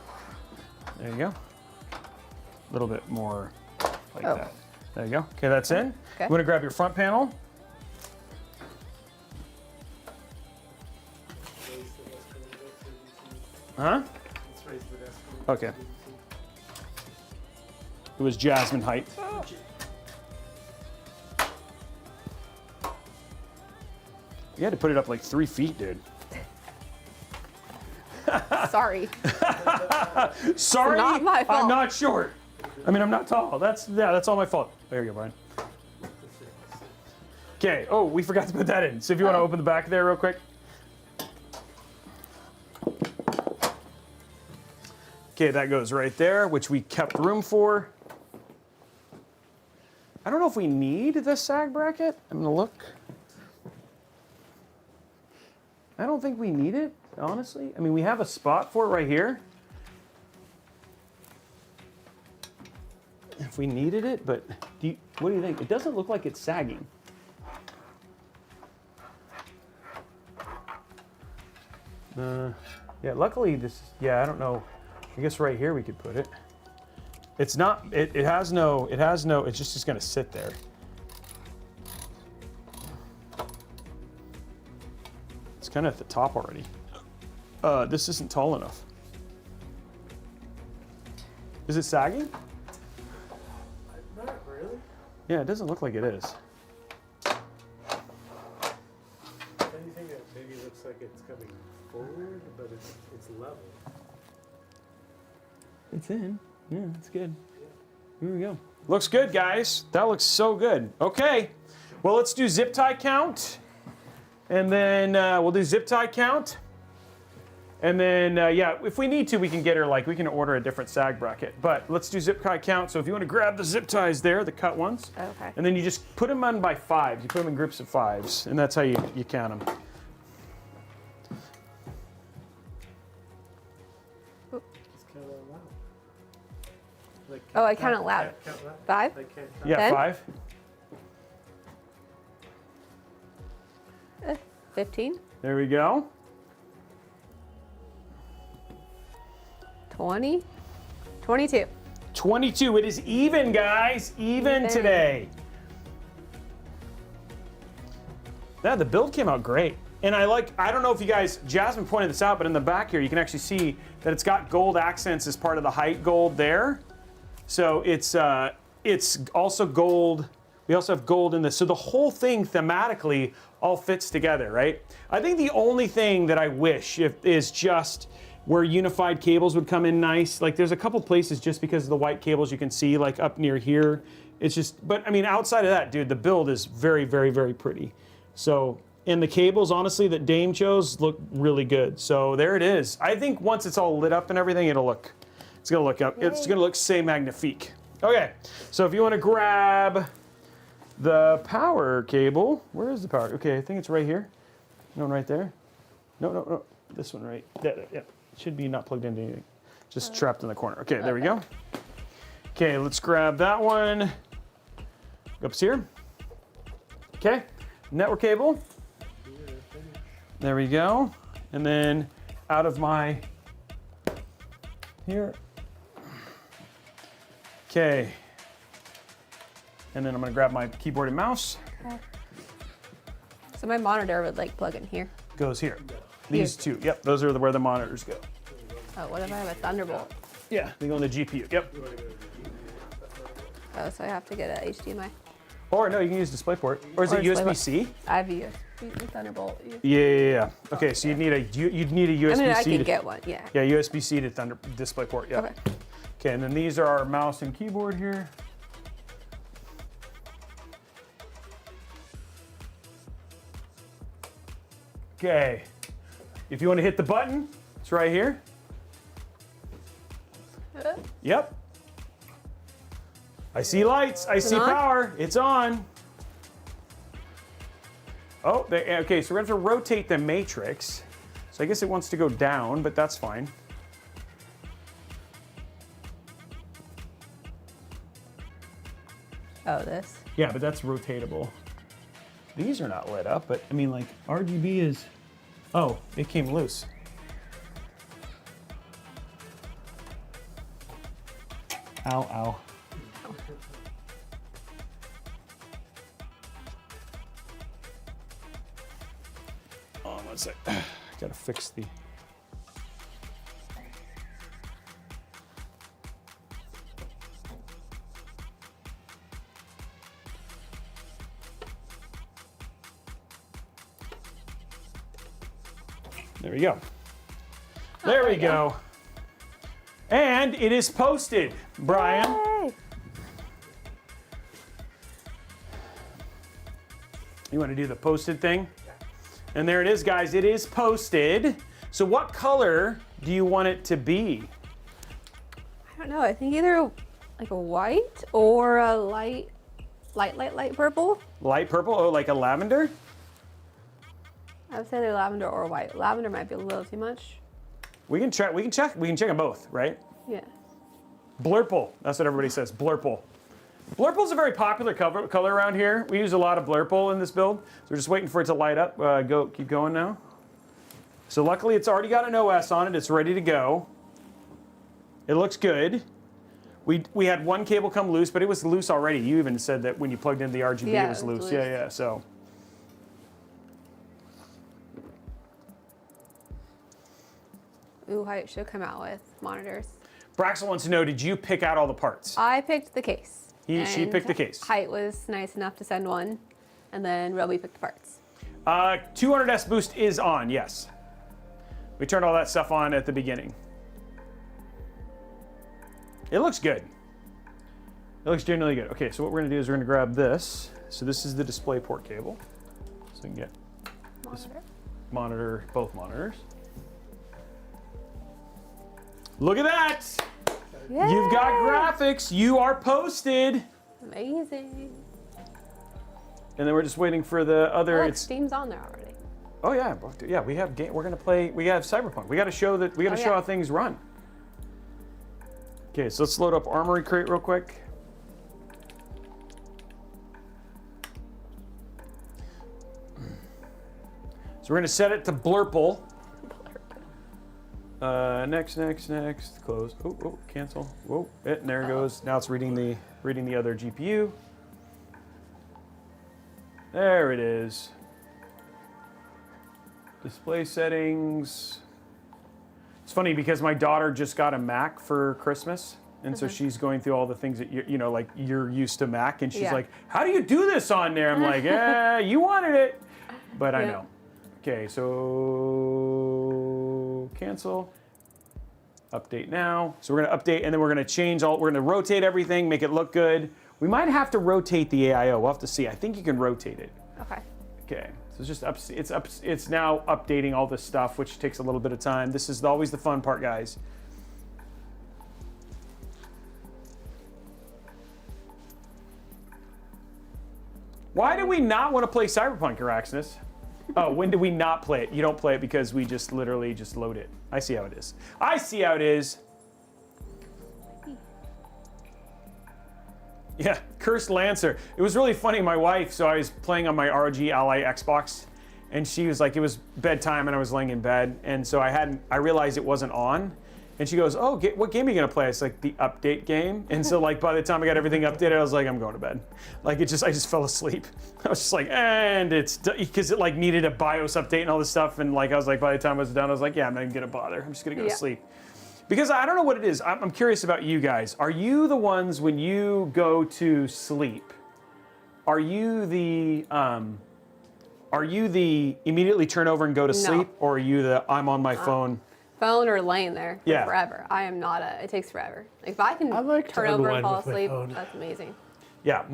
There you go. A little bit more like that. There you go. Okay, that's in. Okay. You wanna grab your front panel. Huh? Okay. It was Jasmine Hyte. You had to put it up like 3 feet, dude. sorry. Sorry, Not my fault. I'm not short. I mean, I'm not tall. That's all my fault. There you go, Brian. Okay. Oh, we forgot to put that in. So if you want to open the back there real quick. Okay, that goes right there, which we kept room for. I don't know if we need the sag bracket. I'm gonna look. I don't think we need it, honestly. I mean, we have a spot for it right here. If we needed it, but what do you think? It doesn't look like it's sagging. Yeah, luckily this, yeah, I don't know. I guess right here we could put it. It's not, it has no, it's just gonna sit there. It's kind of at the top already. This isn't tall enough. Is it sagging? Not really. Yeah, it doesn't look like it is. Anything that maybe looks like it's coming forward, but it's level. It's in. Yeah, it's good. Here we go. Looks good, guys. That looks so good. Okay. Well, let's do zip tie count. And then we'll do zip tie count. And then, yeah, if we need to, we can get her, like, we can order a different sag bracket. But let's do zip tie count. So if you want to grab the zip ties there, the cut ones. Okay. And then you just put them on by 5s. You put them in groups of 5s. And that's how you count them. Oh, I count it loud. 5? Yeah, 10? 5. 15? There we go. 20? 22. 22. It is even, guys. Even today. Yeah, the build came out great. And I don't know if you guys, Jasmine pointed this out, but in the back here, you can actually see that it's got gold accents as part of the Hyte gold there. So it's also gold. We also have gold in this. So the whole thing thematically all fits together, right? I think the only thing that I wish is just where unified cables would come in nice. Like there's a couple places just because of the white cables you can see like up near here. It's just, but I mean, outside of that, dude, the build is very, very, very pretty. So, and the cables, honestly, that Dame chose look really good. So there it is. I think once it's all lit up and everything, it's gonna look up. It's gonna look c'est magnifique. Okay, so if you want to grab the power cable, where is the power? Okay, I think it's right here. No, right there. No. This one right there. Yeah, should be not plugged into anything. Just trapped in the corner. Okay, there we go. Okay, let's grab that one. Up here. Okay, network cable. There we go. And then out of my here. Okay. And then I'm gonna grab my keyboard and mouse. Okay. So my monitor would like plug in here. Goes here. These two. Yep, those are where the monitors go. Oh, what if I have a Thunderbolt? Yeah, they go on the GPU. Yep. Oh, so I have to get a HDMI. Or no, you can use DisplayPort. Or is it USB-C? I have a USB Thunderbolt. Yeah. Okay, so you'd need a USB-C. I mean, I can get one. Yeah. Yeah, USB-C to DisplayPort. Yeah. Okay. Okay, and then these are our mouse and keyboard here. Okay. If you want to hit the button, it's right here. Yep. I see lights. I see power. It's on. Oh, okay, so we're going to have to rotate the matrix. So I guess it wants to go down, but that's fine. Oh, this? Yeah, but that's rotatable. These are not lit up, but I mean, like, RGB is... Oh, it came loose. Ow. Oh, 1 sec. Gotta fix the... There we go. There we go. And it is posted, Brian. Yay. You want to do the posted thing? And there it is, guys. It is posted. So what color do you want it to be? I don't know. I think either like a white or a light purple. Light purple? Oh, like a lavender? I would say either lavender or white. Lavender might be a little too much. We can check them both, right? Yeah. Blurple. That's what everybody says. Blurple. Blurple's a very popular color around here. We use a lot of blurple in this build. So we're just waiting for it to light up. Keep going now. So luckily it's already got an OS on it. It's ready to go. It looks good. We had one cable come loose, but it was loose already. You even said that when you plugged in the RGB, it was loose. Yeah, so. Ooh, Hyte should come out with monitors. Braxel wants to know, did you pick out all the parts? I picked the case. She picked the case. Hyte was nice enough to send one, and then Robey picked the parts. 200S boost is on, yes. We turned all that stuff on at the beginning. It looks good. It looks generally good. Okay, so what we're gonna do is we're gonna grab this. So this is the DisplayPort cable. So we can get Monitor. monitor both monitors. Look at that. Yay. You've got graphics. You are posted. Amazing. And then we're just waiting for the other. Oh, look, Steam's on there already. Oh yeah, yeah. We have game. We're gonna play. We have Cyberpunk. We got to show that. We got to show how things run. Okay, so let's load up Armory Crate real quick. So we're gonna set it to Blurple. Next. Close. Oh, cancel. Whoa, and there it goes. Now it's reading the other GPU. There it is. Display settings. It's funny because my daughter just got a Mac for Christmas, and so she's going through all the things that you know, like you're used to Mac, and she's like, "How do you do this on there?" I'm like, you wanted it, but I know. Okay, so cancel. Update now. So we're gonna update, and then we're gonna change all. We're gonna rotate everything, make it look good. We might have to rotate the AIO. We'll have to see. I think you can rotate it. Okay. Okay. So it's just it's now updating all this stuff, which takes a little bit of time. This is always the fun part, guys. Why do we not want to play Cyberpunk, Araxinus? Oh, when do we not play it? You don't play it because we just literally just load it. I see how it is. I see how it is. Yeah, Cursed Lancer. It was really funny. My wife, so I was playing on my ROG Ally Xbox, and she was like, it was bedtime, and I was laying in bed, and so I realized it wasn't on, and she goes, "Oh, what game are you gonna play?" It's like the update game, and so like by the time I got everything updated, I was like, I'm going to bed. Like I just fell asleep. I was just like, and it's because it like needed a BIOS update and all this stuff, and like I was like, by the time I was done, I was like, yeah, I'm not even gonna bother. I'm just gonna go to sleep. Because I don't know what it is. I'm curious about you guys. Are you the ones when you go to sleep? Are you the immediately turn over and go to sleep, or are you the I'm on my phone? Phone or laying there for forever. I am not it takes forever. Like if I can turn over and fall asleep, that's amazing. Yeah,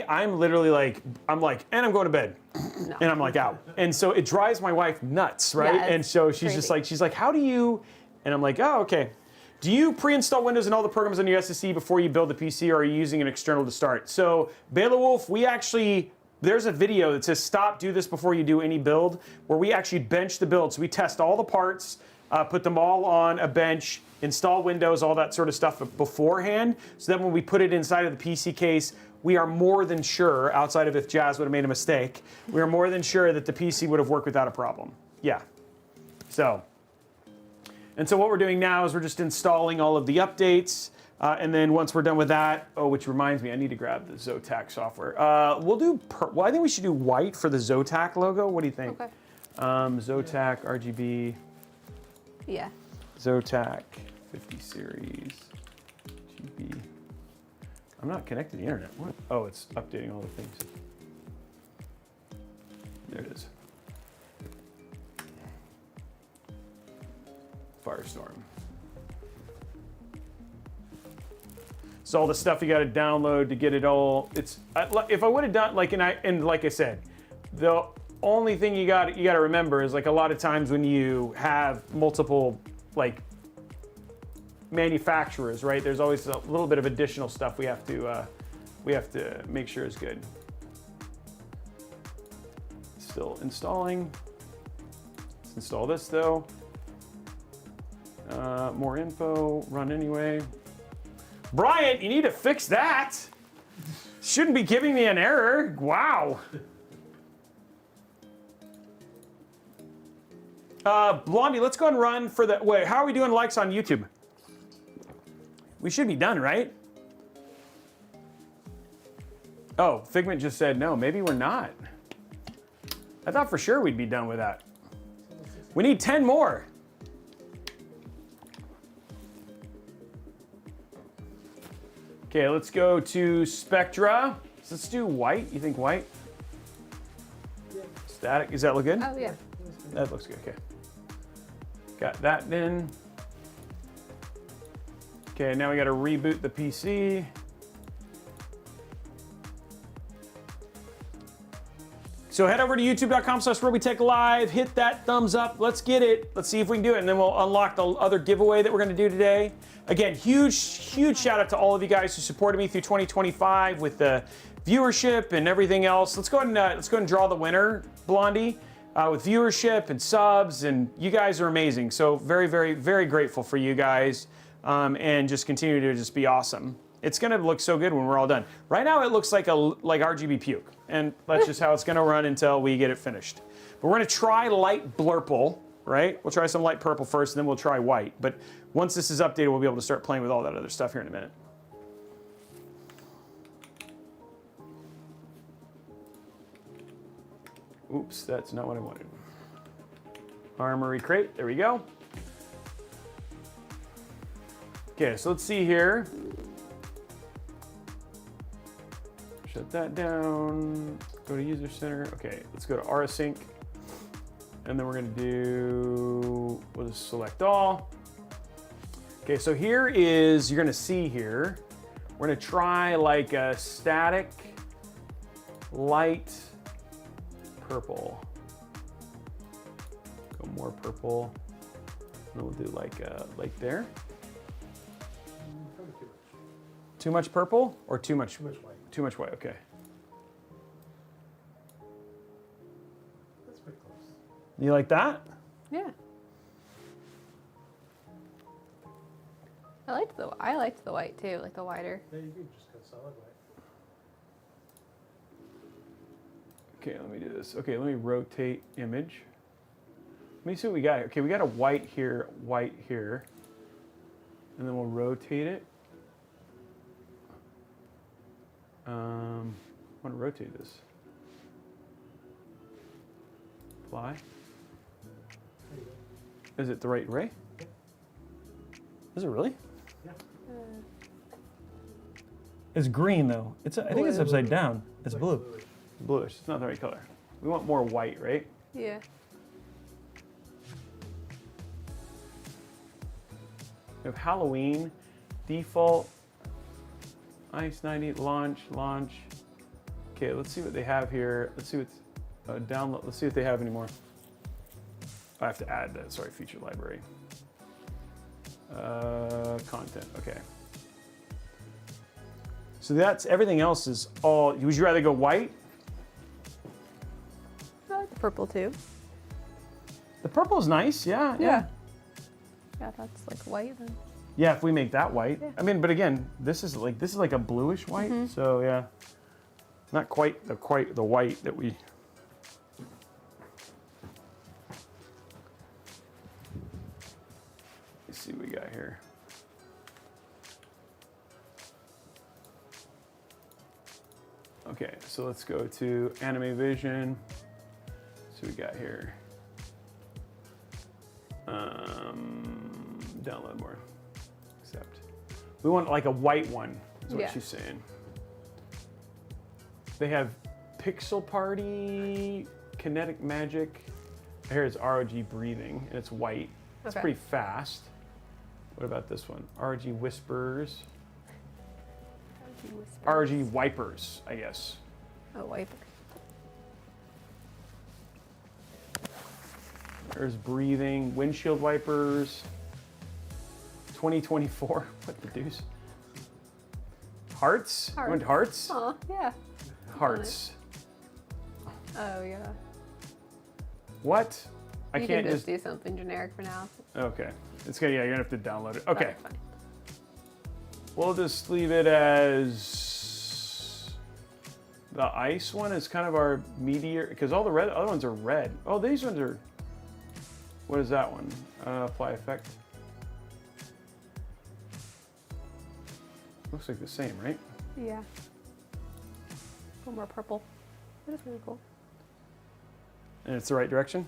I'm literally like, and I'm going to bed. No. And I'm like out. And so it drives my wife nuts, right? Yeah, and so she's crazy. just like, how do you, and I'm like, oh, okay. Do you pre-install Windows and all the programs on your SSD before you build the PC, or are you using an external to start? So, Beowulf, there's a video that says do this before you do any build, where we actually bench the build. So we test all the parts, put them all on a bench, install Windows, all that sort of stuff beforehand. So then when we put it inside of the PC case, we are more than sure, outside of if Jazz would have made a mistake, we are more than sure that the PC would have worked without a problem. Yeah. And so what we're doing now is we're just installing all of the updates. And then once we're done with that, which reminds me, I need to grab the Zotac software. I think we should do white for the Zotac logo. What do you think? Okay. Zotac, RGB. Yeah. Zotac 50 series. GB. I'm not connected to the internet. What? Oh, it's updating all the things. There it is. Firestorm. So all the stuff you got to download to get it all. If I would have done like like I said, the only thing you got to remember is like a lot of times when you have multiple like manufacturers, right? There's always a little bit of additional stuff we have to make sure is good. Still installing. Let's install this though. More info, run anyway. Bryant, you need to fix that. Shouldn't be giving me an error. Wow. Blondie, let's go and run for the, wait, how are we doing likes on YouTube? We should be done, right? Oh, Figment just said no, maybe we're not. I thought for sure we'd be done with that. We need 10 more. Okay, let's go to Spectra. So let's do white. You think white? Yeah. Static, does that look good? Oh, yeah. That looks good, okay. Got that in. Okay, now we gotta reboot the PC. So head over to youtube.com/Robeytech Live, hit that thumbs up, let's get it. Let's see if we can do it, and then we'll unlock the other giveaway that we're gonna do today. Again, huge shout out to all of you guys who supported me through 2025 with the viewership and everything else. Let's go ahead and draw the winner, Blondie, with viewership and subs, and you guys are amazing. So very, very, very grateful for you guys, and just continue to just be awesome. It's gonna look so good when we're all done. Right now it looks like RGB puke, and that's just how it's gonna run until we get it finished. But we're gonna try light blurple, right? We'll try some light purple first, and then we'll try white. But once this is updated, we'll be able to start playing with all that other stuff here in a minute. Oops, that's not what I wanted. Armory crate, there we go. Okay, so let's see here. Shut that down. Go to user center. Okay, let's go to RSync. And then we're gonna we'll just select all. Okay, so here is, you're gonna see here, we're gonna try like a static light purple. Go more purple. And we'll do like there. Too much purple or too much? Too much white. Too much white, okay. That's pretty close. You like that? Yeah. I liked the white too, like the wider. Yeah, you can just go solid white. Okay, let me do this. Okay, let me rotate image. Let me see what we got. Okay, we got a white here, and then we'll rotate it. I want to rotate this. Apply. Is it the right way? Yeah. Is it really? Yeah. It's green though. I think it's upside down. It's blue. Bluish. Bluish. It's not the right color. We want more white, right? Yeah. We have Halloween, default, Ice 90, launch. Okay, let's see what they have here. Let's see what's download. Let's see if they have any more. I have to add that. Sorry, feature library. Content. Okay. So that's everything else is all. Would you rather go white? I like the purple too. The purple is nice. Yeah. Yeah, that's like white then. Yeah, if we make that white. Yeah. I mean, but again, this is like a bluish white. So yeah, not quite the white that we. Let's see what we got here. Okay, so let's go to Anime Vision. See what we got here. Download more. Accept. We want like a white one, is what she's saying. They have Pixel Party, Kinetic Magic. Here it's ROG Breathing, and it's white. It's pretty fast. What about this one? ROG Whispers. ROG Wipers, I guess. Oh, wiper. There's Breathing, Windshield Wipers. 2024. What the deuce? Hearts? You want hearts? Oh, yeah. Hearts. Oh, yeah. What? I You can't can just do something generic for now. Okay. It's gonna. Yeah, you're gonna have to download it. Okay. That's fine. We'll just leave it as the ice one is kind of our meteor because all the other ones are red. Oh, these ones are. What is that one? Apply effect. Looks like the same, right? Yeah. A little more purple. That is really cool. And it's the right direction?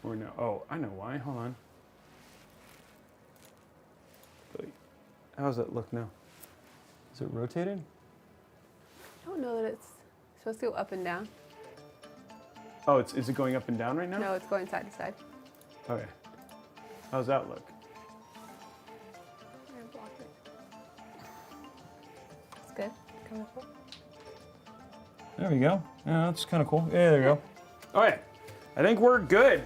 Or no? Oh, I know why. Hold on. Wait. How does that look now? Is it rotated? I don't know that it's supposed to go up and down. Oh, is it going up and down right now? No, it's going side to side. Okay. How's that look? I'm gonna block it. It's good. There we go. Yeah, that's kind of cool. Yeah, there we go. All right, I think we're good.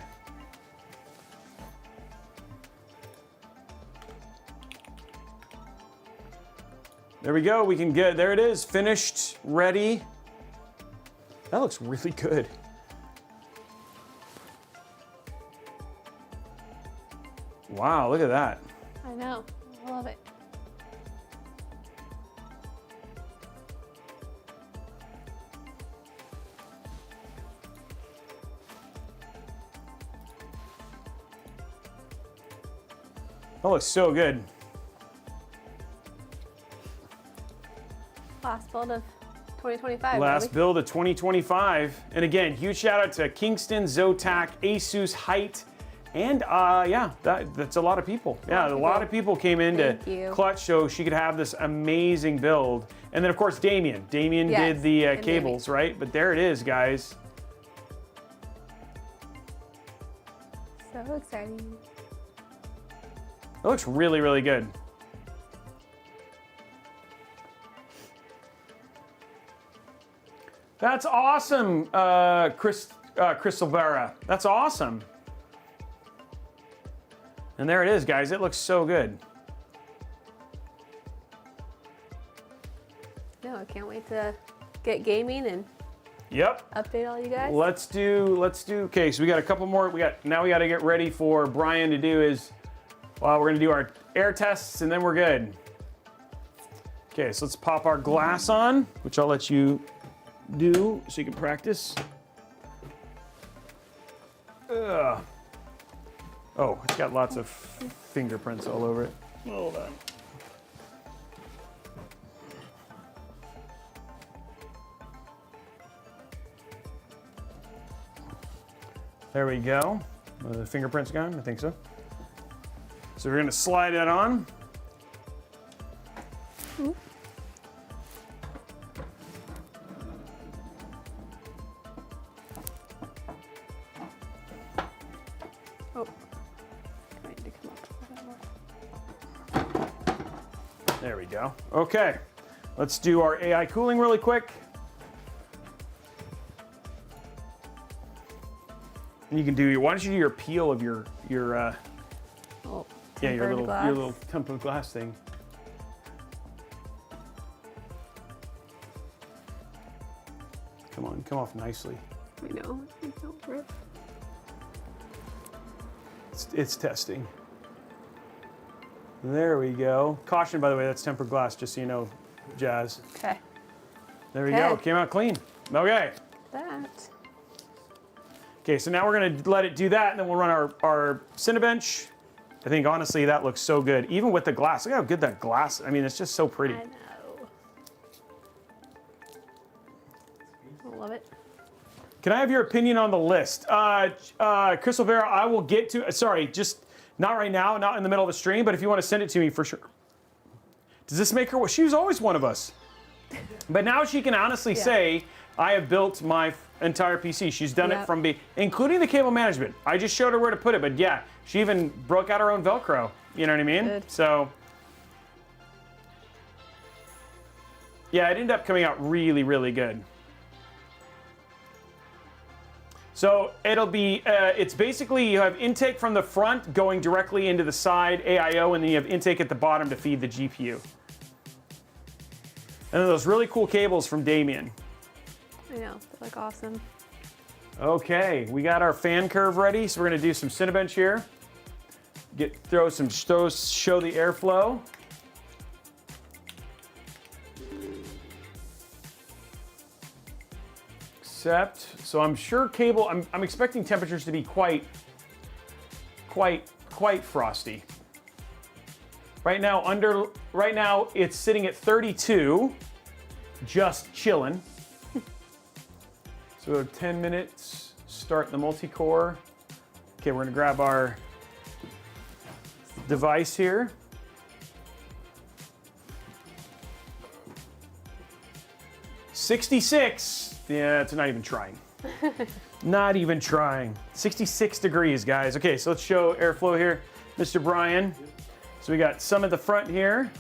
There we go. We can get, there it is, finished, ready. That looks really good. Wow, look at that. I know. I love it. That looks so good. Last build of 2025. Last Robey. build of 2025. And again, huge shout out to Kingston, Zotac, Asus, Hyte, and yeah, that's a lot of people. Yeah, a lot of people came in to Clutch so she could have this amazing build. And then of course Damien. Damien did the cables, right? But there it is, guys. So exciting. It looks really, really good. That's awesome, Crystal Barra. That's awesome. And there it is, guys. It looks so good. No, I can't wait to get gaming and update all you guys. Let's do, okay, so we got a couple more. Now we got to get ready for Brian to do his, well, we're going to do our air tests and then we're good. Okay, so let's pop our glass on, which I'll let you do so you can practice. Ugh. Oh, it's got lots of fingerprints all over it. Hold on. There we go. Are the fingerprints gone? I think so. So we're gonna slide that on. Oh, I need to come up a little bit more. There we go. Okay, let's do our AI cooling really quick. And you can do your, why don't you do your peel of your Oh, yeah, your tempered little tempered glass thing. Come on, come off nicely. I know. Don't rip. It's testing. There we go. Caution, by the way, that's tempered glass, just so you know, Jazz. Okay. There we go. Came out clean. Okay. That. Okay, so now we're gonna let it do that, and then we'll run our Cinebench. I think honestly that looks so good, even with the glass. Look how good that glass. I mean, it's just so pretty. I know. I love it. Can I have your opinion on the list? Crystal Vera, I will get to, sorry, just not right now, not in the middle of the stream, but if you want to send it to me for sure. Does this make her, she was always one of us. But now she can honestly say, I have built my entire PC. She's done it from including the cable management. I just showed her where to put it, but yeah, she even broke out her own Velcro. You know what I mean? Good. So, yeah, it ended up coming out really, really good. So it'll be, it's basically you have intake from the front going directly into the side AIO, and then you have intake at the bottom to feed the GPU. And then those really cool cables from Damien. I know, they look awesome. Okay, we got our fan curve ready, so we're gonna do some Cinebench here. Show the airflow. So I'm sure cable, I'm expecting temperatures to be quite frosty. Right now it's sitting at 32, just chilling. So 10 minutes, start the multi-core. Okay, we're gonna grab our device here. .66. Yeah, it's not even trying. Not even trying. 66 degrees, guys. Okay, so let's show airflow here, Mr. Brian. So we got some at the front here.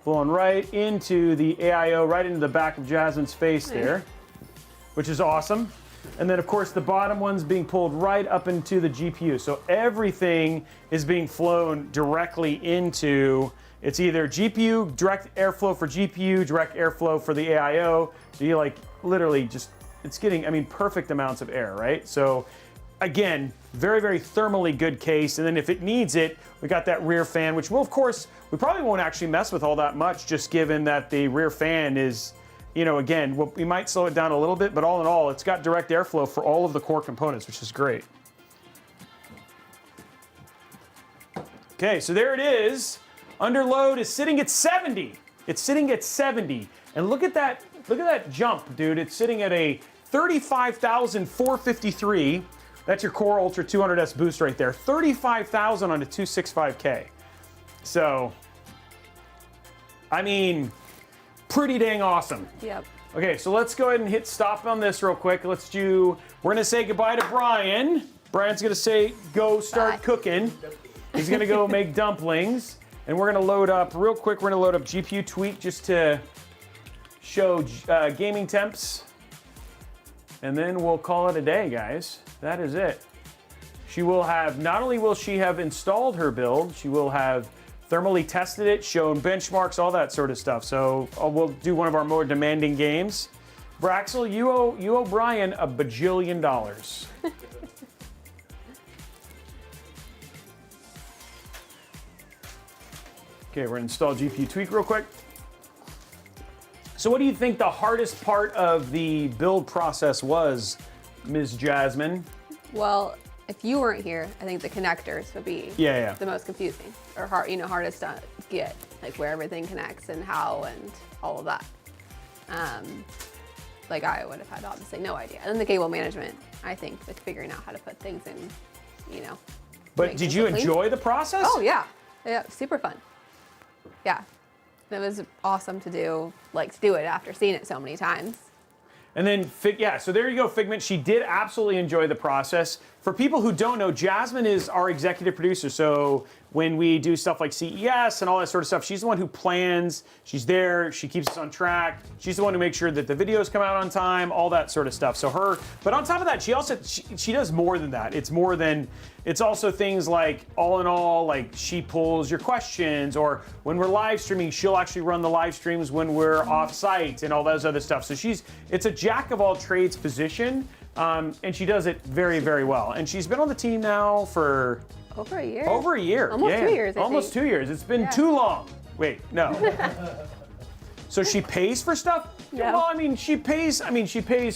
flowing right into the AIO, right into the back of Jasmine's face there, which is awesome. And then, of course, the bottom one's being pulled right up into the GPU. So everything is being flown directly into, it's either GPU, direct airflow for GPU, direct airflow for the AIO. So you like literally just, it's getting, I mean, perfect amounts of air, right? So again, very, very thermally good case. And then if it needs it, we got that rear fan, which will, of course, we probably won't actually mess with all that much, just given that the rear fan is, you know, again, we might slow it down a little bit, but all in all, it's got direct airflow for all of the core components, which is great. Okay, so there it is. Under load is sitting at 70. It's sitting at 70. And look at that jump, dude. It's sitting at a 35,453. That's your Core Ultra 200S boost right there. 35,000 on a 265K. So, I mean, pretty dang awesome. Yep. Okay, so let's go ahead and hit stop on this real quick. We're gonna say goodbye to Brian. Brian's gonna say, go start cooking. He's gonna go make dumplings. And we're gonna load up, real quick, we're gonna load up GPU Tweak just to show gaming temps. And then we'll call it a day, guys. That is it. She will have, not only will she have installed her build, she will have thermally tested it, shown benchmarks, all that sort of stuff. So we'll do one of our more demanding games. Braxel, you owe Brian a bajillion dollars. Okay, we're gonna install GPU Tweak real quick. So what do you think the hardest part of the build process was, Ms. Jasmine? Well, if you weren't here, I think the connectors would be the most confusing or hardest to get, like where everything connects and how and all of that. Like I would have had obviously no idea. And then the cable management, I think, like figuring out how to put things in, you know. But did you enjoy the process? Oh yeah, super fun. Yeah, it was awesome to do it after seeing it so many times. And then, so there you go, Figment. She did absolutely enjoy the process. For people who don't know, Jasmine is our executive producer. So when we do stuff like CES and all that sort of stuff, she's the one who plans. She's there. She keeps us on track. She's the one who makes sure that the videos come out on time, all that sort of stuff. So but on top of that, she also, she does more than that. It's also things like, all in all, like she pulls your questions, or when we're live streaming, she'll actually run the live streams when we're off site and all those other stuff. So it's a jack of all trades position, and she does it very, very well. And she's been on the team now for over a year. Over a year. Almost 2 years. Almost 2 years. It's been too long. Wait, no. So she pays for stuff? No. Well, she pays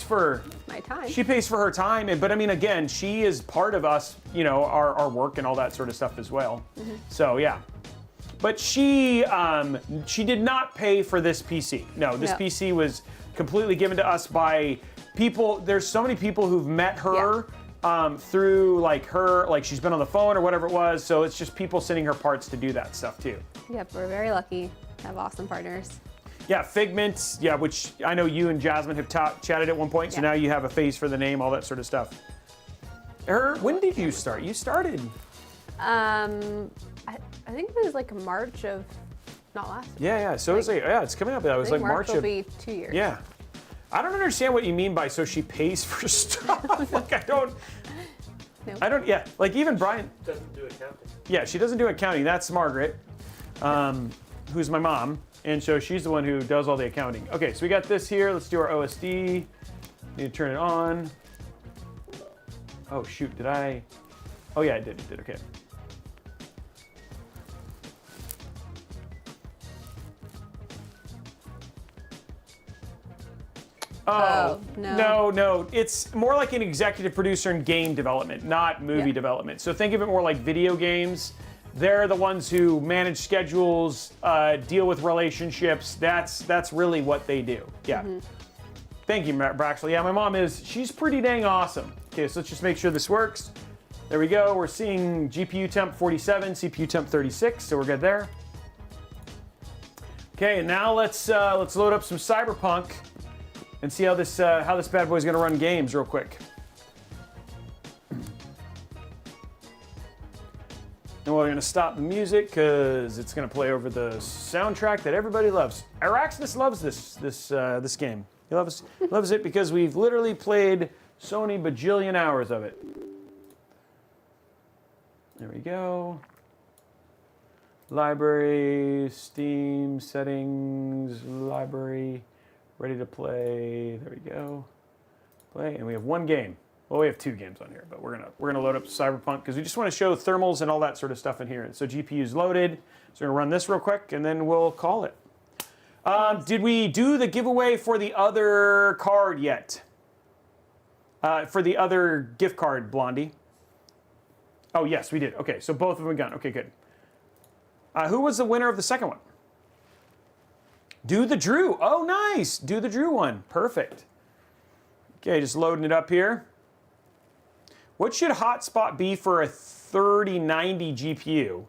for my time. She pays for her time, but again, she is part of us, our work and all that sort of stuff as well. Mm-hmm. So yeah. But she did not pay for this PC. No, this PC was completely given to us by people. There's so many people who've met her through she's been on the phone or whatever it was. So it's just people sending her parts to do that stuff too. Yep, we're very lucky to have awesome partners. Yeah, Figment, which I know you and Jasmine have chatted at one point, so now you have a face for the name, all that sort of stuff. When did you start? You started? I think it was like March of, not last year. Yeah. So it's coming up. That was like March will of. be 2 years. Yeah. I don't understand what you mean by so she pays for stuff. I don't. No. I don't. Yeah. Like even Brian doesn't do accounting. Yeah, she doesn't do accounting. That's Margaret, who's my mom. And so she's the one who does all the accounting. Okay, so we got this here. Let's do our OSD. Need to turn it on. Oh shoot, did I? Oh yeah, I did. It did. Okay. Oh, no. It's more like an executive producer in game development, not movie development. So think of it more like video games. They're the ones who manage schedules, deal with relationships. That's really what they do. Yeah. Mm-hmm. Thank you, Braxley. Yeah, my mom she's pretty dang awesome. Okay, so let's just make sure this works. There we go. We're seeing GPU temp 47, CPU temp 36, so we're good there. Okay, and now let's load up some Cyberpunk and see how this bad boy is going to run games real quick. And we're gonna stop the music because it's gonna play over the soundtrack that everybody loves. Araxis loves this game. He loves it because we've literally played so many bajillion hours of it. There we go. Library, Steam, settings, library, ready to play. There we go. Play, and we have one game. Well, we have two games on here, but we're gonna load up Cyberpunk because we just want to show thermals and all that sort of stuff in here. So GPU's loaded. So we're gonna run this real quick, and then we'll call it. Did we do the giveaway for the other card yet? For the other gift card, Blondie? Oh, yes, we did. Okay, so both of them gone. Okay, good. Who was the winner of the second one? Do the Drew. Oh, nice. Do the Drew one. Perfect. Okay, just loading it up here. What should hotspot be for a 3090 GPU?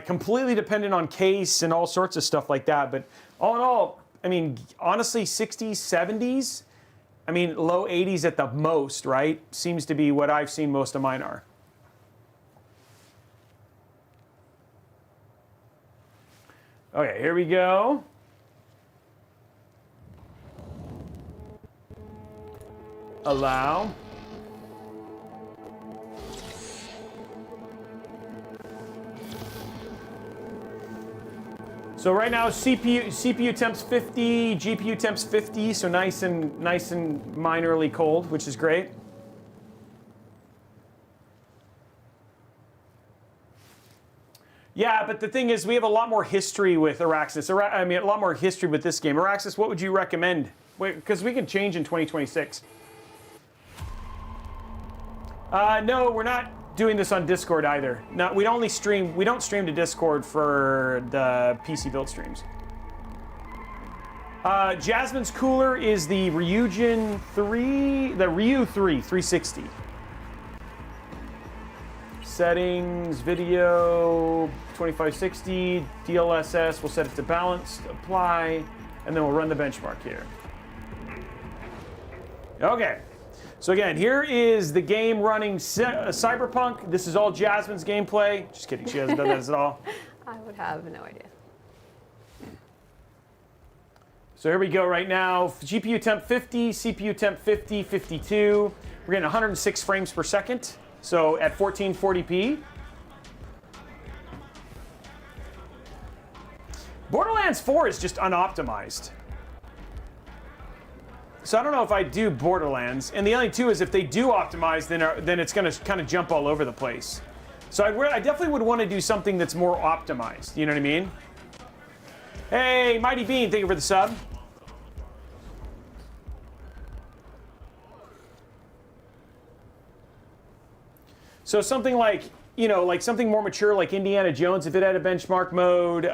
Completely dependent on case and all sorts of stuff like that. But all in all, I mean, honestly, 60s, 70s, I mean, low 80s at the most, right? Seems to be what I've seen most of mine are. Okay, here we go. Allow. So right now CPU temps 50, GPU temps 50, so nice and minorly cold, which is great. Yeah, but the thing is, we have a lot more history with Araxis. I mean, a lot more history with this game. Araxis, what would you recommend? Because we can change in 2026. No, we're not doing this on Discord either. No, we don't stream to Discord for the PC build streams. Jasmine's cooler is the Ryujin 3, the Ryu 3 360. Settings, video, 2560, DLSS, we'll set it to balanced, apply, and then we'll run the benchmark here. Okay. So again, here is the game running Cyberpunk. This is all Jasmine's gameplay. Just kidding, she hasn't done that at all. I would have no idea. So here we go right now. GPU temp 50, CPU temp 50, 52. We're getting 106 frames per second. So at 1440p. Borderlands 4 is just unoptimized. So I don't know if I do Borderlands. And the only two is if they do optimize, then it's going to kind of jump all over the place. So I definitely would want to do something that's more optimized. You know what I mean? Hey, Mighty Bean, thank you for the sub. So something like, you know, like something more mature like Indiana Jones, if it had a benchmark mode,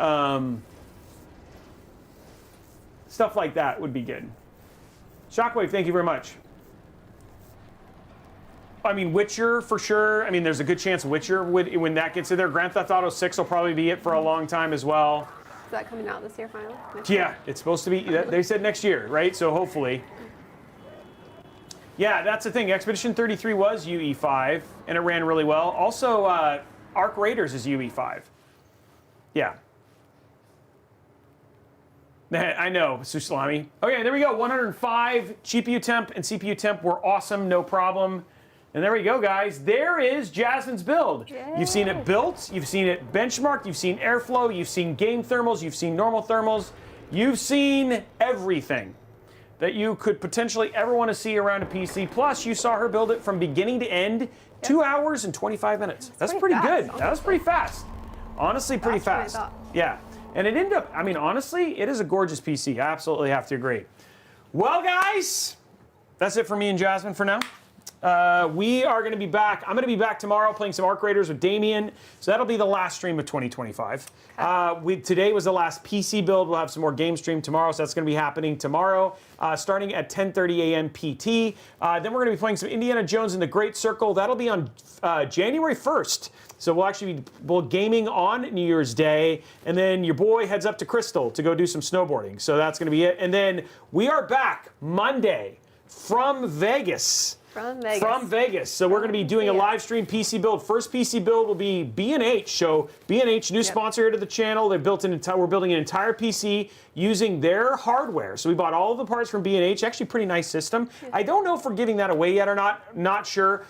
stuff like that would be good. Shockwave, thank you very much. I mean, Witcher, for sure. I mean, there's a good chance Witcher, when that gets in there. Grand Theft Auto 6 will probably be it for a long time as well. Is that coming out this year finally? Yeah, it's supposed to be, they said next year, right? So hopefully. Yeah, that's the thing. Expedition 33 was UE5, and it ran really well. Also, Arc Raiders is UE5. Yeah. I know, Suslami. Okay, there we go. 105 GPU temp and CPU temp were awesome, no problem. And there we go, guys. There is Jasmine's build. Yay. You've seen it built, you've seen it benchmarked, you've seen airflow, you've seen game thermals, you've seen normal thermals, you've seen everything that you could potentially ever want to see around a PC. Plus, you saw her build it from beginning to end, 2 hours and 25 minutes. That's pretty good. That was pretty fast. Honestly, pretty fast. Yeah. And it ended up, I mean, honestly, it is a gorgeous PC. I absolutely have to agree. Well, guys, that's it for me and Jasmine for now. We are going to be back. I'm going to be back tomorrow playing some Arc Raiders with Damien. So that'll be the last stream of 2025. Today was the last PC build. We'll have some more game stream tomorrow. So that's going to be happening tomorrow, starting at 10:30 a.m. PT. Then we're going to be playing some Indiana Jones in the Great Circle. That'll be on January 1st. So we'll actually be gaming on New Year's Day. And then your boy heads up to Crystal to go do some snowboarding. So that's going to be it. And then we are back Monday from Vegas. From Vegas. From Vegas. So we're going to be doing a live stream PC build. First PC build will be B&H. So B&H, new sponsor here to the channel. We're building an entire PC using their hardware. So we bought all of the parts from B&H. Actually, pretty nice system. I don't know if we're giving that away yet or not. Not sure.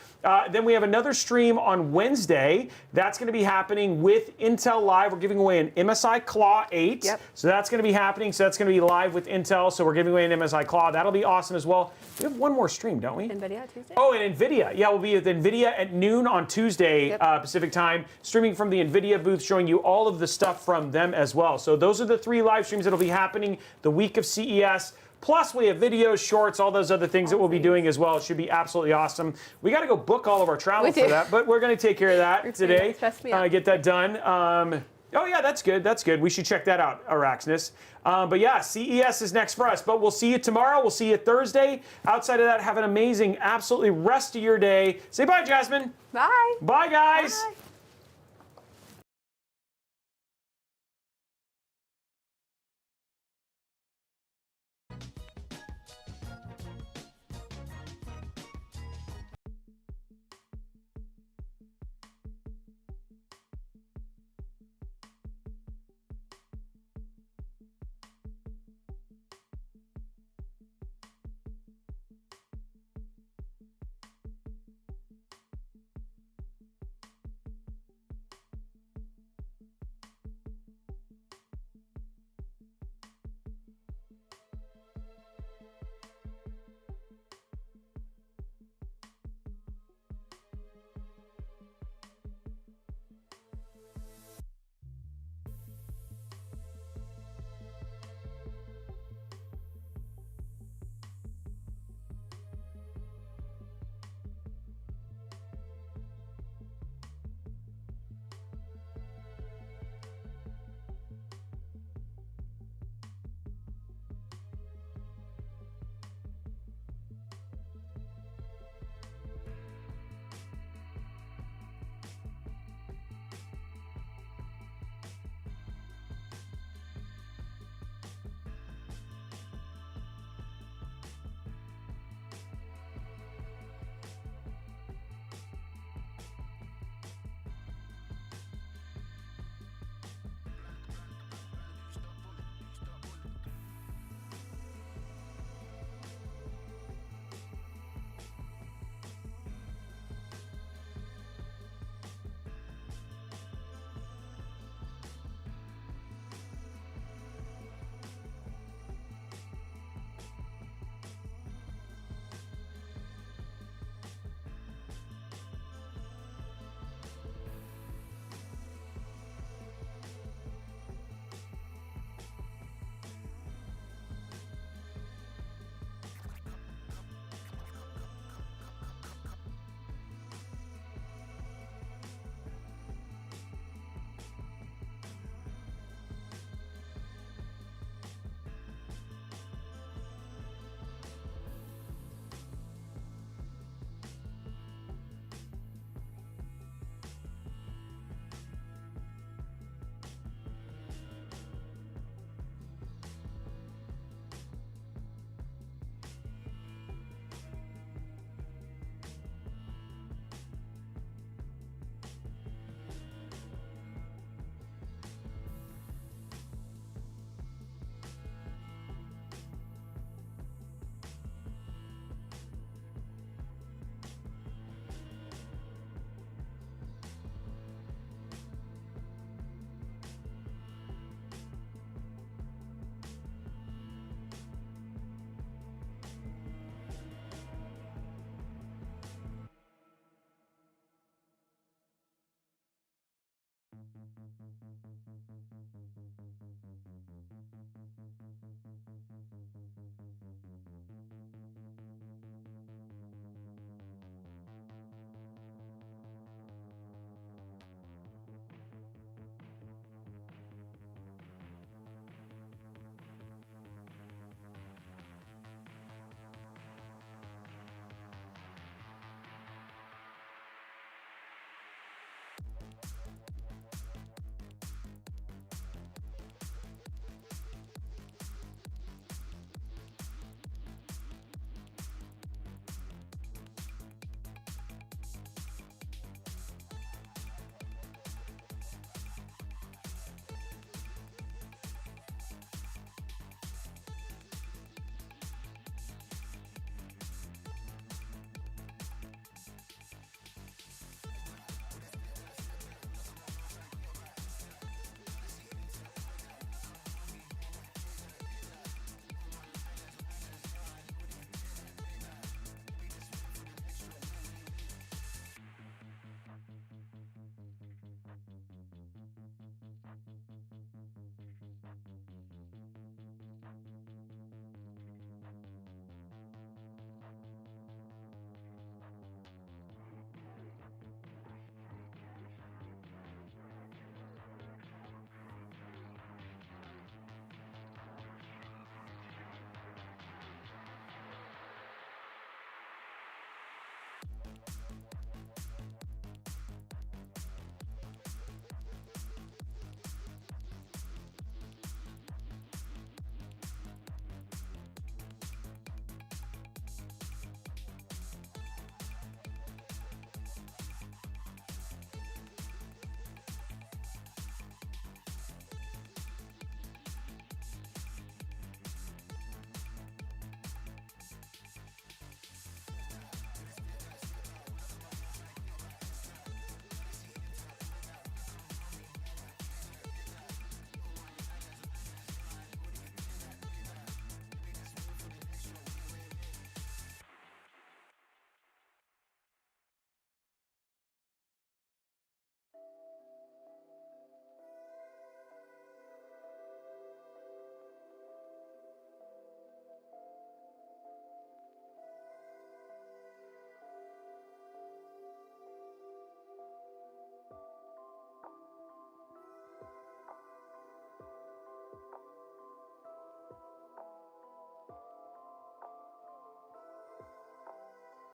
Then we have another stream on Wednesday. That's going to be happening with Intel Live. We're giving away an MSI Claw 8. So that's going to be happening. So that's going to be live with Intel. So we're giving away an MSI Claw. That'll be awesome as well. We have one more stream, don't we? NVIDIA Tuesday. Oh, and NVIDIA. Yeah, we'll be at NVIDIA at noon on Tuesday Pacific time, streaming from the NVIDIA booth, showing you all of the stuff from them as well. So those are the 3 live streams that'll be happening the week of CES. Plus, we have videos, shorts, all those other things that we'll be doing as well. It should be absolutely awesome. We got to go book all of our travel for that, but we're going to take care of that today. Trust me. Get that done. Oh, yeah, that's good. That's good. We should check that out, Araxness. But yeah, CES is next for us. But we'll see you tomorrow. We'll see you Thursday. Outside of that, have an amazing, absolutely rest of your day. Say bye, Jasmine. Bye. Bye, guys. Bye.